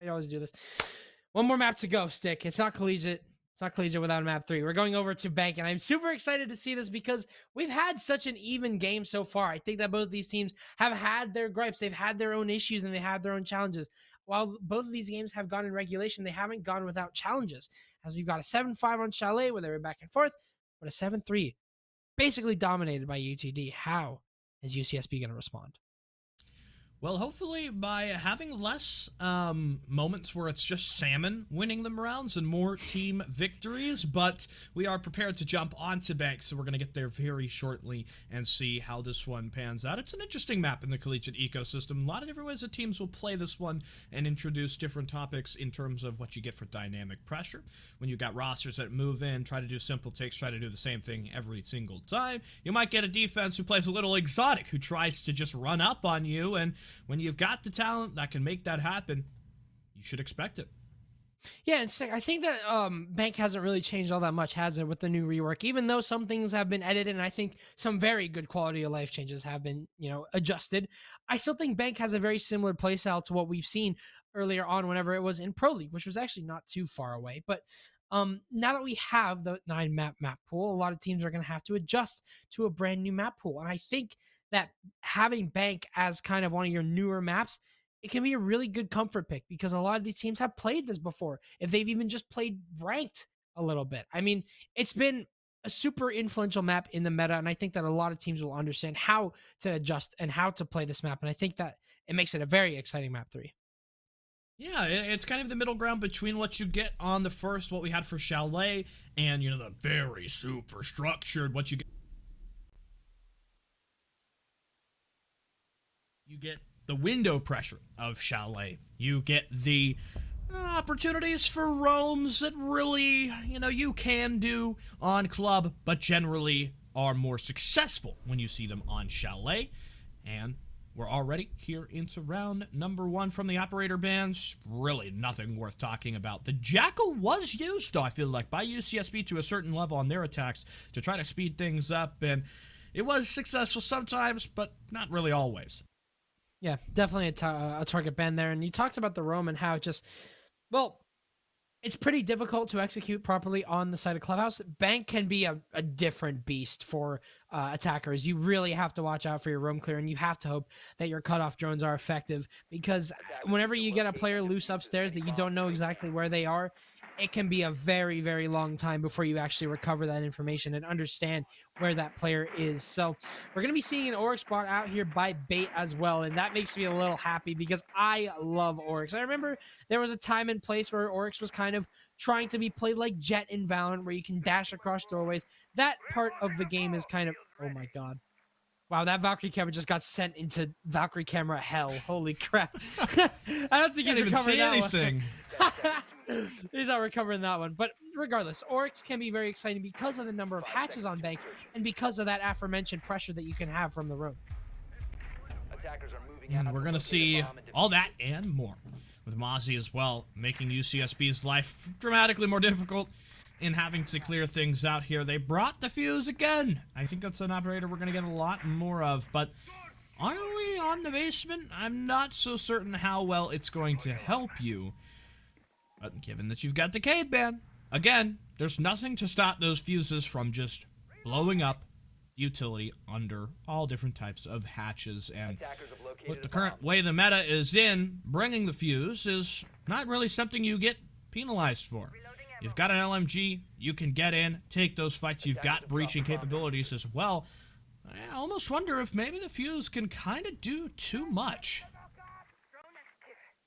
I always do this. One more map to go, Stick. It's not Collegiate. It's not Collegiate without a map 3. We're going over to Bank, and I'm super excited to see this because we've had such an even game so far. I think that both of these teams have had their gripes. They've had their own issues, and they have their own challenges. While both of these games have gone in regulation, they haven't gone without challenges. As we've got a 7-5 on Chalet, where they were back and forth, but a 7-3, basically dominated by UTD. How is UCSB going to respond? Well, hopefully by having less moments where it's just Salmon winning them rounds and more team victories, but we are prepared to jump onto Bank, so we're going to get there very shortly and see how this one pans out. It's an interesting map in the Collegiate ecosystem. A lot of different ways that teams will play this one and introduce different topics in terms of what you get for dynamic pressure. When you got rosters that move in, try to do simple takes, try to do the same thing every single time, you might get a defense who plays a little exotic, who tries to just run up on you, and when you've got the talent that can make that happen, you should expect it. Yeah, and I think that Bank hasn't really changed all that much, has it, with the new rework? Even though some things have been edited, and I think some very good quality of life changes have been, adjusted, I still think Bank has a very similar playstyle to what we've seen earlier on whenever it was in Pro League, which was actually not too far away. But now that we have the 9-map map pool, a lot of teams are going to have to adjust to a brand new map pool. And I think that having Bank as kind of one of your newer maps, it can be a really good comfort pick because a lot of these teams have played this before, if they've even just played ranked a little bit. I mean, it's been a super influential map in the meta, and I think that a lot of teams will understand how to adjust and how to play this map, and I think that it makes it a very exciting map 3. Yeah, it's kind of the middle ground between what you get on the first, what we had for Chalet, and, the very super structured, what you get. You get the window pressure of Chalet. You get the opportunities for roams that really, you can do on club, but generally are more successful when you see them on Chalet. And we're already here into round number 1 from the operator bans. Really nothing worth talking about. The Jackal was used, though, I feel like, by UCSB to a certain level on their attacks to try to speed things up, and it was successful sometimes, but not really always. Yeah, definitely a target ban there. And you talked about the roam and how it's pretty difficult to execute properly on the side of Clubhouse. Bank can be a different beast for attackers. You really have to watch out for your roam clear, and you have to hope that your cutoff drones are effective, because whenever you get a player loose upstairs that you don't know exactly where they are, it can be a very, very long time before you actually recover that information and understand where that player is. So we're going to be seeing an Oryx bot out here by Bait as well, and that makes me a little happy because I love Oryx. I remember there was a time and place where Oryx was kind of trying to be played like Jet in Valorant, where you can dash across doorways. That part of the game is kind of... Oh my god. Wow, that Valkyrie camera just got sent into Valkyrie camera hell. Holy crap. I don't think he's recovering that anything. He's not recovering that one. But regardless, Oryx can be very exciting because of the number of hatches on Bank and because of that aforementioned pressure that you can have from the room. Attackers are moving And out we're to going to locate a see bomb and all that and more, with Mozzie as well, making UCSB's life dramatically more difficult in having to clear things out here. They brought the fuse again. I think that's an operator we're going to get a lot more of, but honestly, on the basement, I'm not so certain how well it's going to help you. But given that you've got the Cade ban, again, there's nothing to stop those fuses from just blowing up utility under all different types of hatches. And attackers have located with the a current bomb. way the meta is in, bringing the fuse is not really something you get penalized for. You've got an LMG, you can get in, take those fights, you've got breaching capabilities as well. I almost wonder if maybe the fuse can kind of do too much.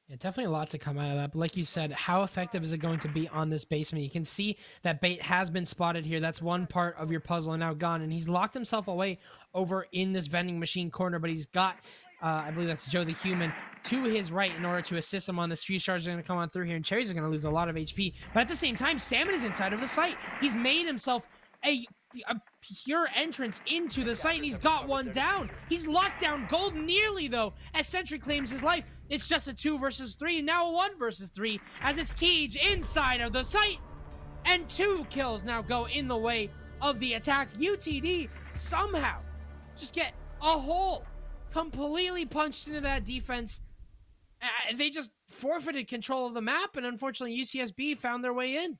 Yeah, definitely a lot to come out of that. But like you said, how effective is it going to be on this basement? You can see that Bait has been spotted here. That's one part of your puzzle and now gone. And he's locked himself away over in this vending machine corner. But he's got, I believe that's Joe the Human, to his right in order to assist him on this. Fuse charge is going to come on through here. And Cherries is going to lose a lot of HP. But at the same time, Salmon is inside of the site. He's made himself a pure entrance into the site, and he's got one down. He's locked down Gold nearly, though, as Sentry claims his life. It's just a 2 versus 3, and now a 1 versus 3, as it's Tej inside of the site. And 2 kills now go in the way of the attack. UTD somehow just get a hole completely punched into that defense. They just forfeited control of the map, and unfortunately UCSB found their way in.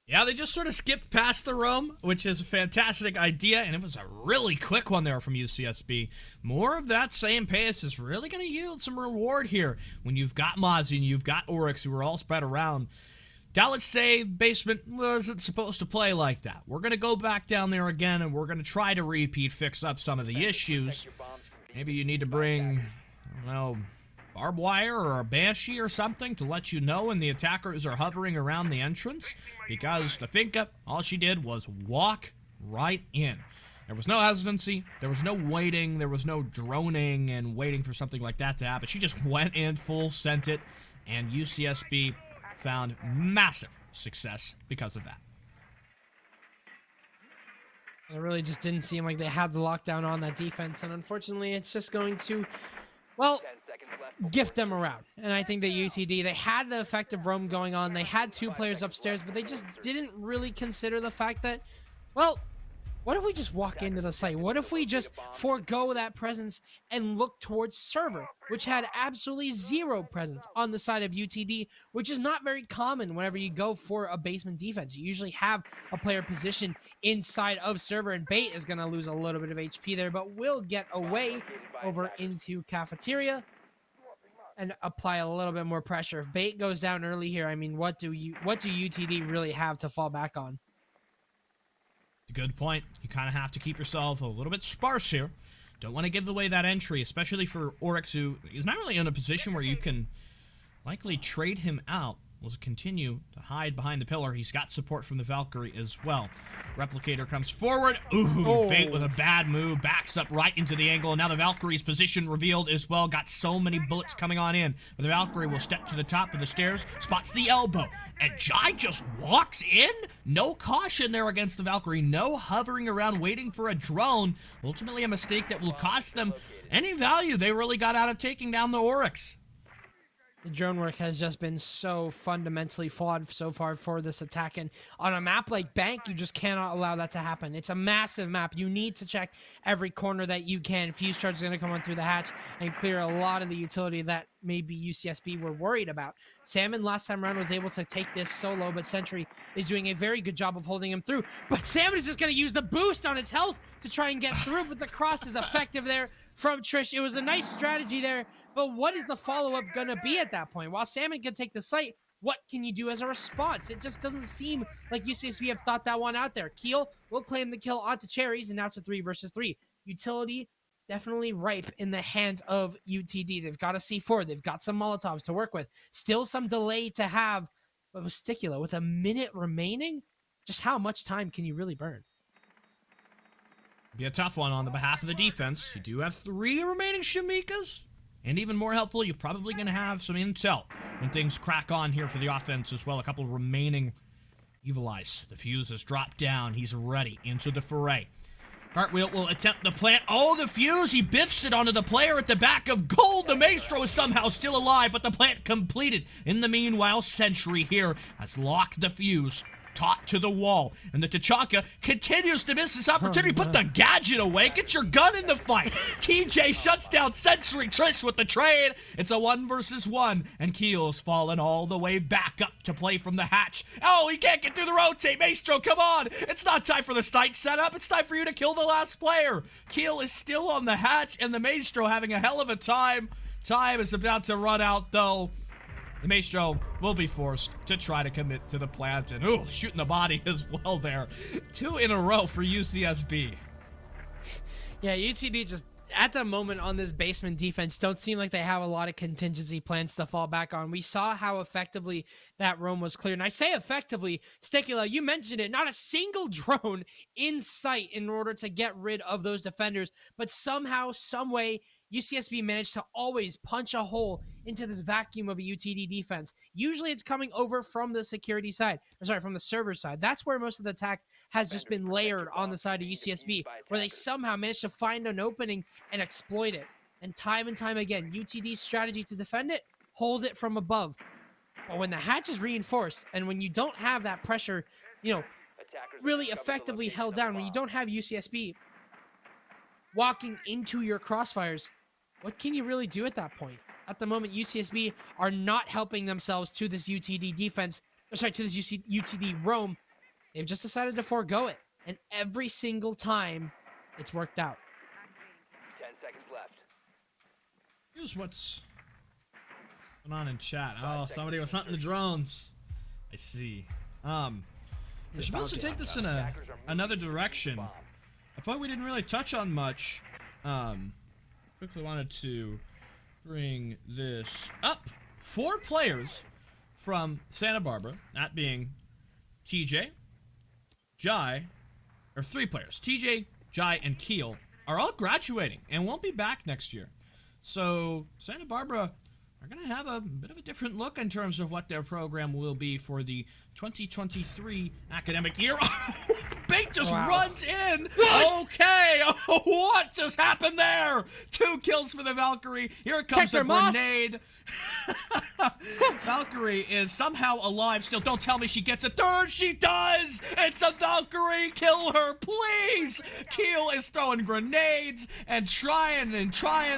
Yeah, they just sort of skipped past the roam, which is a fantastic idea, and it was a really quick one there from UCSB. More of that same pace is really going to yield some reward here when you've got Mozzie and you've got Oryx, who are all spread around. Now let's say Basement wasn't supposed to play like that. We're going to go back down there again, and we're going to try to fix up some of the issues. Maybe you need to bring, I don't know, barbed wire or a banshee or something to let you know when the attackers are hovering around the entrance, because the Finka, all she did was walk right in. There was no hesitancy, there was no waiting, there was no droning and waiting for something like that to happen. She just went in, full sent it, and UCSB found massive success because of that. It really just didn't seem like they had the lockdown on that defense, and unfortunately it's just going to, well, gift them around. And I think that UTD, they had the effective roam going on. They had 2 players upstairs, but they just didn't really consider the fact that, well, what if we just walk into the site? What if we just forego that presence and look towards server, which had absolutely 0 presence on the side of UTD, which is not very common whenever you go for a basement defense. You usually have a player positioned inside of server, and Bait is going to lose a little bit of HP there, but will get away over into cafeteria and apply a little bit more pressure. If Bait goes down early here, I mean, what do UTD really have to fall back on? Good point. You kind of have to keep yourself a little bit sparse here. Don't want to give away that entry, especially for Oryx, who is not really in a position where you can likely trade him out. Will continue to hide behind the pillar. He's got support from the Valkyrie as well. Replicator comes forward. Ooh, Bait with a bad move. Backs up right into the angle. And now the Valkyrie's position revealed as well. Got so many bullets coming on in. But the Valkyrie will step to the top of the stairs. Spots the elbow. And Jai just walks in. No caution there against the Valkyrie. No hovering around waiting for a drone. Ultimately a mistake that will cost them any value they really got out of taking down the Oryx. The drone work has just been so fundamentally flawed so far for this attack, and on a map like Bank, you just cannot allow that to happen. It's a massive map. You need to check every corner that you can. Fuse Charge is going to come on through the hatch and clear a lot of the utility that maybe UCSB were worried about. Salmon last time around was able to take this solo, but Sentry is doing a very good job of holding him through. But Salmon is just going to use the boost on his health to try and get through, but the cross is effective there from Trish. It was a nice strategy there. But what is the follow-up going to be at that point? While Salmon can take the site, what can you do as a response? It just doesn't seem like UCSB have thought that one out there. Keel will claim the kill onto Cherries, and now it's a 3 versus 3. Utility definitely ripe in the hands of UTD. They've got a C4. They've got some Molotovs to work with. Still some delay to have. But with Sticula, with a minute remaining, just how much time can you really burn? Be a tough one on the behalf of the defense. You do have 3 remaining Shimikas. And even more helpful, you're probably going to have some intel when things crack on here for the offense as well. A couple remaining Evil Eyes. The fuse has dropped down. He's ready into the foray. Cartwheel will attempt the plant. Oh, the fuse! He biffs it onto the player at the back of gold. The Maestro is somehow still alive, but the plant completed. In the meanwhile, Sentry here has locked the fuse. Taut to the wall, and the Tachanka continues to miss this opportunity. Put the gadget away. Get your gun in the fight. TJ shuts down Sentry. Trish with the trade. It's a 1 versus 1, and Keel's fallen all the way back up to play from the hatch. Oh, he can't get through the rotate. Maestro, come on. It's not time for the site setup. It's time for you to kill the last player. Keel is still on the hatch, and the Maestro having a hell of a time. Time is about to run out, though. The Maestro will be forced to try to commit to the plant, and ooh, shooting the body as well there. 2 in a row for UCSB. Yeah, UTD just, at the moment on this basement defense, don't seem like they have a lot of contingency plans to fall back on. We saw how effectively that roam was cleared. And I say effectively, Sticula, you mentioned it, not a single drone in sight in order to get rid of those defenders, but somehow, some way, UCSB managed to always punch a hole into this vacuum of a UTD defense. Usually it's coming over from the security side, or sorry, from the server side. That's where most of the attack has just been layered on the side of UCSB, where they somehow managed to find an opening and exploit it. And time again, UTD's strategy to defend it, hold it from above. But when the hatch is reinforced, and when you don't have that pressure, really effectively held down, when you don't have UCSB walking into your crossfires, what can you really do at that point? at the moment, UCSB are not helping themselves to this UTD defense, or sorry, to this UTD roam. They've just decided to forego it. And every single time, it's worked out. 10 seconds left. Here's what's going on in chat. Oh, somebody was hunting the drones. I see. They're supposed to take this in another direction. A point we didn't really touch on much. Quickly wanted to bring this up. 4 players from Santa Barbara, that being TJ, Jai, or 3 players, TJ, Jai, and Keel, are all graduating and won't be back next year. So Santa Barbara are going to have a bit of a different look in terms of what their program will be for the 2023 academic year. Bait just runs in. What? Okay. What just happened there? 2 kills for the Valkyrie. Here comes the grenade. Valkyrie is somehow alive still. Don't tell me she gets a 3rd. She does. It's a Valkyrie. Kill her, please. Keel is throwing grenades and trying,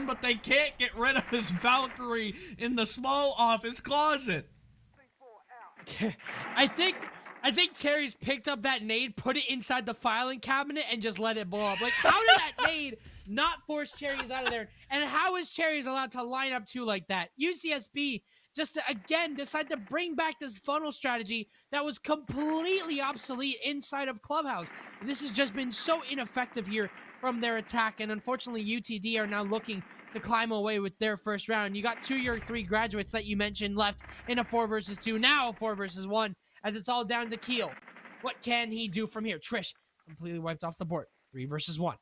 but they can't get rid of this Valkyrie in the small office closet. I think Cherry's picked up that nade, put it inside the filing cabinet, and just let it blow up. Like, how did that nade not force Cherries out of there? And how is Cherries allowed to line up 2 like that? UCSB just to, again, decide to bring back this funnel strategy that was completely obsolete inside of Clubhouse. And this has just been so ineffective here from their attack. And unfortunately, UTD are now looking to climb away with their first round. You got 2 Year 3 graduates that you mentioned left in a 4 versus 2, now a 4 versus 1, as it's all down to Keel. What can he do from here? Trish completely wiped off the board. 3 versus 1.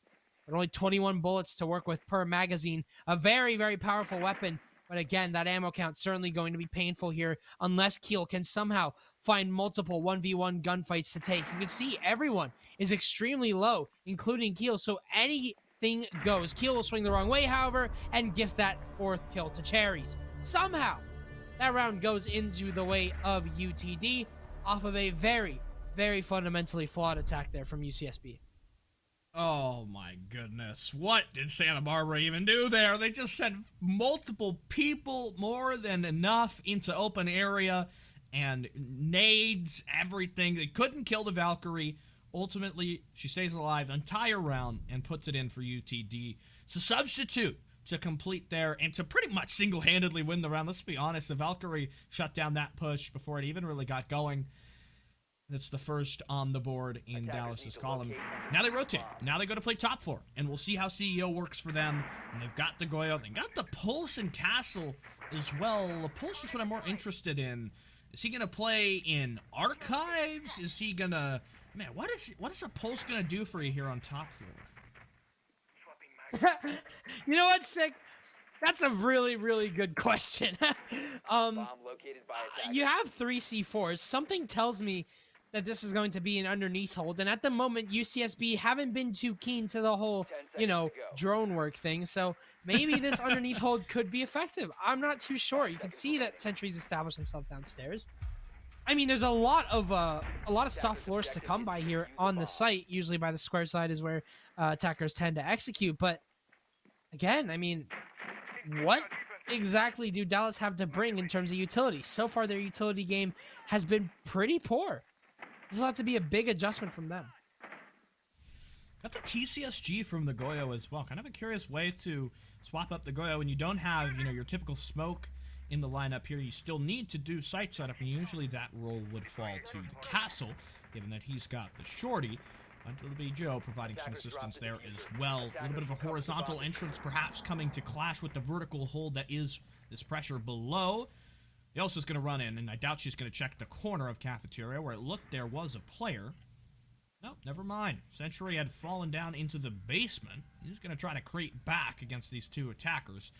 But only 21 bullets to work with per magazine. A very, very powerful weapon. But again, that ammo count certainly going to be painful here unless Keel can somehow find multiple 1v1 gunfights to take. You can see everyone is extremely low, including Keel. So anything goes. Keel will swing the wrong way, however, and gift that 4th kill to Cherries. Somehow, that round goes into the way of UTD off of a very, very fundamentally flawed attack there from UCSB. Oh my goodness. What did Santa Barbara even do there? They just sent multiple people, more than enough, into open area and nades, everything. They couldn't kill the Valkyrie. Ultimately, she stays alive entire round and puts it in for UTD. It's a substitute to complete there and to pretty much single-handedly win the round. Let's be honest, the Valkyrie shut down that push before it even really got going. That's the first on the board in Dallas's column. Now they rotate. Now they go to play top floor, and we'll see how CEO works for them. And they've got the Goyo. They got the Pulse and Castle as well. The Pulse is what I'm more interested in. Is he going to play in Archives? Is he going to... Man, what is a Pulse going to do for you here on top floor? You know what, Sick? That's a really, really good question. Bomb located by attackers. You have 3 C4s. Something tells me that this is going to be an underneath hold. And at the moment, UCSB haven't been too keen to the whole, drone work thing. So maybe this underneath hold could be effective. I'm not too sure. You can see that Sentry's established himself downstairs. I mean, there's a lot of soft floors to come by here on the site. Usually by the square side is where attackers tend to execute. But again, I mean, what exactly do Dallas have to bring in terms of utility? So far, their utility game has been pretty poor. This will have to be a big adjustment from them. Got the TCSG from the Goyo as well. Kind of a curious way to swap up the Goyo when you don't have, your typical smoke in the lineup here. You still need to do site setup, and usually that role would fall to the Castle, given that he's got the Shorty. But it'll be Joe providing some assistance there as well. A little bit of a horizontal entrance perhaps coming to clash with the vertical hold that is this pressure below. Elsa's going to run in, and I doubt she's going to check the corner of Cafeteria where it looked there was a player. Nope, never mind. Century had fallen down into the basement. He's going to try to creep back against these 2 attackers.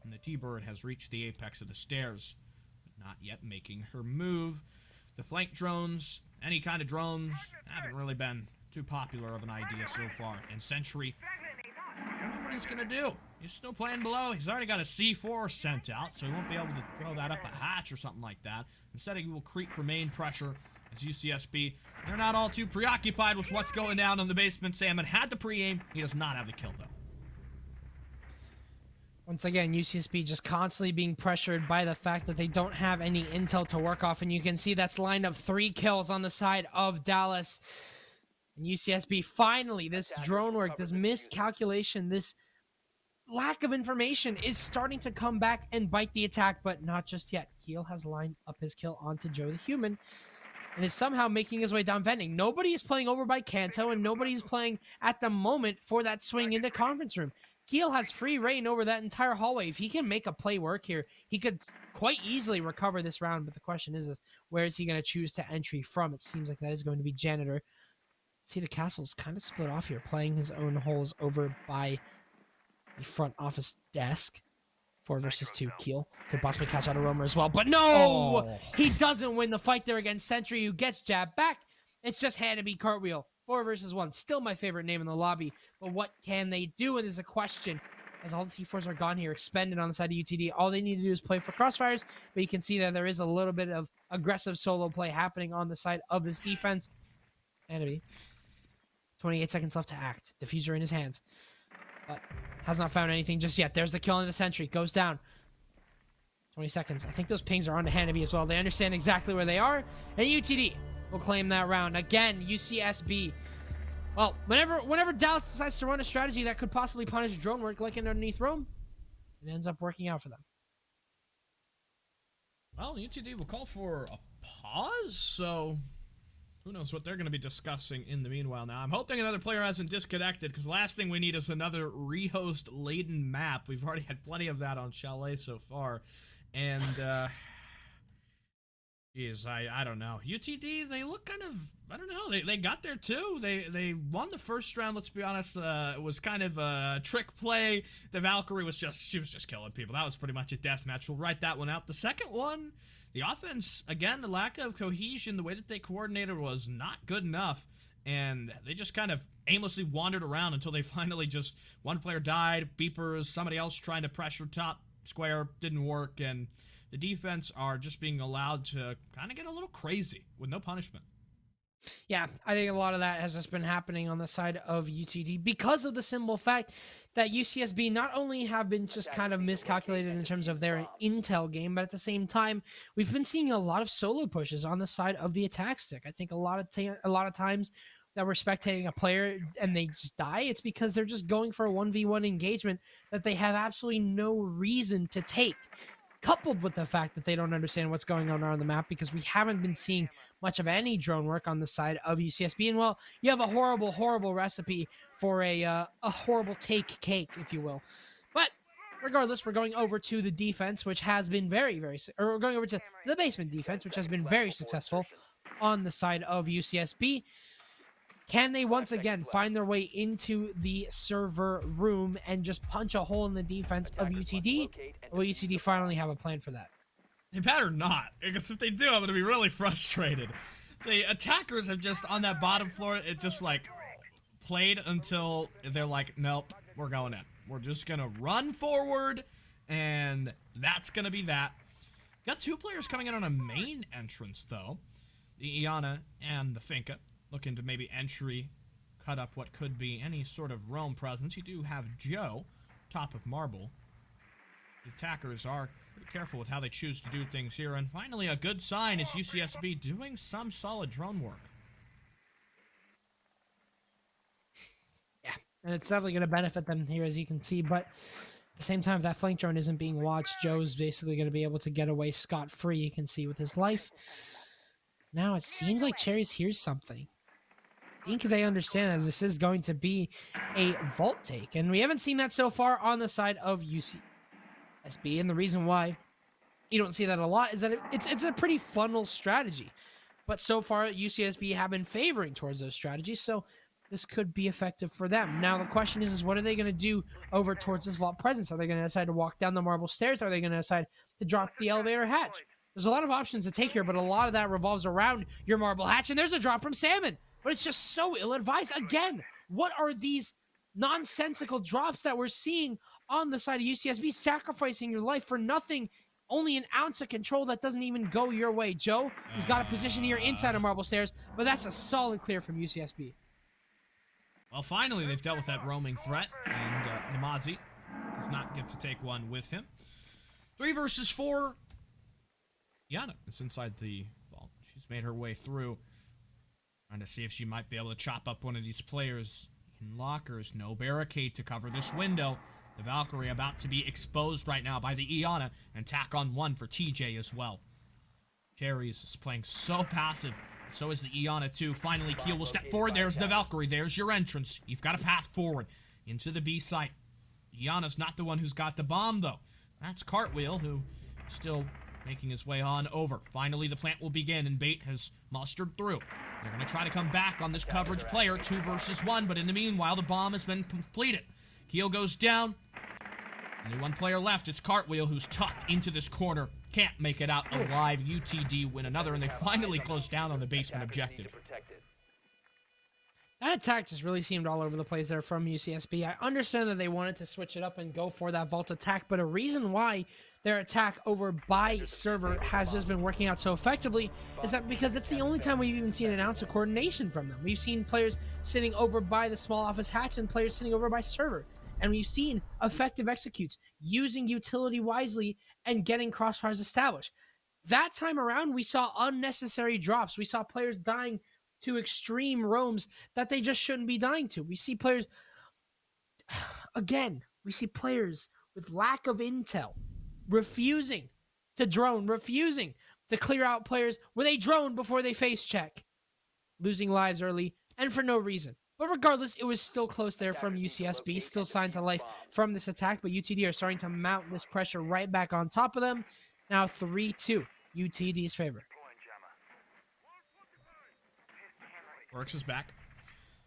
And the T-Bird has reached the apex of the stairs, but not yet making her move. The flank drones, any kind of drones, haven't really been too popular of an idea so far. And Sentry, I don't know what he's going to do. He's still playing below. He's already got a C4 sent out, so he won't be able to throw that up a hatch or something like that. Instead, he will creep for main pressure as UCSB. They're not all too preoccupied with what's going down in the basement. Salmon had the pre-aim. He does not have the kill, though. Once again, UCSB just constantly being pressured by the fact that they don't have any intel to work off, and you can see that's lined up 3 kills on the side of Dallas. And UCSB finally, this drone work, this miscalculation, this lack of information is starting to come back and bite the attack, but not just yet. Keel has lined up his kill onto Joe the Human and is somehow making his way down vending. Nobody is playing over by Kanto, and nobody's playing at the moment for that swing into conference room. Keel has free reign over that entire hallway. If he can make a play work here, he could quite easily recover this round, but the question is where is he going to choose to entry from? It seems like that is going to be Janitor. See, the castle's kind of split off here, playing his own holes over by the front office desk. 4 versus 2. Keel could possibly catch out a roamer as well, but no! He doesn't win the fight there against Sentry, who gets jabbed back. It's just Hanabi Cartwheel. 4 versus 1. Still my favorite name in the lobby, but what can they do? And there's a question. As all the C4s are gone here, expended on the side of UTD, all they need to do is play for crossfires, but you can see that there is a little bit of aggressive solo play happening on the side of this defense. Hanabi. 28 seconds left to act. Diffuser in his hands. But has not found anything just yet. There's the kill on the Sentry. Goes down. 20 seconds. I think those pings are on to Hanabi as well. They understand exactly where they are. And UTD will claim that round. Again, UCSB. Well, whenever Dallas decides to run a strategy that could possibly punish drone work like in underneath Rome, it ends up working out for them. Well, UTD will call for a pause, so who knows what they're going to be discussing in the meanwhile now. I'm hoping another player hasn't disconnected, because last thing we need is another rehost-laden map. We've already had plenty of that on Chalet so far. And, geez, I don't know. UTD, they look kind of, I don't know, they got there too. They won the first round, let's be honest. It was kind of a trick play. The Valkyrie she was just killing people. That was pretty much a deathmatch. We'll write that one out. The second one, the offense, again, the lack of cohesion, the way that they coordinated was not good enough, and they just kind of aimlessly wandered around until they finally just, one player died, beepers, somebody else trying to pressure top square, didn't work, and the defense are just being allowed to kind of get a little crazy with no punishment. Yeah, I think a lot of that has just been happening on the side of UTD because of the simple fact that UCSB not only have been just kind of miscalculated in terms of their intel game, but at the same time, we've been seeing a lot of solo pushes on the side of the attack stick. I think a lot of times that we're spectating a player and they just die, it's because they're just going for a 1v1 engagement that they have absolutely no reason to take. Coupled with the fact that they don't understand what's going on around the map, because we haven't been seeing much of any drone work on the side of UCSB. And well, you have a horrible, horrible recipe for a horrible take cake, if you will. But regardless, we're going over to the defense, which has been we're going over to the basement defense, which has been very successful on the side of UCSB. Can they once again find their way into the server room and just punch a hole in the defense of UTD? Or will UTD finally have a plan for that? They better not, because if they do, I'm going to be really frustrated. The attackers have just, on that bottom floor, it just, like, played until they're like, nope, we're going in. We're just going to run forward, and that's going to be that. Got 2 players coming in on a main entrance, though. The Iana and the Finka. Looking to maybe entry, cut up what could be any sort of Rome presence. You do have Joe, top of marble. The attackers are pretty careful with how they choose to do things here. And finally, a good sign is UCSB doing some solid drone work. Yeah, and it's definitely going to benefit them here, as you can see. But at the same time, if that flank drone isn't being watched, Joe's basically going to be able to get away scot-free, you can see, with his life. Now it seems like Cherries hears something. I think they understand that this is going to be a vault take, and we haven't seen that so far on the side of UCSB, and the reason why you don't see that a lot is that it's a pretty funnel strategy, but so far UCSB have been favoring towards those strategies, so this could be effective for them. Now the question is what are they going to do over towards this vault presence? Are they going to decide to walk down the marble stairs? Are they going to decide to drop the elevator hatch? There's a lot of options to take here, but a lot of that revolves around your marble hatch, and there's a drop from Salmon. But it's just so ill-advised. Again, what are these nonsensical drops that we're seeing on the side of UCSB, sacrificing your life for nothing, only an ounce of control that doesn't even go your way? Joe has got a position here inside of marble stairs, but that's a solid clear from UCSB. Well, finally, they've dealt with that roaming threat, and Namazi does not get to take one with him. 3 versus 4. Yana is inside the vault. She's made her way through. Trying to see if she might be able to chop up one of these players in lockers. No barricade to cover this window. The Valkyrie about to be exposed right now by the Iana, and tack on 1 for TJ as well. Cherries is playing so passive. So is the Iana too. Finally, Keel will step forward. There's the Valkyrie. There's your entrance. You've got a path forward into the B site. Iana's not the one who's got the bomb, though. That's Cartwheel, who is still making his way on over. Finally, the plant will begin, and Bait has mustered through. They're going to try to come back on this coverage player, 2 versus 1, but in the meanwhile, the bomb has been completed. Keel goes down. Only 1 player left. It's Cartwheel, who's tucked into this corner. Can't make it out alive. UTD win another, and they finally close down on the basement objective. That attack just really seemed all over the place there from UCSB. I understand that they wanted to switch it up and go for that vault attack, but a reason why their attack over by server has just been working out so effectively is that because it's the only time we've even seen an ounce of coordination from them. We've seen players sitting over by the small office hatch and players sitting over by server. And we've seen effective executes, using utility wisely and getting crossfires established. That time around, we saw unnecessary drops. We saw players dying to extreme roams that they just shouldn't be dying to. We see players, again, we see players with lack of intel, refusing to drone, refusing to clear out players with a drone before they face check, losing lives early and for no reason. But regardless, it was still close there from UCSB. Still signs of life from this attack, but UTD are starting to mount this pressure right back on top of them. Now 3-2, UTD's favor. Works is back.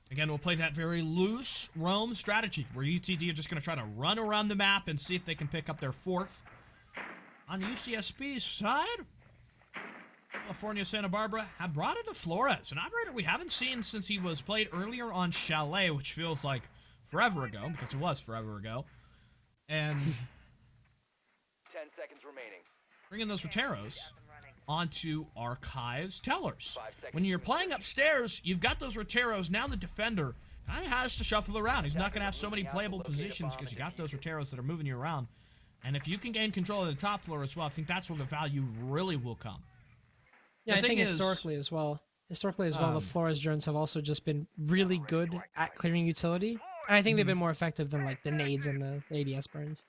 Again, we'll play that very loose roam strategy, where UTD are just going to try to run around the map and see if they can pick up their 4th. On UCSB's side, California Santa Barbara had brought in Flores, an operator we haven't seen since he was played earlier on Chalet, which feels like forever ago, because it was forever ago. And 10 seconds remaining. bringing those Roteros onto Archives Tellers. When you're playing upstairs, you've got those Roteros. Now the defender kind of has to shuffle around. He's not going to have so many playable positions because you got those Roteros that are moving you around. And if you can gain control of the top floor as well, I think that's where the value really will come. Yeah, I think historically as well, the Flores drones have also just been really good at clearing utility. And I think they've been more effective than like the nades and the ADS burns.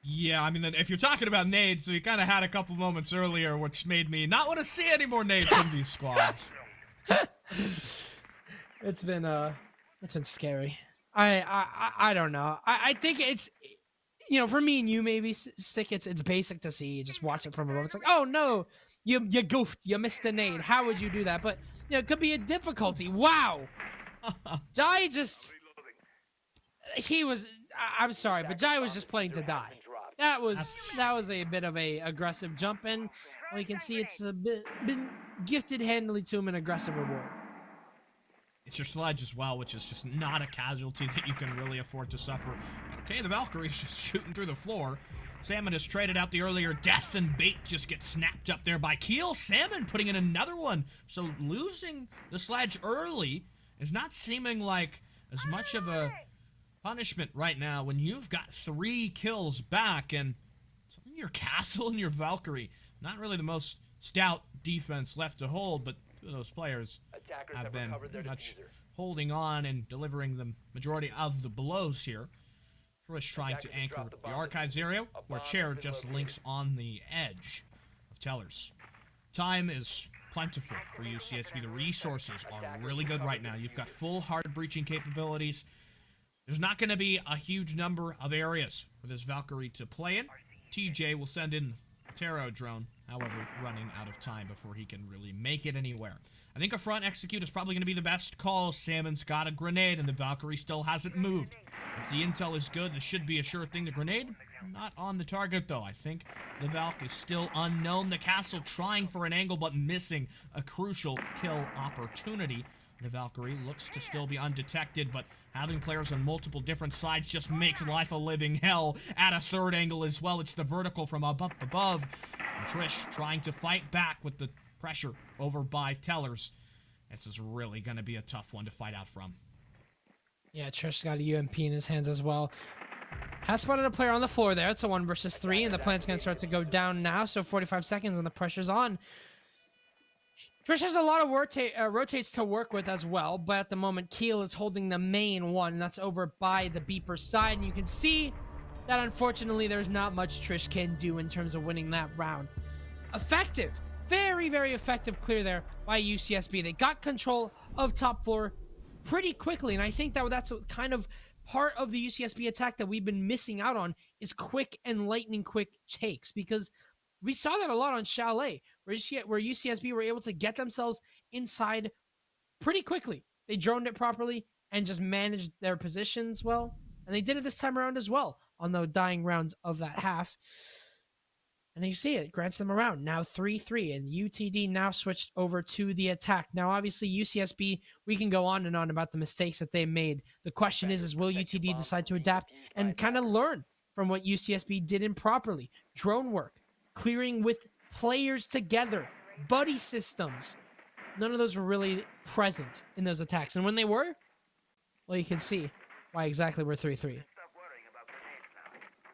Yeah, I mean, if you're talking about nades, so you kind of had a couple moments earlier, which made me not want to see any more nades from these squads. It's been scary. I don't know. I think it's, you know, for me and you maybe, Stick, it's basic to see. You just watch it from above. It's like, oh no, you goofed, you missed a nade. How would you do that? But you know, it could be a difficulty. Wow, Jai just, I'm sorry, but Jai was just playing to die. That was a bit of a aggressive jump, and well, you can see it's been gifted handily to him an aggressive reward. It's your sledge as well, which is just not a casualty that you can really afford to suffer. Okay, the Valkyrie's just shooting through the floor. Salmon has traded out the earlier death, and Bait just gets snapped up there by Keel. Salmon putting in another one. So losing the sledge early is not seeming like as much of a punishment right now when you've got 3 kills back, and your Castle and your Valkyrie, not really the most stout defense left to hold, but those players have been pretty much holding on and delivering the majority of the blows here. Trish trying to anchor the Archives area, where Chair just links on the edge of Tellers. Time is plentiful for UCSB. The resources are really good right now. You've got full hard breaching capabilities. There's not going to be a huge number of areas for this Valkyrie to play in. TJ will send in a Tarot drone, however, running out of time before he can really make it anywhere. I think a front execute is probably going to be the best call. Salmon's got a grenade, and the Valkyrie still hasn't moved. If the intel is good, this should be a sure thing. The grenade, not on the target, though. I think the Valk is still unknown. The Castle trying for an angle, but missing a crucial kill opportunity. The Valkyrie looks to still be undetected, but having players on multiple different sides just makes life a living hell. At a third angle as well, it's the vertical from above. And Trish trying to fight back with the pressure over by Tellers. This is really going to be a tough one to fight out from. Yeah, Trish's got a UMP in his hands as well. Has spotted a player on the floor there. It's a 1 versus 3, and the plant's going to start to go down now. So 45 seconds, and the pressure's on. Trish has a lot of rotates to work with as well, but at the moment, Keel is holding the main one, and that's over by the Beeper side. And you can see that, unfortunately, there's not much Trish can do in terms of winning that round. Effective. Very, very effective clear there by UCSB. They got control of top floor pretty quickly, and I think that that's kind of part of the UCSB attack that we've been missing out on is quick and lightning quick takes, because we saw that a lot on Chalet, where UCSB were able to get themselves inside pretty quickly. They droned it properly and just managed their positions well, and they did it this time around as well on the dying rounds of that half. And you see it grants them around. Now 3-3, and UTD now switched over to the attack. Now, obviously, UCSB, we can go on and on about the mistakes that they made. The question is will UTD decide to adapt and kind of learn from what UCSB did improperly? Drone work, clearing with players together, buddy systems. None of those were really present in those attacks. And when they were, well, you can see why exactly we're 3-3.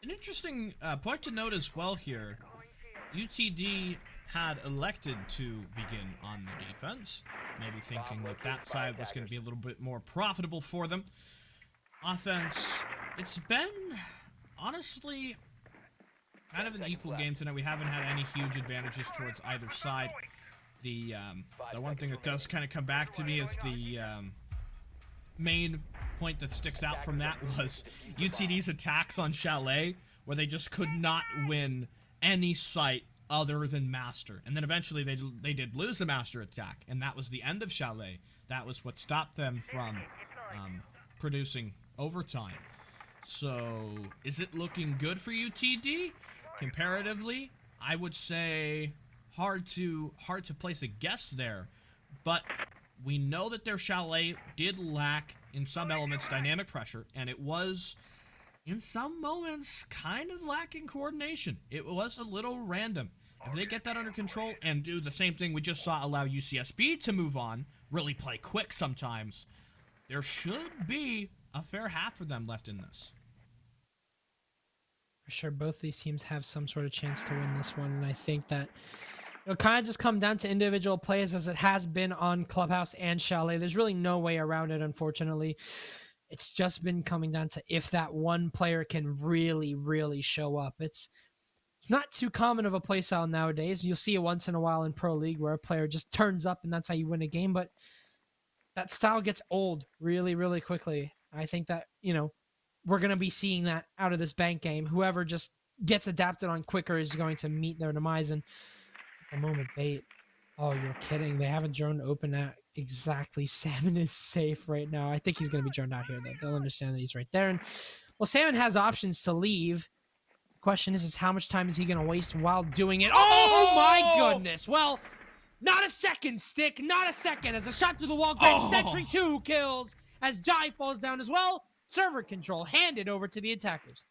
An interesting point to note as well here, UTD had elected to begin on the defense, maybe thinking that that side was going to be a little bit more profitable for them. Offense, it's been, honestly, kind of an equal game tonight. We haven't had any huge advantages towards either side. The one thing that does kind of come back to me is the main point that sticks out from that was UTD's attacks on Chalet, where they just could not win any site other than Master. And then eventually they did lose the Master attack, and that was the end of Chalet. That was what stopped them from producing overtime. So, is it looking good for UTD? Comparatively, I would say hard to place a guess there, but we know that their Chalet did lack, in some elements, dynamic pressure, and it was, in some moments, kind of lacking coordination. It was a little random. If they get that under control and do the same thing we just saw, allow UCSB to move on, really play quick sometimes, there should be a fair half for them left in this. For sure, both these teams have some sort of chance to win this one, and I think that it'll kind of just come down to individual plays, as it has been on Clubhouse and Chalet. There's really no way around it, unfortunately. It's just been coming down to if that one player can really, really show up. It's not too common of a play style nowadays. You'll see it once in a while in Pro League where a player just turns up and that's how you win a game, but that style gets old really, really quickly. I think that, we're going to be seeing that out of this bank game. Whoever just gets adapted on quicker is going to meet their demise. And at the moment, bait. Oh, you're kidding. They haven't droned open at exactly. Salmon is safe right now. I think he's going to be droned out here, though. They'll understand that he's right there. And, well, Salmon has options to leave. The question is how much time is he going to waste while doing it? Oh, my goodness. Well, not a second, Stick. Not a second. As a shot through the wall goes. Sentry 2 kills as Jai falls down as well. Server control handed over to the attackers.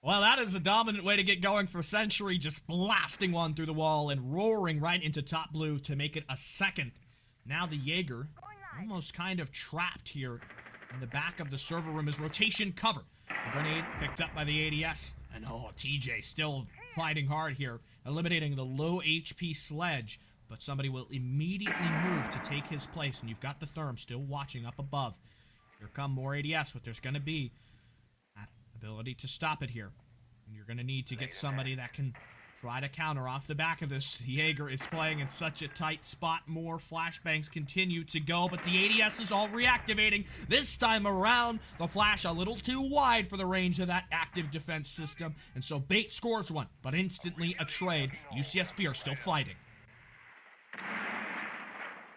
Well, that is a dominant way to get going for Century, just blasting one through the wall and roaring right into top blue to make it a second. Now the Jaeger, almost kind of trapped here in the back of the server room, is rotation cover. The grenade picked up by the ADS, and TJ still fighting hard here, eliminating the low HP Sledge, but somebody will immediately move to take his place, and you've got the Therm still watching up above. Here come more ADS, but there's going to be that ability to stop it here. And you're going to need to get somebody that can try to counter off the back of this. Jaeger is playing in such a tight spot. More flashbangs continue to go, but the ADS is all reactivating. This time around, the flash a little too wide for the range of that active defense system. And so Bait scores one, but instantly a trade. UCSB are still fighting.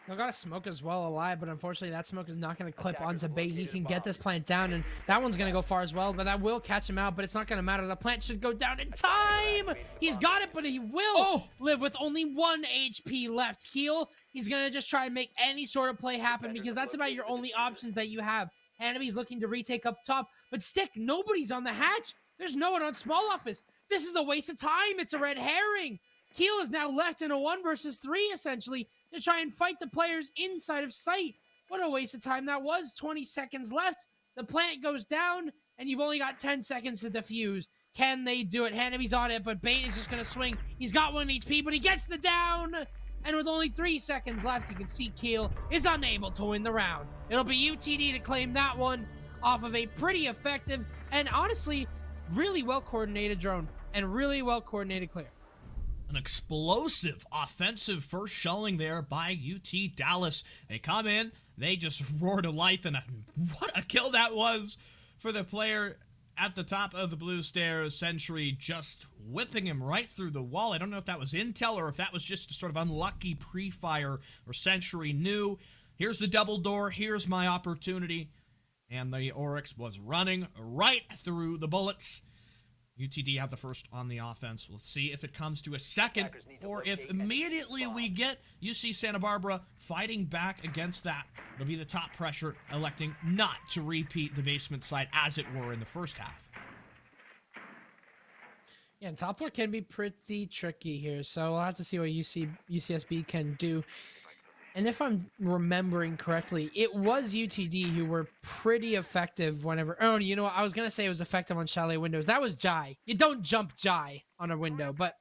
I got a smoke as well alive, but unfortunately that smoke is not going to clip onto Bait. He can get this plant down, and that one's going to go far as well, but that will catch him out, but it's not going to matter. The plant should go down in time. He's got it, but he will live with only 1 HP left. Heal. He's going to just try and make any sort of play happen because that's about your only options that you have. Hanabi's looking to retake up top, but Stick, nobody's on the hatch. There's no one on small office. This is a waste of time. It's a red herring. Keel is now left in a 1 versus 3, essentially, to try and fight the players inside of sight. What a waste of time that was. 20 seconds left. The plant goes down. and you've only got 10 seconds to defuse. Can they do it? Hanabi's on it, but Bane is just going to swing. He's got 1 HP, but he gets the down. And with only 3 seconds left, you can see Keel is unable to win the round. It'll be UTD to claim that one off of a pretty effective and honestly really well-coordinated drone and really well-coordinated clear. An explosive offensive first showing there by UT Dallas. They come in, they just roar to life, and what a kill that was for the player at the top of the blue stairs. Sentry just whipping him right through the wall. I don't know if that was intel or if that was just a sort of unlucky pre-fire, or Sentry knew, here's the double door, here's my opportunity. And the Oryx was running right through the bullets. UTD have the first on the offense. Let's see if it comes to a second, or if immediately we get UC Santa Barbara fighting back against that. It'll be the top pressure, electing not to repeat the basement side as it were in the first half. Yeah, and top floor can be pretty tricky here, so we'll have to see what UCSB can do. And if I'm remembering correctly, it was UTD who were pretty effective whenever... Oh, you know what? I was going to say it was effective on Chalet windows. That was Jai. You don't jump Jai on a window, but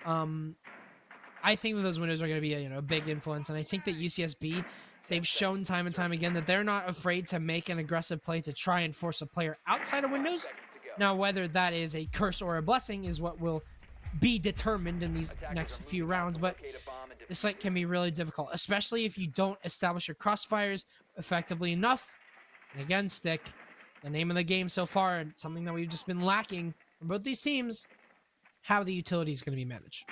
I think that those windows are going to be a big influence. And I think that UCSB, they've shown time and time again that they're not afraid to make an aggressive play to try and force a player outside of windows. Now, whether that is a curse or a blessing is what will be determined in these next few rounds, but this fight can be really difficult, especially if you don't establish your crossfires effectively enough. And again, Stick, the name of the game so far, and something that we've just been lacking from both these teams, how the utility is going to be managed.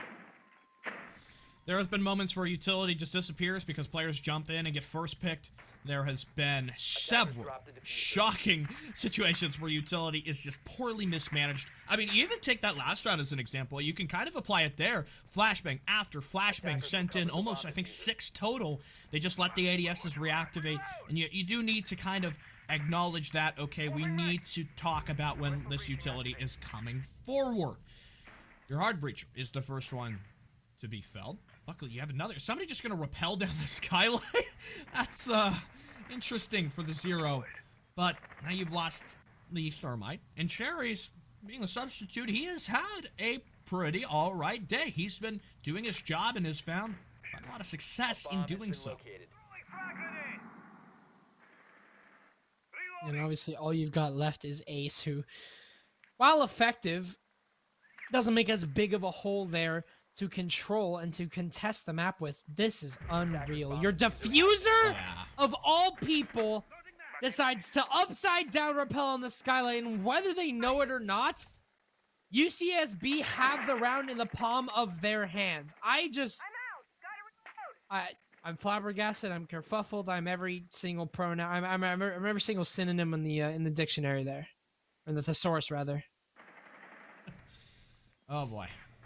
There has been moments where utility just disappears because players jump in and get first picked. There has been several shocking situations where utility is just poorly mismanaged. I mean, you even take that last round as an example. You can kind of apply it there. Flashbang after flashbang sent in almost, I think, 6 total. They just let the ADSs reactivate. And you do need to kind of acknowledge that, okay, we need to talk about when this utility is coming forward. Your hard breacher is the first one to be felled. Luckily, you have another. Is somebody just going to rappel down the skylight? That's interesting for the 0. But now you've lost the Thermite. And Cherry's being a substitute. He has had a pretty all-right day. He's been doing his job and has found a lot of success in doing so. And obviously, all you've got left is Ace, who, while effective, doesn't make as big of a hole there to control and to contest the map with. This is unreal. Your diffuser of all people decides to upside down rappel on the skylight, and whether they know it or not, UCSB have the round in the palm of their hands. I'm flabbergasted. I'm kerfuffled. I'm every single pronoun. I'm every single synonym in the dictionary there, or the thesaurus rather. Oh boy.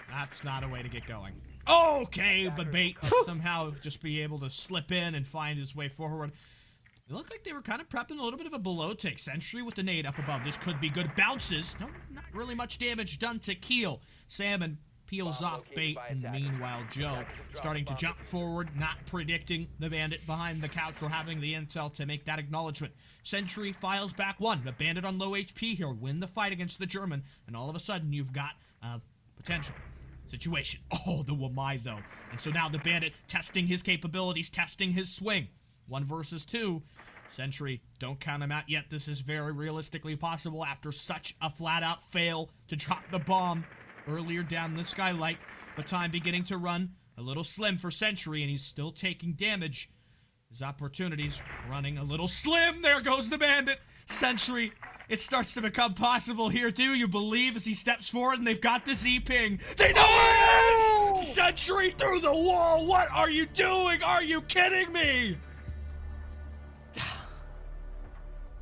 That's not a way to get going. Okay, but Bait somehow just be able to slip in and find his way forward. It looked like they were kind of prepping a little bit of a below take. Sentry with the nade up above. This could be good. Bounces. No, not really much damage done to Keel. Salmon peels off Bait, and meanwhile Joe starting to jump forward, not predicting the bandit behind the couch or having the intel to make that acknowledgement. Sentry files back 1. The bandit on low HP here win the fight against the German, and all of a sudden you've got potential situation. Oh, the Wamai, though. And so now the bandit testing his capabilities, testing his swing. 1 versus 2. Sentry, don't count him out yet. This is very realistically possible after such a flat-out fail to drop the bomb earlier down the skylight. But time beginning to run a little slim for Sentry, and he's still taking damage. His opportunities running a little slim. There goes the bandit. Sentry, it starts to become possible here, too. You believe as he steps forward, and they've got the Z-ping. They know it is! Sentry through the wall! What are you doing? Are you kidding me?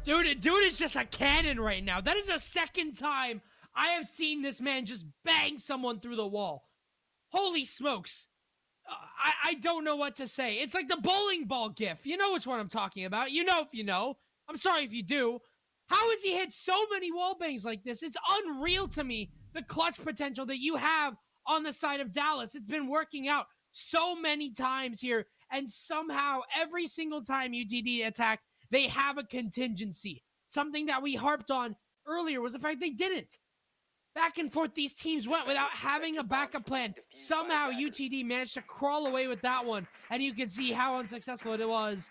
Dude is just a cannon right now. That is the second time I have seen this man just bang someone through the wall. Holy smokes. I don't know what to say. It's like the bowling ball gif. You know which one I'm talking about. You know if you know. I'm sorry if you do. How has he hit so many wall bangs like this? It's unreal to me, the clutch potential that you have on the side of Dallas. It's been working out so many times here, and somehow every single time UTD attack, they have a contingency. Something that we harped on earlier was the fact they didn't. Back and forth these teams went without having a backup plan. Somehow UTD managed to crawl away with that one, and you can see how unsuccessful it was.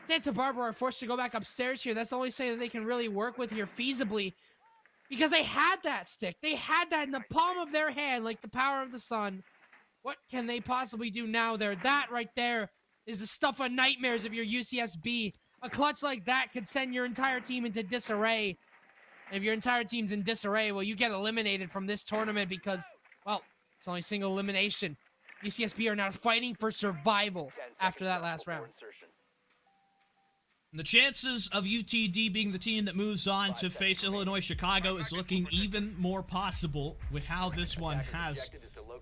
Santa Barbara are forced to go back upstairs here. That's the only say that they can really work with here feasibly, because they had that stick. They had that in the palm of their hand like the power of the sun. What can they possibly do now there? That right there is the stuff of nightmares of your UCSB. A clutch like that could send your entire team into disarray. And if your entire team's in disarray, well, you get eliminated from this tournament because, well, it's only single elimination. UCSB are now fighting for survival after that last round. The chances of UTD being the team that moves on to face Illinois Chicago is looking even more possible with how this one has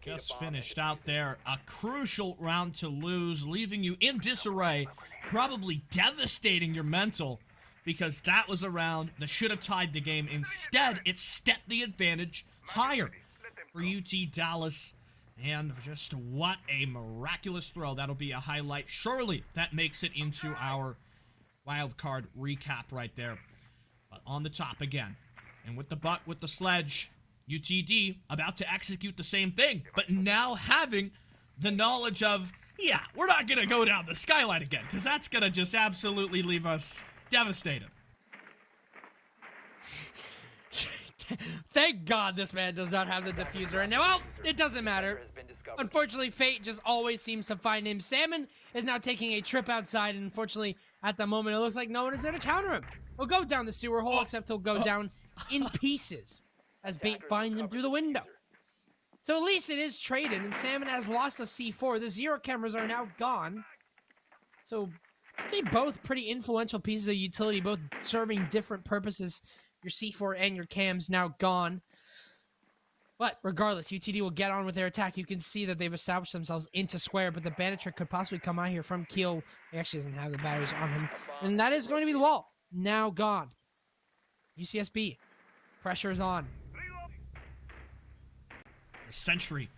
just finished out there. A crucial round to lose, leaving you in disarray, probably devastating your mental, because that was a round that should have tied the game. Instead, it stepped the advantage higher for UT Dallas. And just what a miraculous throw. That'll be a highlight. Surely that makes it into our wildcard recap right there. But on the top again. And with the butt, with the sledge, UTD about to execute the same thing. But now having the knowledge of, yeah, we're not going to go down the skyline again, because that's going to just absolutely leave us devastated. Thank God this man does not have the diffuser. And now, well, it doesn't matter. Unfortunately, fate just always seems to find him. Salmon is now taking a trip outside, and unfortunately, at the moment, it looks like no one is there to counter him. He'll go down the sewer hole, except he'll go down in pieces as Bait finds him through the window. So at least it is traded, and Salmon has lost a C4. The zero cameras are now gone. So I'd say both pretty influential pieces of utility, both serving different purposes. Your C4 and your cams now gone. But regardless, UTD will get on with their attack. You can see that they've established themselves into square, but the bandit trick could possibly come out here from Keel. He actually doesn't have the batteries on him. And that is going to be the wall. Now gone. UCSB. Pressure is on. Century,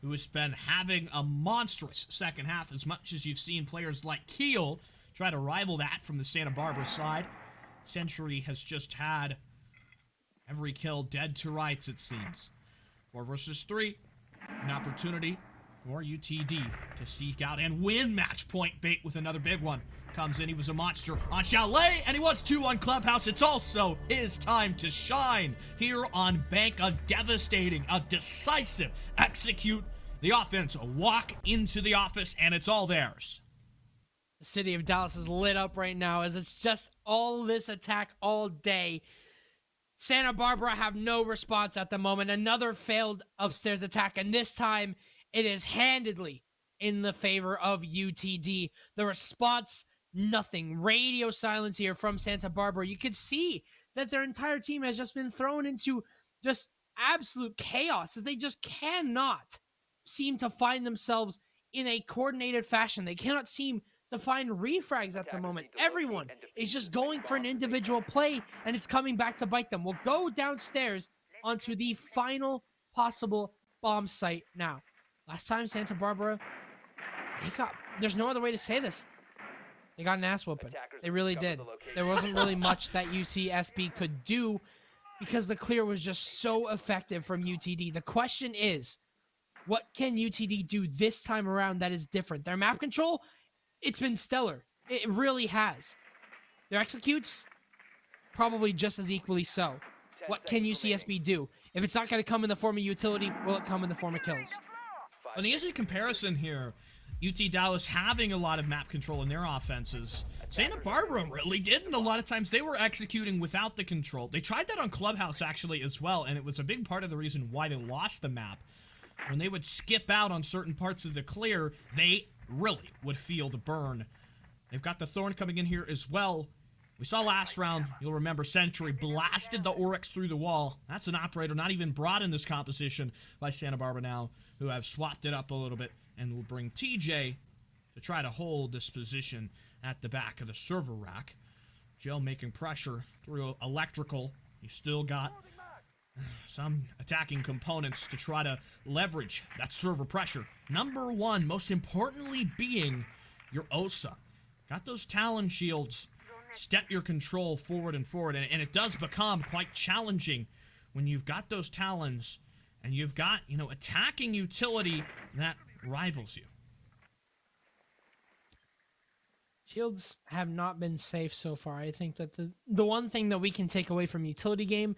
who has been having a monstrous second half, as much as you've seen players like Keel try to rival that from the Santa Barbara side. Century has just had every kill dead to rights, it seems. 4 versus 3, an opportunity for UTD to seek out and win match point. Bait with another big one. Comes in, he was a monster on Chalet, and he was too on Clubhouse. It's also his time to shine here on Bank. A devastating, a decisive execute. The offense, a walk into the office, and it's all theirs. The city of Dallas is lit up right now as it's just all this attack all day. Santa Barbara have no response at the moment. Another failed upstairs attack, and this time it is handedly in the favor of UTD. The response, nothing. Radio silence here from Santa Barbara. You could see that their entire team has just been thrown into just absolute chaos, as they just cannot seem to find themselves in a coordinated fashion. They cannot seem to find refrags at the moment. Everyone is just going for an individual play, and it's coming back to bite them. We'll go downstairs onto the final possible bomb site now. Last time Santa Barbara, there's no other way to say this. They got an ass whooping. They really did. There wasn't really much that UCSB could do because the clear was just so effective from UTD. The question is, what can UTD do this time around that is different? Their map control, it's been stellar. It really has. Their executes, probably just as equally so. What can UCSB do? If it's not going to come in the form of utility, will it come in the form of kills? An easy comparison here, UT Dallas having a lot of map control in their offenses. Santa Barbara really didn't. A lot of times they were executing without the control. They tried that on Clubhouse actually as well, and it was a big part of the reason why they lost the map. When they would skip out on certain parts of the clear, they really would feel the burn. They've got the Thorn coming in here as well. We saw last round, you'll remember, Century blasted the Oryx through the wall. That's an operator not even brought in this composition by Santa Barbara now, who have swapped it up a little bit and will bring TJ to try to hold this position at the back of the server rack. Joe making pressure through electrical. He's still got some attacking components to try to leverage that server pressure. Number one, most importantly, being your OSA. Got those Talon shields step your control forward and forward, and it does become quite challenging when you've got those talons and you've got, attacking utility that rivals you. Shields have not been safe so far. I think that the one thing that we can take away from utility game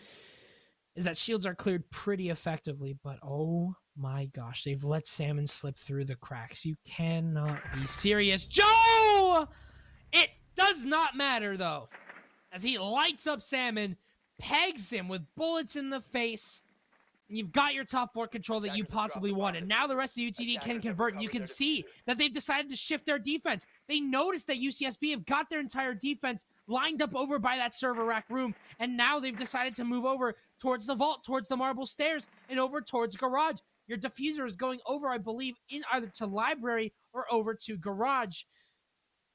is that shields are cleared pretty effectively, but oh my gosh, they've let Salmon slip through the cracks. You cannot be serious. Joe! It does not matter, though, as he lights up Salmon, pegs him with bullets in the face, and you've got your top 4 control that you possibly wanted. Now the rest of UTD can convert, and you can see that they've decided to shift their defense. They noticed that UCSB have got their entire defense lined up over by that server rack room, and now they've decided to move over towards the vault, towards the marble stairs, and over towards garage. Your diffuser is going over, I believe, in either to library or over to garage.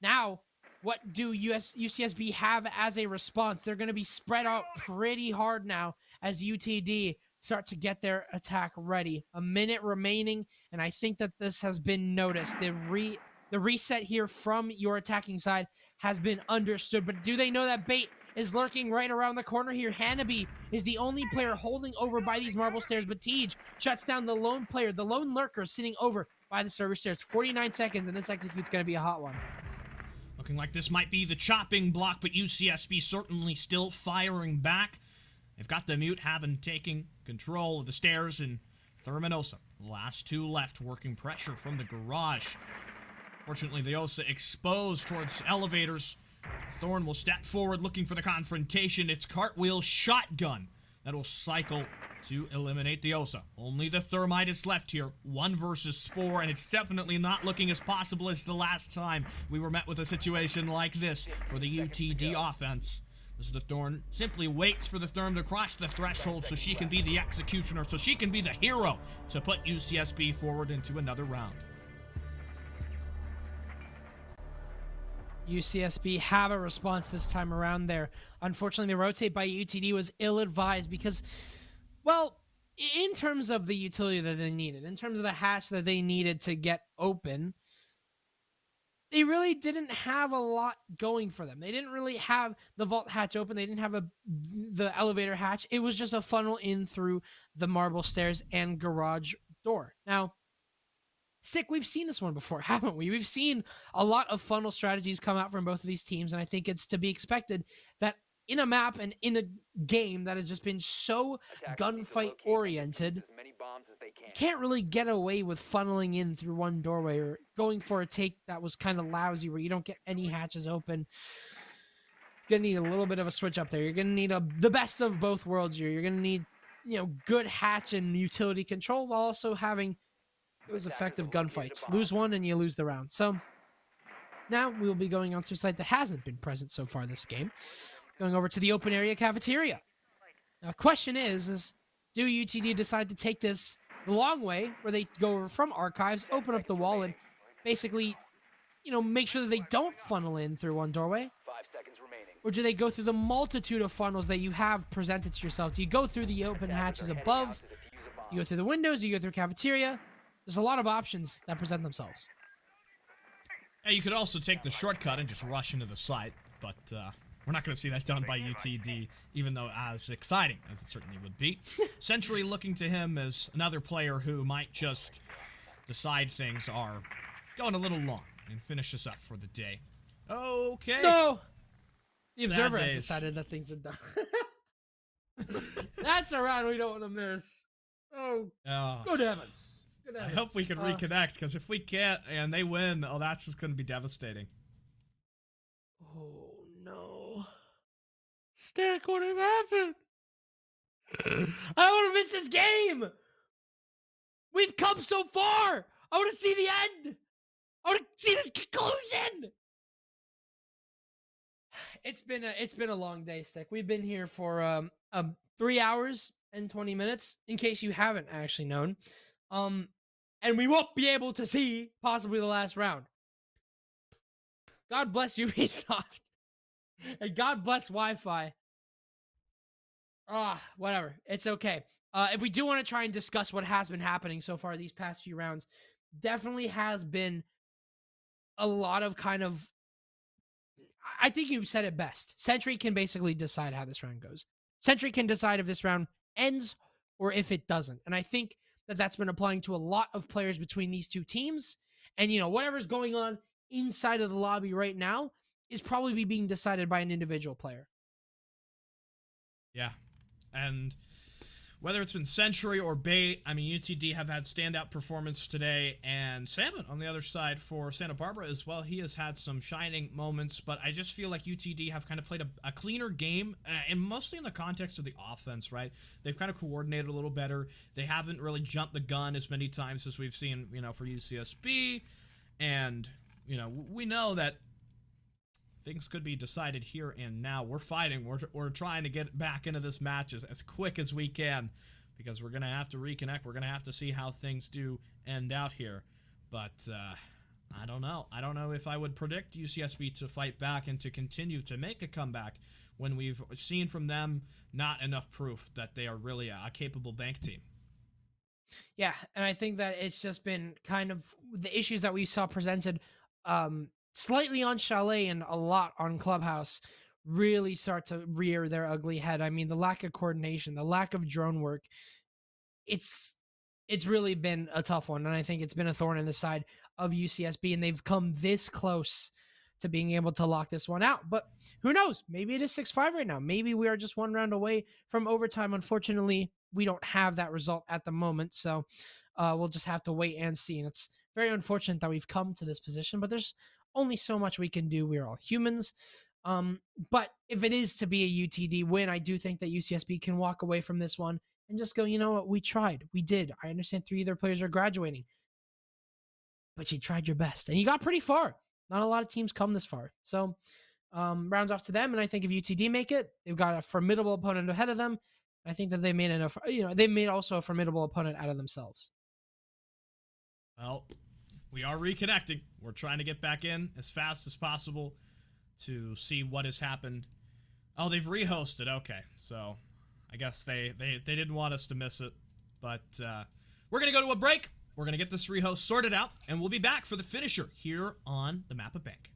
Now, what do UCSB have as a response? They're going to be spread out pretty hard now as UTD start to get their attack ready. A minute remaining, and I think that this has been noticed. The reset here from your attacking side has been understood, but do they know that bait is lurking right around the corner here? Hanabi is the only player holding over by these marble stairs, but Tej shuts down the lone player, the lone lurker sitting over by the server stairs. 49 seconds, and this execute's going to be a hot one. Looking like this might be the chopping block, but UCSB certainly still firing back. They've got the mute, having taken control of the stairs, and Therminosa, last 2 left, working pressure from the garage. Fortunately, the Osa exposed towards elevators. Thorn will step forward looking for the confrontation. It's Cartwheel Shotgun that will cycle to eliminate the Osa. Only the Thermite is left here, 1 versus 4, and it's definitely not looking as possible as the last time we were met with a situation like this for the UTD offense. As the Thorn simply waits for the Therm to cross the threshold so she can be the executioner, so she can be the hero to put UCSB forward into another round. UCSB have a response this time around there. Unfortunately, the rotate by UTD was ill-advised because, well, in terms of the utility that they needed, in terms of the hatch that they needed to get open, they really didn't have a lot going for them. They didn't really have the vault hatch open. They didn't have the elevator hatch. It was just a funnel in through the marble stairs and garage door. Now, Stick, we've seen this one before, haven't we? We've seen a lot of funnel strategies come out from both of these teams, and I think it's to be expected that in a map and in a game that has just been so gunfight-oriented, you can't really get away with funneling in through one doorway or going for a take that was kind of lousy where you don't get any hatches open. You're going to need a little bit of a switch up there. You're going to need the best of both worlds here. You're going to need, good hatch and utility control while also having those effective gunfights. Lose one and you lose the round. So now we will be going on to a site that hasn't been present so far this game. Going over to the open area cafeteria. Now the question is do UTD decide to take this the long way where they go over from archives, open up the wall, and basically, make sure that they don't funnel in through one doorway? 5 seconds remaining. Or do they go through the multitude of funnels that you have presented to yourself? Do you go through the open hatches above? Do you go through the windows? Do you go through cafeteria? There's a lot of options that present themselves. Yeah, you could also take the shortcut and just rush into the site, but we're not going to see that done by UTD, even though as exciting as it certainly would be. Century looking to him as another player who might just decide things are going a little long and finish us up for the day. Okay. No! The Observer Bad has days. decided that things are done. That's a round we don't want to miss. Oh, good heavens. Good I heavens. hope we can reconnect, because if we can't and they win, that's just going to be devastating. Oh, no. Stack, what has happened? I don't want to miss this game. We've come so far. I want to see the end. I want to see this conclusion. It's been a long day, Stick. We've been here for 3 hours and 20 minutes, in case you haven't actually known. And we won't be able to see possibly the last round. God bless Ubisoft. And God bless Wi-Fi. Whatever. It's okay. If we do want to try and discuss what has been happening so far these past few rounds, definitely has been a lot of kind of, I think you said it best. Sentry can basically decide how this round goes. Sentry can decide if this round ends or if it doesn't. And I think that that's been applying to a lot of players between these two teams. And, whatever's going on inside of the lobby right now is probably being decided by an individual player. Yeah. And whether it's been Century or Bait, I mean, UTD have had standout performance today, and Salmon on the other side for Santa Barbara as well. He has had some shining moments, but I just feel like UTD have kind of played a cleaner game, and mostly in the context of the offense, right? They've kind of coordinated a little better. They haven't really jumped the gun as many times as we've seen, for UCSB, and, we know that things could be decided here and now. We're fighting. We're trying to get back into this match as quick as we can, because we're going to have to reconnect. We're going to have to see how things do end out here. But I don't know. I don't know if I would predict UCSB to fight back and to continue to make a comeback when we've seen from them not enough proof that they are really a capable bank team. Yeah, and I think that it's just been kind of the issues that we saw presented slightly on Chalet and a lot on Clubhouse really start to rear their ugly head. I mean, the lack of coordination, the lack of drone work, it's really been a tough one. And I think it's been a thorn in the side of UCSB, and they've come this close to being able to lock this one out. But who knows? Maybe it is 6-5 right now. Maybe we are just one round away from overtime. Unfortunately, we don't have that result at the moment. So we'll just have to wait and see. And it's very unfortunate that we've come to this position, but there's only so much we can do. We're all humans. But if it is to be a UTD win, I do think that UCSB can walk away from this one and just go, you know what? We tried. We did. I understand 3 of their players are graduating, but you tried your best and you got pretty far. Not a lot of teams come this far. So rounds off to them. And I think if UTD make it, they've got a formidable opponent ahead of them. I think that they made enough, they made also a formidable opponent out of themselves. Well, we are reconnecting. We're trying to get back in as fast as possible to see what has happened. Oh, they've rehosted. Okay, so I guess they didn't want us to miss it. But we're going to go to a break. We're going to get this rehost sorted out, and we'll be back for the finisher here on the Map of Bank.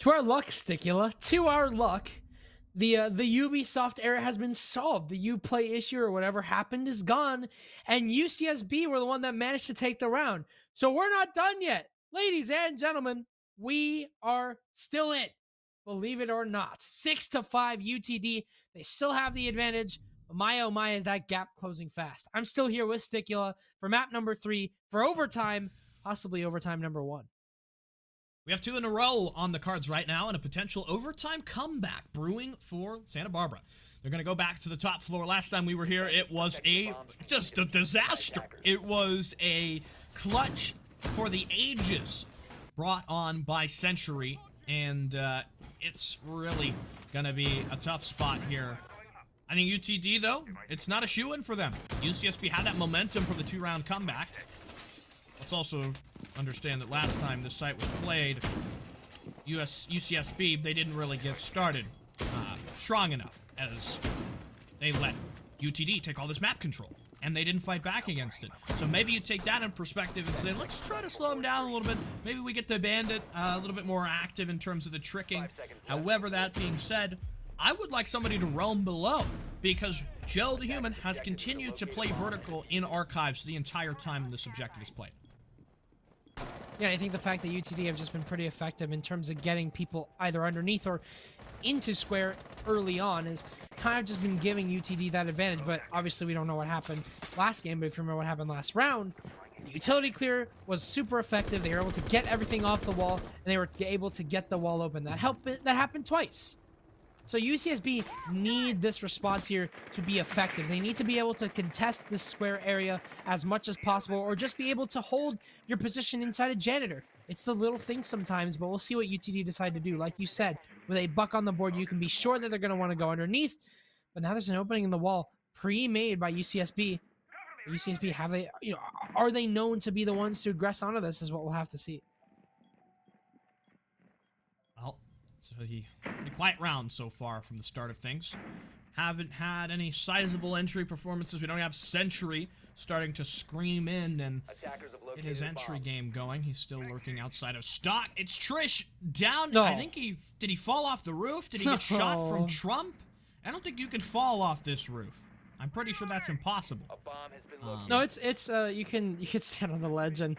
to our luck, Sticula, to our luck, the Ubisoft era has been solved. The Uplay issue or whatever happened is gone, and UCSB were the one that managed to take the round. So we're not done yet. Ladies and gentlemen, we are still in. Believe it or not. 6-5 UTD. They still have the advantage. But my oh my, is that gap closing fast. I'm still here with Sticula for map number 3 for overtime, possibly overtime number 1. We have 2 in a row on the cards right now, and a potential overtime comeback brewing for Santa Barbara. They're going to go back to the top floor. Last time we were here, it was just a disaster. It was a clutch for the ages brought on by Century, and it's really going to be a tough spot here. I think UTD, though, it's not a shoo-in for them. UCSB had that momentum for the 2-round comeback. Let's also understand that last time this site was played, UCSB, they didn't really get started strong enough, as they let UTD take all this map control, and they didn't fight back against it. So maybe you take that in perspective and say, let's try to slow them down a little bit. Maybe we get the Bandit a little bit more active in terms of the tricking. However, that being said, I would like somebody to roam below, because Joe the Human has continued to play vertical in Archives the entire time this objective is played. Yeah, I think the fact that UTD have just been pretty effective in terms of getting people either underneath or into square early on is kind of just been giving UTD that advantage. But obviously we don't know what happened last game, but if you remember what happened last round, the utility clear was super effective. They were able to get everything off the wall, and they were able to get the wall open. That happened twice. So UCSB need this response here to be effective. They need to be able to contest this square area as much as possible, or just be able to hold your position inside a janitor. It's the little things sometimes, but we'll see what UTD decide to do. Like you said, with a buck on the board, you can be sure that they're going to want to go underneath. But now there's an opening in the wall pre-made by UCSB. UCSB, have they, are they known to be the ones to aggress onto this? Is what we'll have to see. Well, it's a pretty quiet round so far from the start of things. Haven't had any sizable entry performances. We don't have Century starting to scream in and get his entry game going. He's still lurking outside of stock. It's Trish down. No. I think did he fall off the roof? Did he get shot from Trump? I don't think you can fall off this roof. I'm pretty sure that's impossible. A bomb has been located. No, it's you can stand on the ledge and.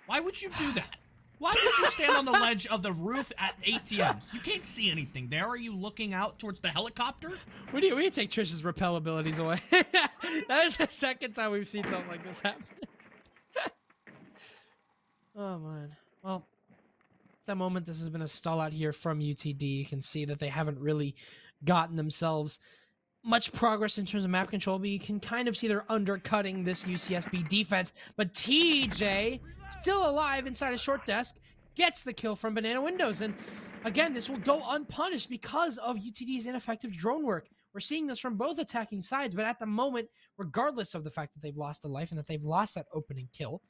Why would you do that? Why would you stand on the ledge of the roof at ATMs? You can't see anything there. Are you looking out towards the helicopter? We need to take Trish's rappel abilities away. That is the second time we've seen something like this happen. Oh, man. Well, at that moment, this has been a stall out here from UTD. You can see that they haven't really gotten themselves much progress in terms of map control, but you can kind of see they're undercutting this UCSB defense. But TJ, still alive inside a short desk, gets the kill from Banana Windows. And again, this will go unpunished because of UTD's ineffective drone work. We're seeing this from both attacking sides, but at the moment, regardless of the fact that they've lost a life and that they've lost that opening kill,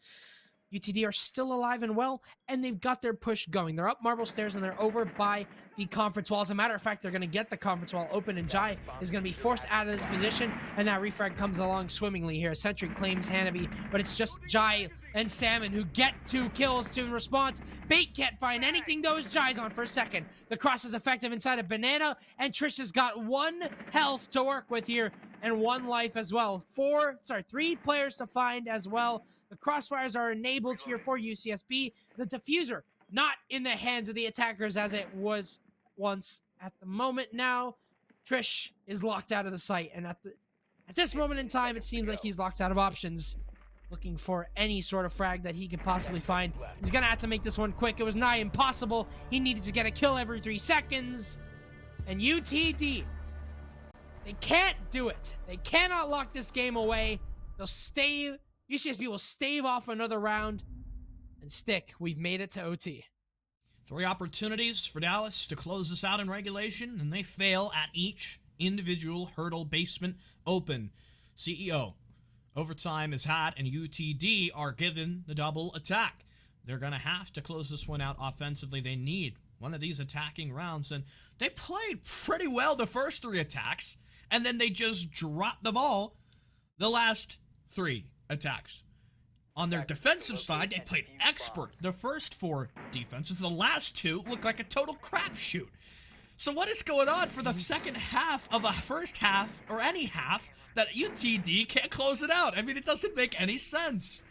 UTD are still alive and well, and they've got their push going. They're up marble stairs, and they're over by the conference wall. As a matter of fact, they're going to get the conference wall open, and Jai is going to be forced out of this position, and that refrag comes along swimmingly here. Sentry claims Hanabi, but it's just Jai and Salmon who get 2 kills to response. Bait can't find anything, though, as Jai's on for a second. The cross is effective inside of Banana, and Trish has got 1 health to work with here, and 1 life as well. 3 players to find as well. The crossfires are enabled here for UCSB. The diffuser not in the hands of the attackers as it was once. At the moment now, Trish is locked out of the site. And at this moment in time, it seems like he's locked out of options, looking for any sort of frag that he could possibly find. He's going to have to make this one quick. It was nigh impossible. He needed to get a kill every 3 seconds. And UTD, they can't do it. They cannot lock this game away. They'll stay... UCSB will stave off another round and stick. We've made it to OT. 3 opportunities for Dallas to close this out in regulation, and they fail at each individual hurdle basement open. CEO, overtime is had, and UTD are given the double attack. They're going to have to close this one out offensively. They need one of these attacking rounds, and they played pretty well the first 3 attacks, and then they just dropped the ball the last 3 attacks. On their defensive side, they played expert. The first 4 defenses, the last 2 look like a total crapshoot. So what is going on for the second half of a first half, or any half, that UTD can't close it out? I mean, it doesn't make any sense.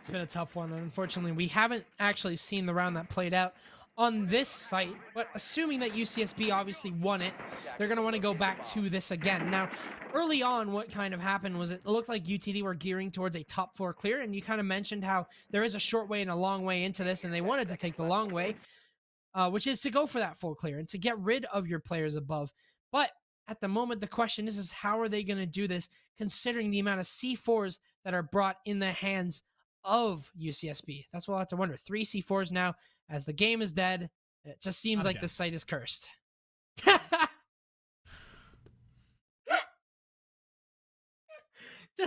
It's been a tough one, and unfortunately, we haven't actually seen the round that played out on this site, but assuming that UCSB obviously won it, they're going to want to go back to this again. Now, early on, what kind of happened was it looked like UTD were gearing towards a top 4 clear, and you kind of mentioned how there is a short way and a long way into this, and they wanted to take the long way, which is to go for that full clear and to get rid of your players above. But at the moment, the question is how are they going to do this, considering the amount of C4s that are brought in the hands of UCSB? That's what I'll have to wonder. 3 C4s now, as the game is dead, and it just seems like the site is cursed. The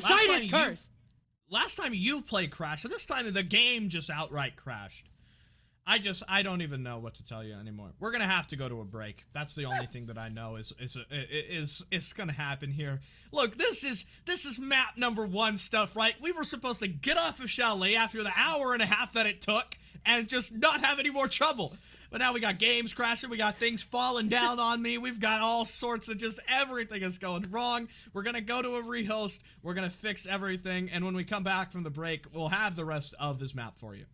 site is cursed. Last time you played crashed, so this time the game just outright crashed. I don't even know what to tell you anymore. We're gonna have to go to a break. That's the only thing that I know is gonna happen here. Look, this is map number 1 stuff, right? We were supposed to get off of Chalet after the hour and a half that it took and just not have any more trouble. But now we got games crashing, we got things falling down on me, we've got all sorts of just everything is going wrong. We're gonna go to a rehost, we're gonna fix everything, and when we come back from the break, we'll have the rest of this map for you.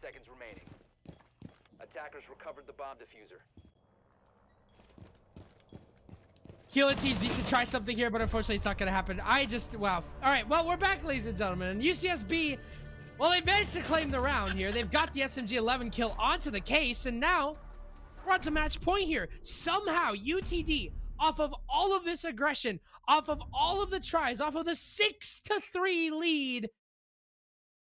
Seconds remaining. Attackers recovered the bomb diffuser. Keelan needs to try something here, but unfortunately it's not going to happen. Wow. All right, well, we're back, ladies and gentlemen. And UCSB, well, they managed to claim the round here. They've got the SMG-11 kill onto the case, and now we're on to match point here. Somehow, UTD, off of all of this aggression, off of all of the tries, off of the 6-3 lead,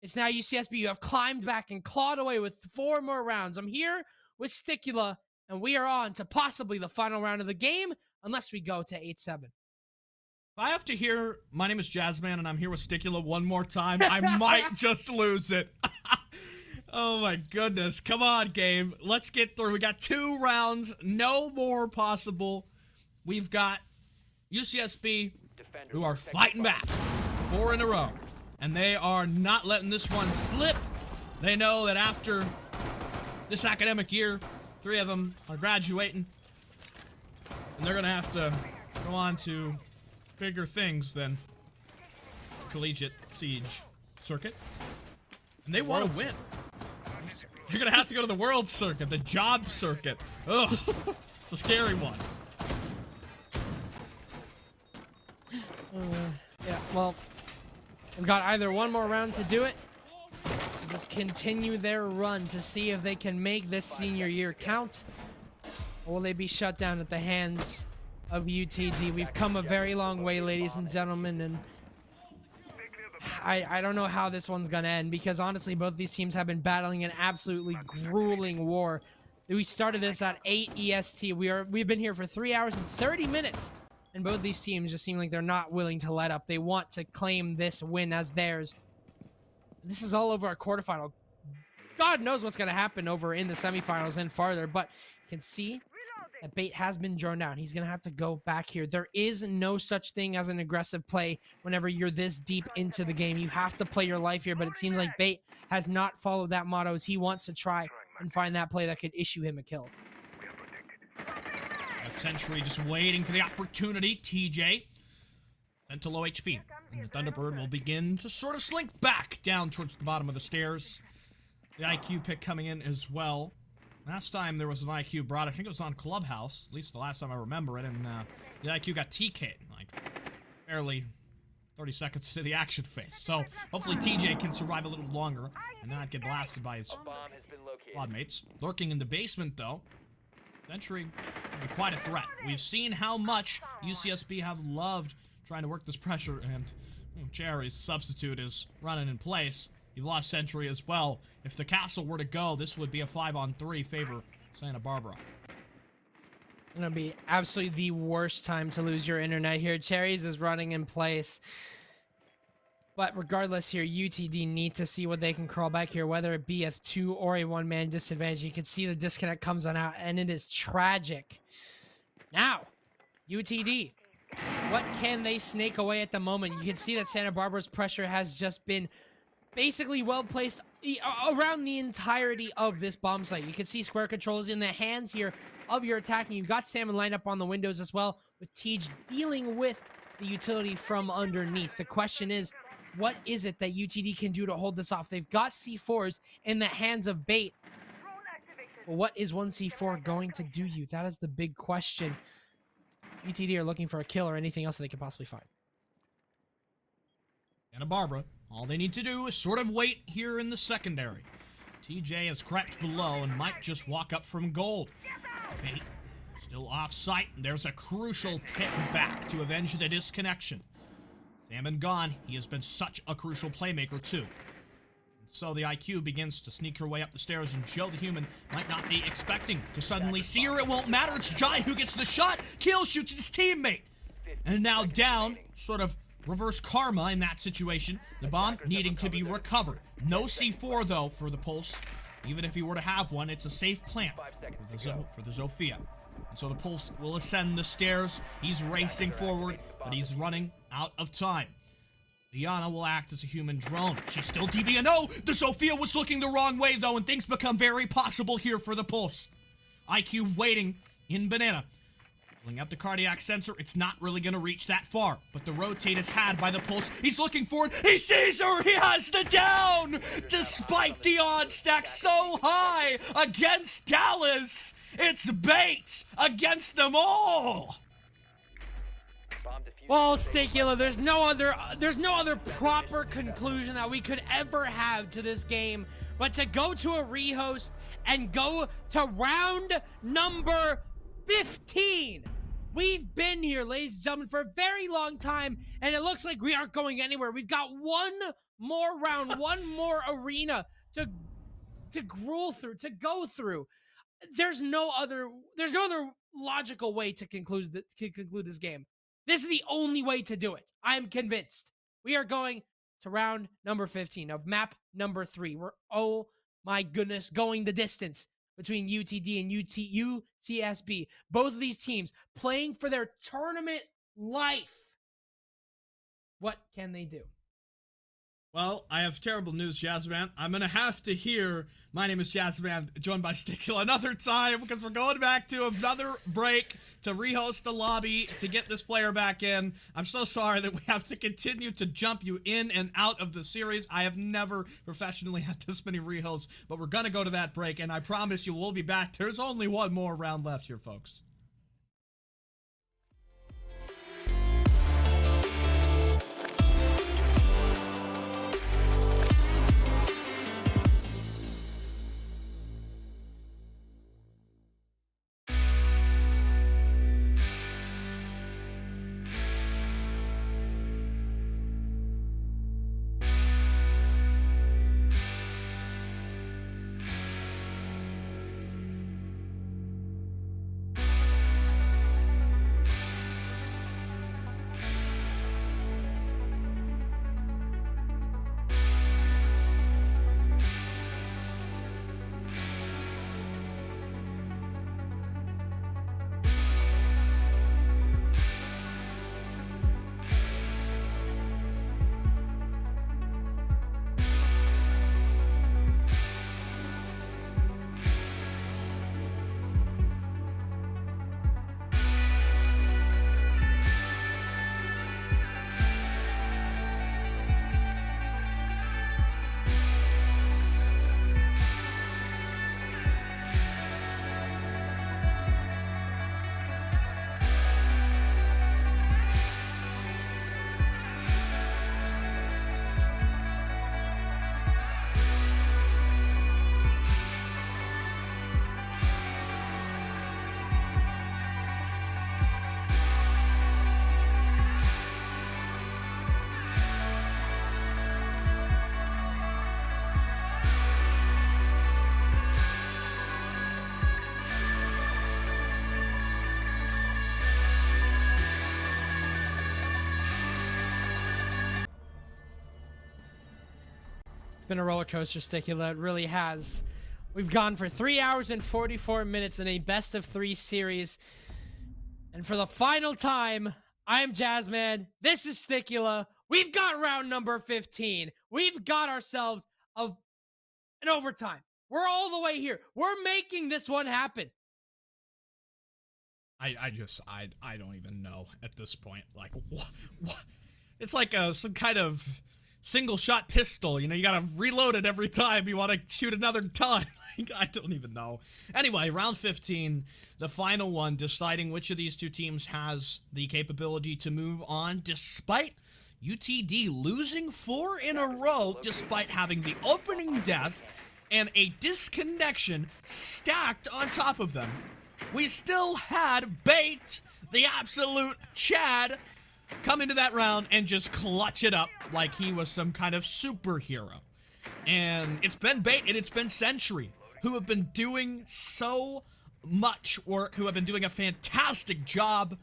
it's now UCSB. You have climbed back and clawed away with 4 more rounds. I'm here with Sticula, and we are on to possibly the final round of the game, unless we go to 8-7. If I have to hear, my name is Jazzman, and I'm here with Sticula one more time, I might just lose it. Oh my goodness. Come on, game. Let's get through. We got 2 rounds, no more possible. We've got UCSB, who are fighting back 4 in a row. And they are not letting this one slip. They know that after this academic year, 3 of them are graduating. And they're going to have to go on to bigger things than Collegiate Siege Circuit. And they want to win. They're going to have to go to the World Circuit, the Job Circuit. Ugh, it's a scary one. Yeah, well, we've got either one more round to do it, or just continue their run to see if they can make this senior year count, or will they be shut down at the hands of UTD? We've come a very long way, ladies and gentlemen, and I don't know how this one's gonna end, because honestly, both these teams have been battling an absolutely grueling war. We started this at 8 EST. We've been here for 3 hours and 30 minutes. And both these teams just seem like they're not willing to let up. They want to claim this win as theirs. This is all over our quarterfinal. God knows what's going to happen over in the semifinals and farther. But you can see that Bait has been drawn down. He's going to have to go back here. There is no such thing as an aggressive play whenever you're this deep into the game. You have to play your life here. But it seems like Bait has not followed that motto, as he wants to try and find that play that could issue him a kill. Sentry just waiting for the opportunity. TJ sent to low HP. And the Thunderbird will begin to sort of slink back down towards the bottom of the stairs. The IQ pick coming in as well. Last time there was an IQ brought, I think it was on Clubhouse, at least the last time I remember it, and the IQ got TK'd, like, barely 30 seconds into the action phase. So hopefully TJ can survive a little longer and not get blasted by his squad mates. Lurking in the basement, though. Sentry can be quite a threat. We've seen how much UCSB have loved trying to work this pressure, and Cherry's substitute is running in place. You've lost Sentry as well. If the castle were to go, this would be a 5-on-3 favor Santa Barbara. It's gonna be absolutely the worst time to lose your internet here. Cherries is running in place. But regardless here, UTD need to see what they can crawl back here, whether it be a 2 or a 1-man disadvantage. You can see the disconnect comes on out, and it is tragic. Now, UTD, what can they snake away at the moment? You can see that Santa Barbara's pressure has just been basically well placed around the entirety of this bomb site. You can see square controls in the hands here of your attacking. You've got Salmon lined up on the windows as well, with Tej dealing with the utility from underneath. The question is, what is it that UTD can do to hold this off? They've got C4s in the hands of Bait. But what is one C4 going to do you? That is the big question. UTD are looking for a kill or anything else that they could possibly find. Santa Barbara, all they need to do is sort of wait here in the secondary. TJ has crept below and might just walk up from gold. Bait still off site, and there's a crucial pick back to avenge the disconnection. Salmon gone. He has been such a crucial playmaker, too. And so the IQ begins to sneak her way up the stairs, and Joe the Human might not be expecting to suddenly see her. It won't matter. It's Jai who gets the shot. Kill shoots his teammate. And now down, sort of reverse karma in that situation. The bomb needing to be recovered. No C4, though, for the Pulse. Even if he were to have one, it's a safe plant for the Zofia. And so the Pulse will ascend the stairs. He's racing forward, but he's running out of time. Liana will act as a human drone. She's still DB. No, the Zofia was looking the wrong way, though, and things become very possible here for the Pulse. IQ waiting in Banana. Pulling out the cardiac sensor, it's not really going to reach that far, but the rotate is had by the Pulse. He's looking forward. He sees her. He has the down, despite the odds stacked so high against Dallas. It's Bait against them all. Well, Stakula, there's no other proper conclusion that we could ever have to this game but to go to a rehost and go to round number 15. We've been here, ladies and gentlemen, for a very long time, and it looks like we aren't going anywhere. We've got one more round, one more arena to gruel through, to go through. There's no other logical way to conclude this game. This is the only way to do it. I'm convinced. We are going to round number 15 of map number 3. We're, oh my goodness, going the distance between UTD and UCSB. Both of these teams playing for their tournament life. What can they do? Well, I have terrible news, Jazzman. I'm going to have to hear My Name is Jazzman, joined by Stikula another time, because we're going back to another break to rehost the lobby to get this player back in. I'm so sorry that we have to continue to jump you in and out of the series. I have never professionally had this many rehosts, but we're going to go to that break, and I promise you we'll be back. There's only one more round left here, folks. been a roller coaster, Sticula. It really has. We've gone for 3 hours and 44 minutes in a best of 3 series. And for the final time, I'm Jazzman. This is Sticula. We've got round number 15. We've got ourselves an overtime. We're all the way here. We're making this one happen. I don't even know at this point. Like, what? It's like some kind of single shot pistol. You know, you gotta reload it every time you want to shoot another time. Like, I don't even know. Anyway, round 15, the final one, deciding which of these two teams has the capability to move on, despite UTD losing 4 in a row, despite having the opening death and a disconnection stacked on top of them. We still had Bait, the absolute Chad, come into that round and just clutch it up like he was some kind of superhero. And it's been Bait and it's been Sentry, who have been doing so much work, who have been doing a fantastic job,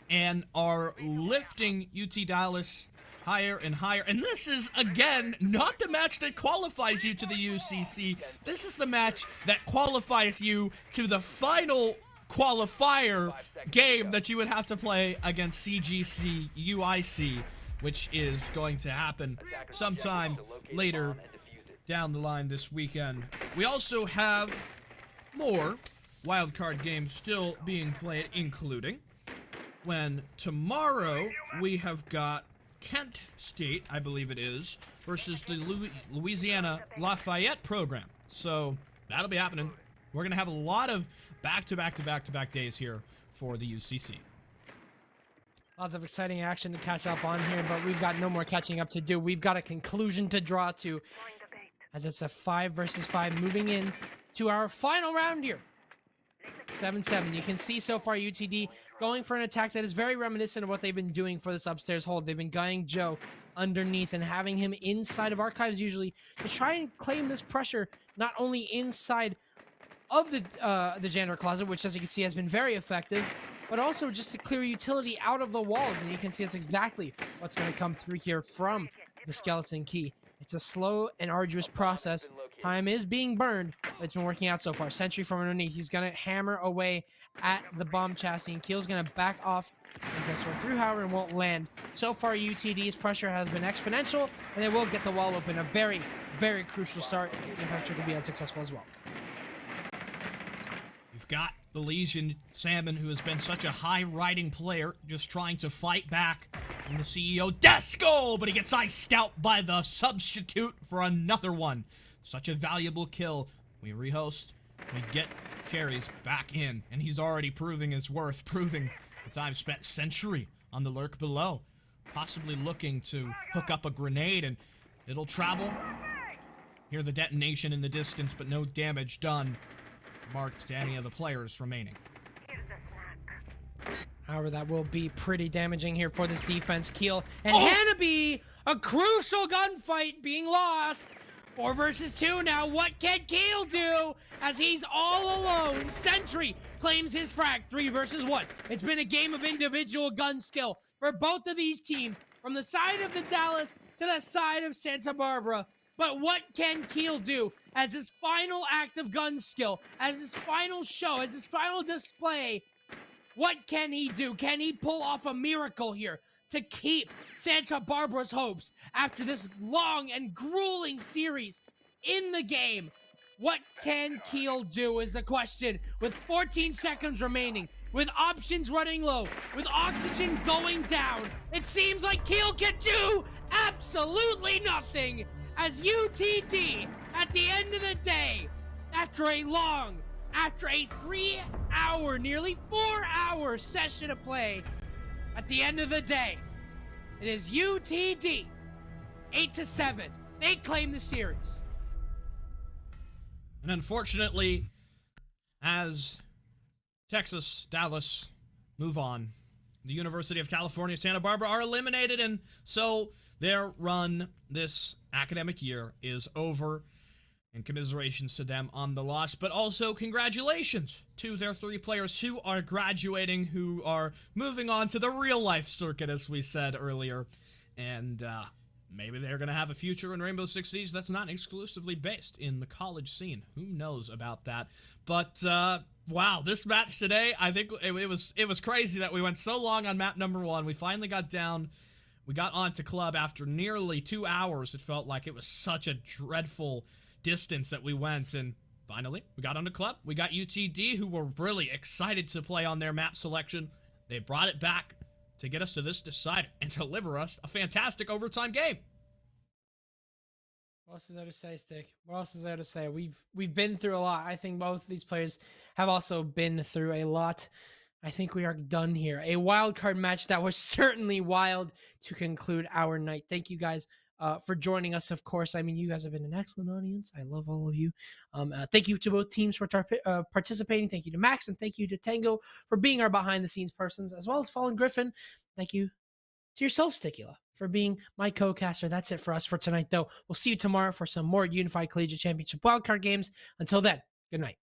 and are lifting UT Dallas higher and higher. And this is, again, not the match that qualifies you to the UCC. This is the match that qualifies you to the final qualifier game that you would have to play against CGC UIC, which is going to happen sometime later down the line this weekend. We also have more wildcard games still being played, including when tomorrow we have got Kent State, I believe it is, versus the Louisiana Lafayette program. So that'll be happening. We're going to have a lot of back-to-back days here for the UCC. Lots of exciting action to catch up on here, but we've got no more catching up to do. We've got a conclusion to draw to, as it's a 5 versus 5 moving in to our final round here. 7-7. You can see so far UTD going for an attack that is very reminiscent of what they've been doing for this upstairs hold. They've been guying Joe underneath and having him inside of Archives usually to try and claim this pressure not only inside of the janitor closet, which as you can see has been very effective, but also just to clear utility out of the walls. And you can see that's exactly what's going to come through here from the skeleton key. It's a slow and arduous process. Time is being burned, but it's been working out so far. Sentry from underneath. He's going to hammer away at the bomb chassis, and Keel's going to back off. He's going to sort through, however, and won't land. So far, UTD's pressure has been exponential, and they will get the wall open. A very, very crucial start. The pressure could be unsuccessful as well. You've got the Legion Salmon, who has been such a high-riding player, just trying to fight back on the CEO Desco, but he gets iced out by the substitute for another one. Such a valuable kill. We rehost, we get Cherries back in, and he's already proving his worth, proving the time spent. Sentry on the lurk below, possibly looking to hook up a grenade, and it'll travel. Hear the detonation in the distance, but no damage done marked to any of the players remaining. However, that will be pretty damaging here for this defense. Keel and Hanabi, a crucial gunfight being lost. 4 versus 2 now. What can Keel do as he's all alone? Sentry claims his frag. 3 versus 1. It's been a game of individual gun skill for both of these teams, from the side of the Dallas to the side of Santa Barbara. But what can Keel do as his final act of gun skill, as his final show, as his final display? What can he do? Can he pull off a miracle here to keep Santa Barbara's hopes after this long and grueling series in the game? What can Keel do is the question. With 14 seconds remaining, with options running low, with oxygen going down, it seems like Keel can do absolutely nothing, as UTD, at the end of the day, after a 3-hour, nearly 4-hour session of play, at the end of the day, it is UTD 8-7. They claim the series. And unfortunately, as Texas, Dallas move on, the University of California, Santa Barbara are eliminated, and so their run this academic year is over. And commiserations to them on the loss, but also congratulations to their 3 players who are graduating, who are moving on to the real life circuit, as we said earlier. And maybe they're going to have a future in Rainbow Six Siege that's not exclusively based in the college scene. Who knows about that? But wow, this match today, I think it was crazy that we went so long on map number 1. We finally got down. We got onto club after nearly 2 hours. It felt like it was such a dreadful distance that we went, and finally we got onto club. We got UTD, who were really excited to play on their map selection. They brought it back to get us to this decider and deliver us a fantastic overtime game. What else is there to say, Stick? What else is there to say? We've been through a lot. I think both of these players have also been through a lot. I think we are done here. A wild card match that was certainly wild to conclude our night. Thank you guys for joining us, of course. I mean, you guys have been an excellent audience. I love all of you. Thank you to both teams for participating. Thank you to Max, and thank you to Tango for being our behind-the-scenes persons, as well as Fallen Griffin. Thank you to yourself, Stickula, for being my co-caster. That's it for us for tonight, though. We'll see you tomorrow for some more Unified Collegiate Championship wildcard games. Until then, good night.